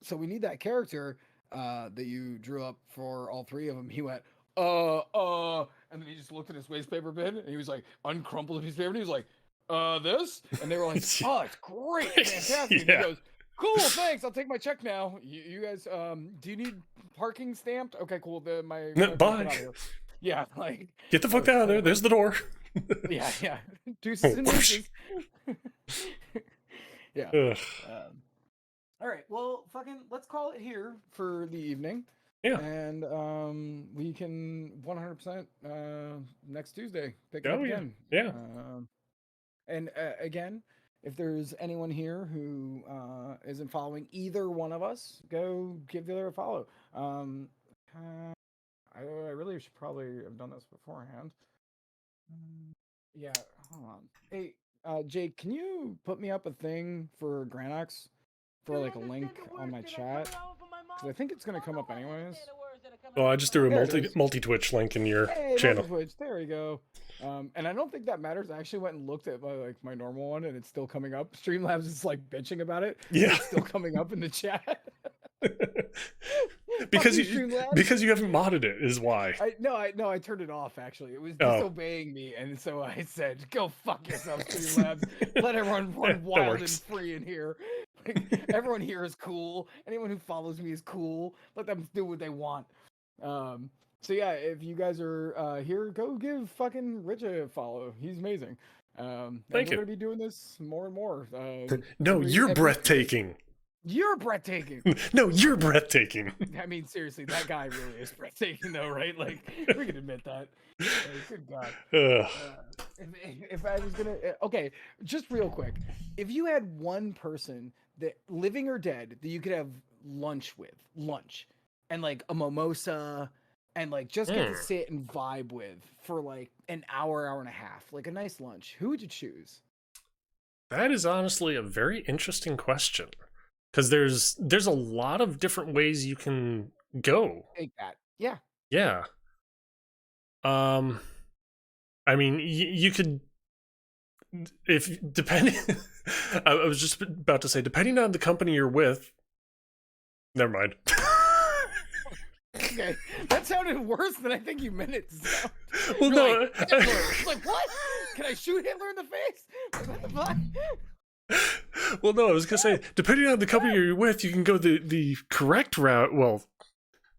so we need that character that you drew up for all 3 of them," he went, and then he just looked at his waste paper bin and he was like, uncrumpled his paper and he was like, this? And they were like, "Oh, it's great, fantastic." Yeah. He goes, "Cool, thanks. I'll take my check now. You guys, do you need parking stamped? Okay, cool. My bye. Yeah, like get the fuck out of there. There's the door. Yeah. Deuces and deuces. Yeah. All right. Well, fucking, let's call it here for the evening. Yeah. And we can 100% next Tuesday pick it up again. Yeah. And again, if there's anyone here who isn't following either one of us, go give the other a follow. I really should probably have done this beforehand. Yeah, hold on. Hey, Jake, can you put me up a thing for Granox for like a link on my chat? Because I think it's going to come up anyways. Oh, I just threw a multi-Twitch link in your channel. Multi-Twitch, there we go. And I don't think that matters. I actually went and looked at my normal one, and it's still coming up. Streamlabs is like bitching about it. Yeah, it's still coming up in the chat. because you haven't modded it is why. I turned it off actually. It was disobeying me, and so I said, "Go fuck yourself, Streamlabs. Let everyone run wild and free in here. Everyone here is cool. Anyone who follows me is cool. Let them do what they want." So yeah, if you guys are here, go give fucking Rich a follow. He's amazing. We're gonna be doing this more and more. No, you're breathtaking. You're breathtaking. No, you're breathtaking. I mean, seriously, that guy really is breathtaking, though, right? Like, we can admit that. Good God. If I was gonna, okay, just real quick, if you had one person that, living or dead, that you could have lunch, and like a mimosa, and like just get to sit and vibe with for like an hour and a half, like a nice lunch, who would you choose? That is honestly a very interesting question because there's a lot of different ways you can go. Take that. Yeah. Yeah. Um, I mean, you could, if depending. I was just about to say, depending on the company you're with. Never mind. Okay, that sounded worse than I think you meant it to sound. Well, You're no. like, Hitler. Like, what? Can I shoot Hitler in the face? What the fuck? Well, no, I was gonna say, depending on the company you're with, you can go the correct route. Well,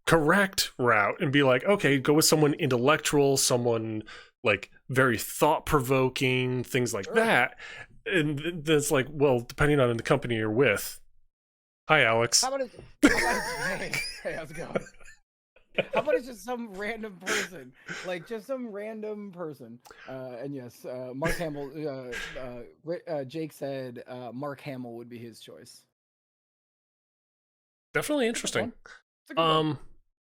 correct route, and be like, okay, go with someone intellectual, someone like very thought provoking, things like that. And that's like, well, depending on the company you're with. Hi, Alex. How about hey, how's it going? How about it's just some random person, like just some random person? And yes, Mark Hamill. Jake said Mark Hamill would be his choice. Definitely interesting. One.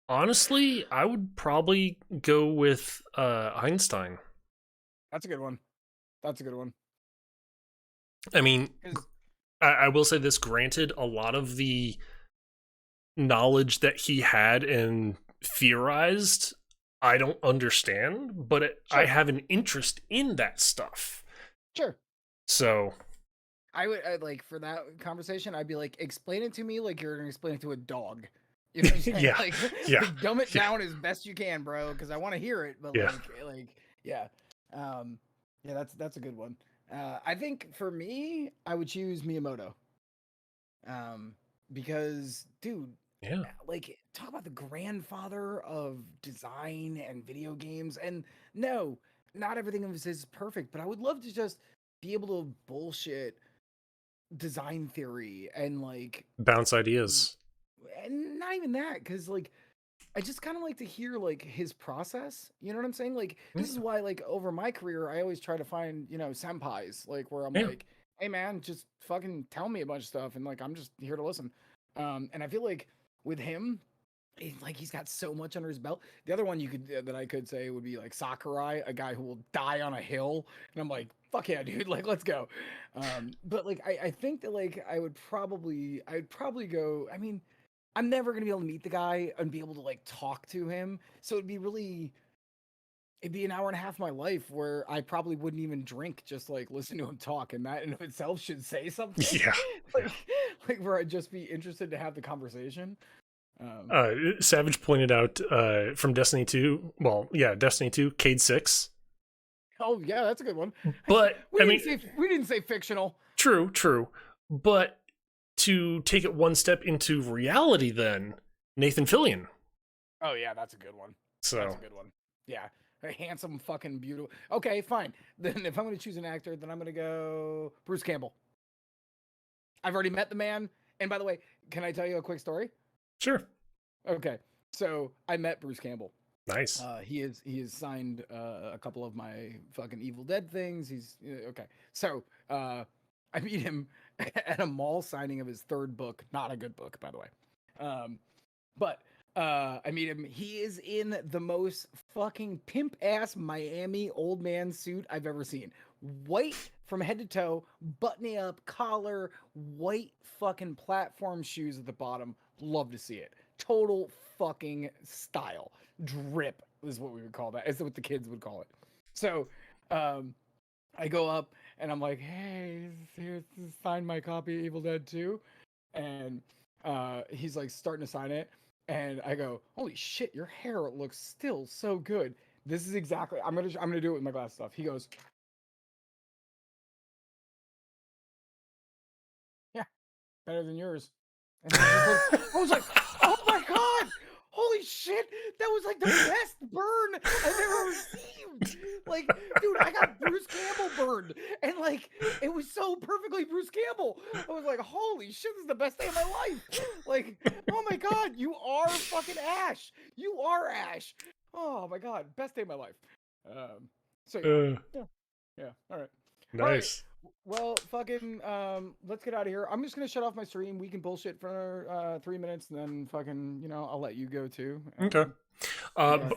Honestly, I would probably go with Einstein. That's a good one. That's a good one. I mean, I will say this, granted, a lot of the knowledge that he had and theorized, I don't understand, but Sure. I have an interest in that stuff. Sure. So I would like for that conversation, I'd be like, explain it to me like you're gonna explain it to a dog. You know what I'm saying? Yeah. Like, dumb it down as best you can, bro, because I want to hear it. But yeah, yeah, that's a good one. I think for me, I would choose Miyamoto. Because, dude, yeah, like talk about the grandfather of design and video games. And no, not everything of his is perfect, but I would love to just be able to bullshit design theory and like bounce ideas. And not even that, because like I just kind of like to hear like his process. You know what I'm saying? Like this is why like over my career I always try to find, senpais, like where I'm like, hey man, just fucking tell me a bunch of stuff and like I'm just here to listen. And I feel like with him, he's got so much under his belt. The other one that I could say would be like Sakurai, a guy who will die on a hill, and I'm like, fuck yeah, dude, like let's go. But like I think that like I'd probably go. I mean, I'm never gonna be able to meet the guy and be able to like talk to him, so it'd be an hour and a half of my life where I probably wouldn't even drink, just like listen to him talk, and that in of itself should say something. Yeah. like where I'd just be interested to have the conversation. Savage pointed out from Destiny 2. Well, yeah, Destiny 2, Cade 6. Oh yeah, that's a good one. But we didn't say fictional. True. But to take it one step into reality, then Nathan Fillion. Oh yeah, that's a good one. So that's a good one. Yeah, a handsome, fucking beautiful. Okay, fine. Then if I'm going to choose an actor, then I'm going to go Bruce Campbell. I've already met the man. And by the way, can I tell you a quick story? Sure. Okay, so I met Bruce Campbell. Nice. He is signed a couple of my fucking Evil Dead things. He's okay. So I meet him at a mall signing of his third book. Not a good book, by the way. But I meet him. He is in the most fucking pimp ass Miami old man suit I've ever seen. White from head to toe, buttoning up, collar, white fucking platform shoes at the bottom. Love to see it. Total fucking style. Drip is what we would call that. Is what the kids would call it. So I go up and I'm like, hey, here, sign my copy of Evil Dead 2. And he's like starting to sign it. And I go, holy shit, your hair looks still so good. This is exactly, I'm gonna do it with my glass stuff. He goes, yeah, better than yours. And I was like, oh my god, holy shit, that was like the best burn I've ever received. Like, dude, I got Bruce Campbell burned, and like, it was so perfectly Bruce Campbell. I was like, holy shit, this is the best day of my life. Like, oh my god, you are fucking Ash. You are Ash. Oh my god, best day of my life. So yeah, all right. Nice. Well, fucking, let's get out of here. I'm just gonna shut off my stream. We can bullshit for 3 minutes, and then fucking, I'll let you go too. Okay. Yeah.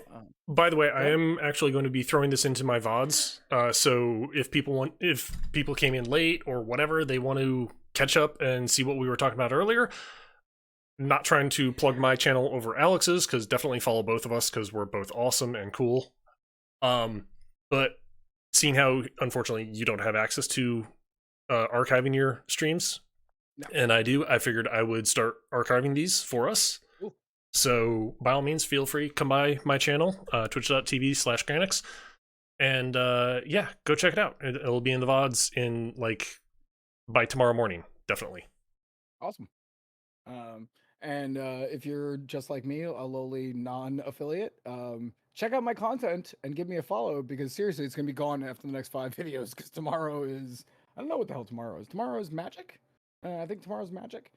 By the way, Go I ahead. am actually going to be throwing this into my VODs. So if people came in late or whatever, they want to catch up and see what we were talking about earlier. Not trying to plug my channel over Alex's, because definitely follow both of us because we're both awesome and cool. But seeing how unfortunately you don't have access to archiving your streams, No. and I do, I figured I would start archiving these for us. Cool. So by all means, feel free, come by my channel, twitch.tv/Granix, and yeah, go check it out. It'll be in the VODs in by tomorrow morning, definitely. Awesome. And if you're just like me, a lowly non-affiliate, check out my content and give me a follow, because seriously, it's gonna be gone after the next 5 videos, because tomorrow is, I don't know what the hell tomorrow is. Tomorrow is magic. I think tomorrow's magic.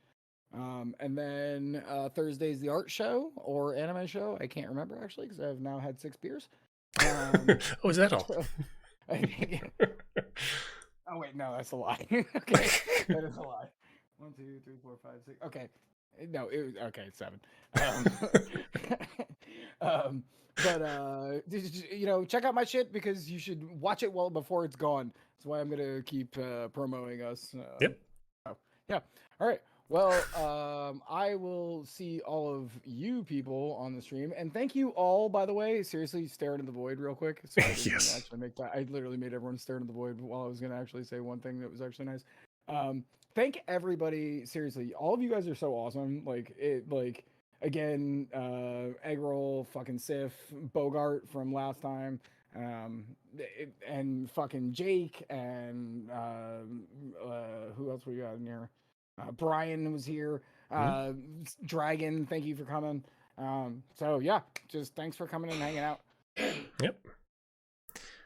And then Thursday's the art show or anime show. I can't remember actually, because I've now had 6 beers. Oh, is that all? So, I think, oh wait, no, that's a lie. Okay, that is a lie. 1, 2, 3, 4, 5, 6. Okay, no, it was okay. 7. But check out my shit, because you should watch it well before it's gone. That's why I'm gonna keep promoting us. Yep. So, yeah. All right. Well, I will see all of you people on the stream, and thank you all, by the way. Seriously, stare into the void real quick. So I didn't Yes. actually make that. I literally made everyone stare into the void while I was gonna actually say one thing that was actually nice. Thank everybody. Seriously, all of you guys are so awesome. Again, egg roll, fucking Sif, Bogart from last time, and fucking Jake, and who else we got in here? Brian was here. Dragon, thank you for coming. So yeah, just thanks for coming and hanging out. Yep.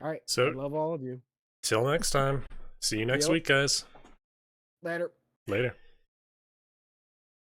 All right. So I love all of you. till next time. See you next Yep. week, guys. Later. Later.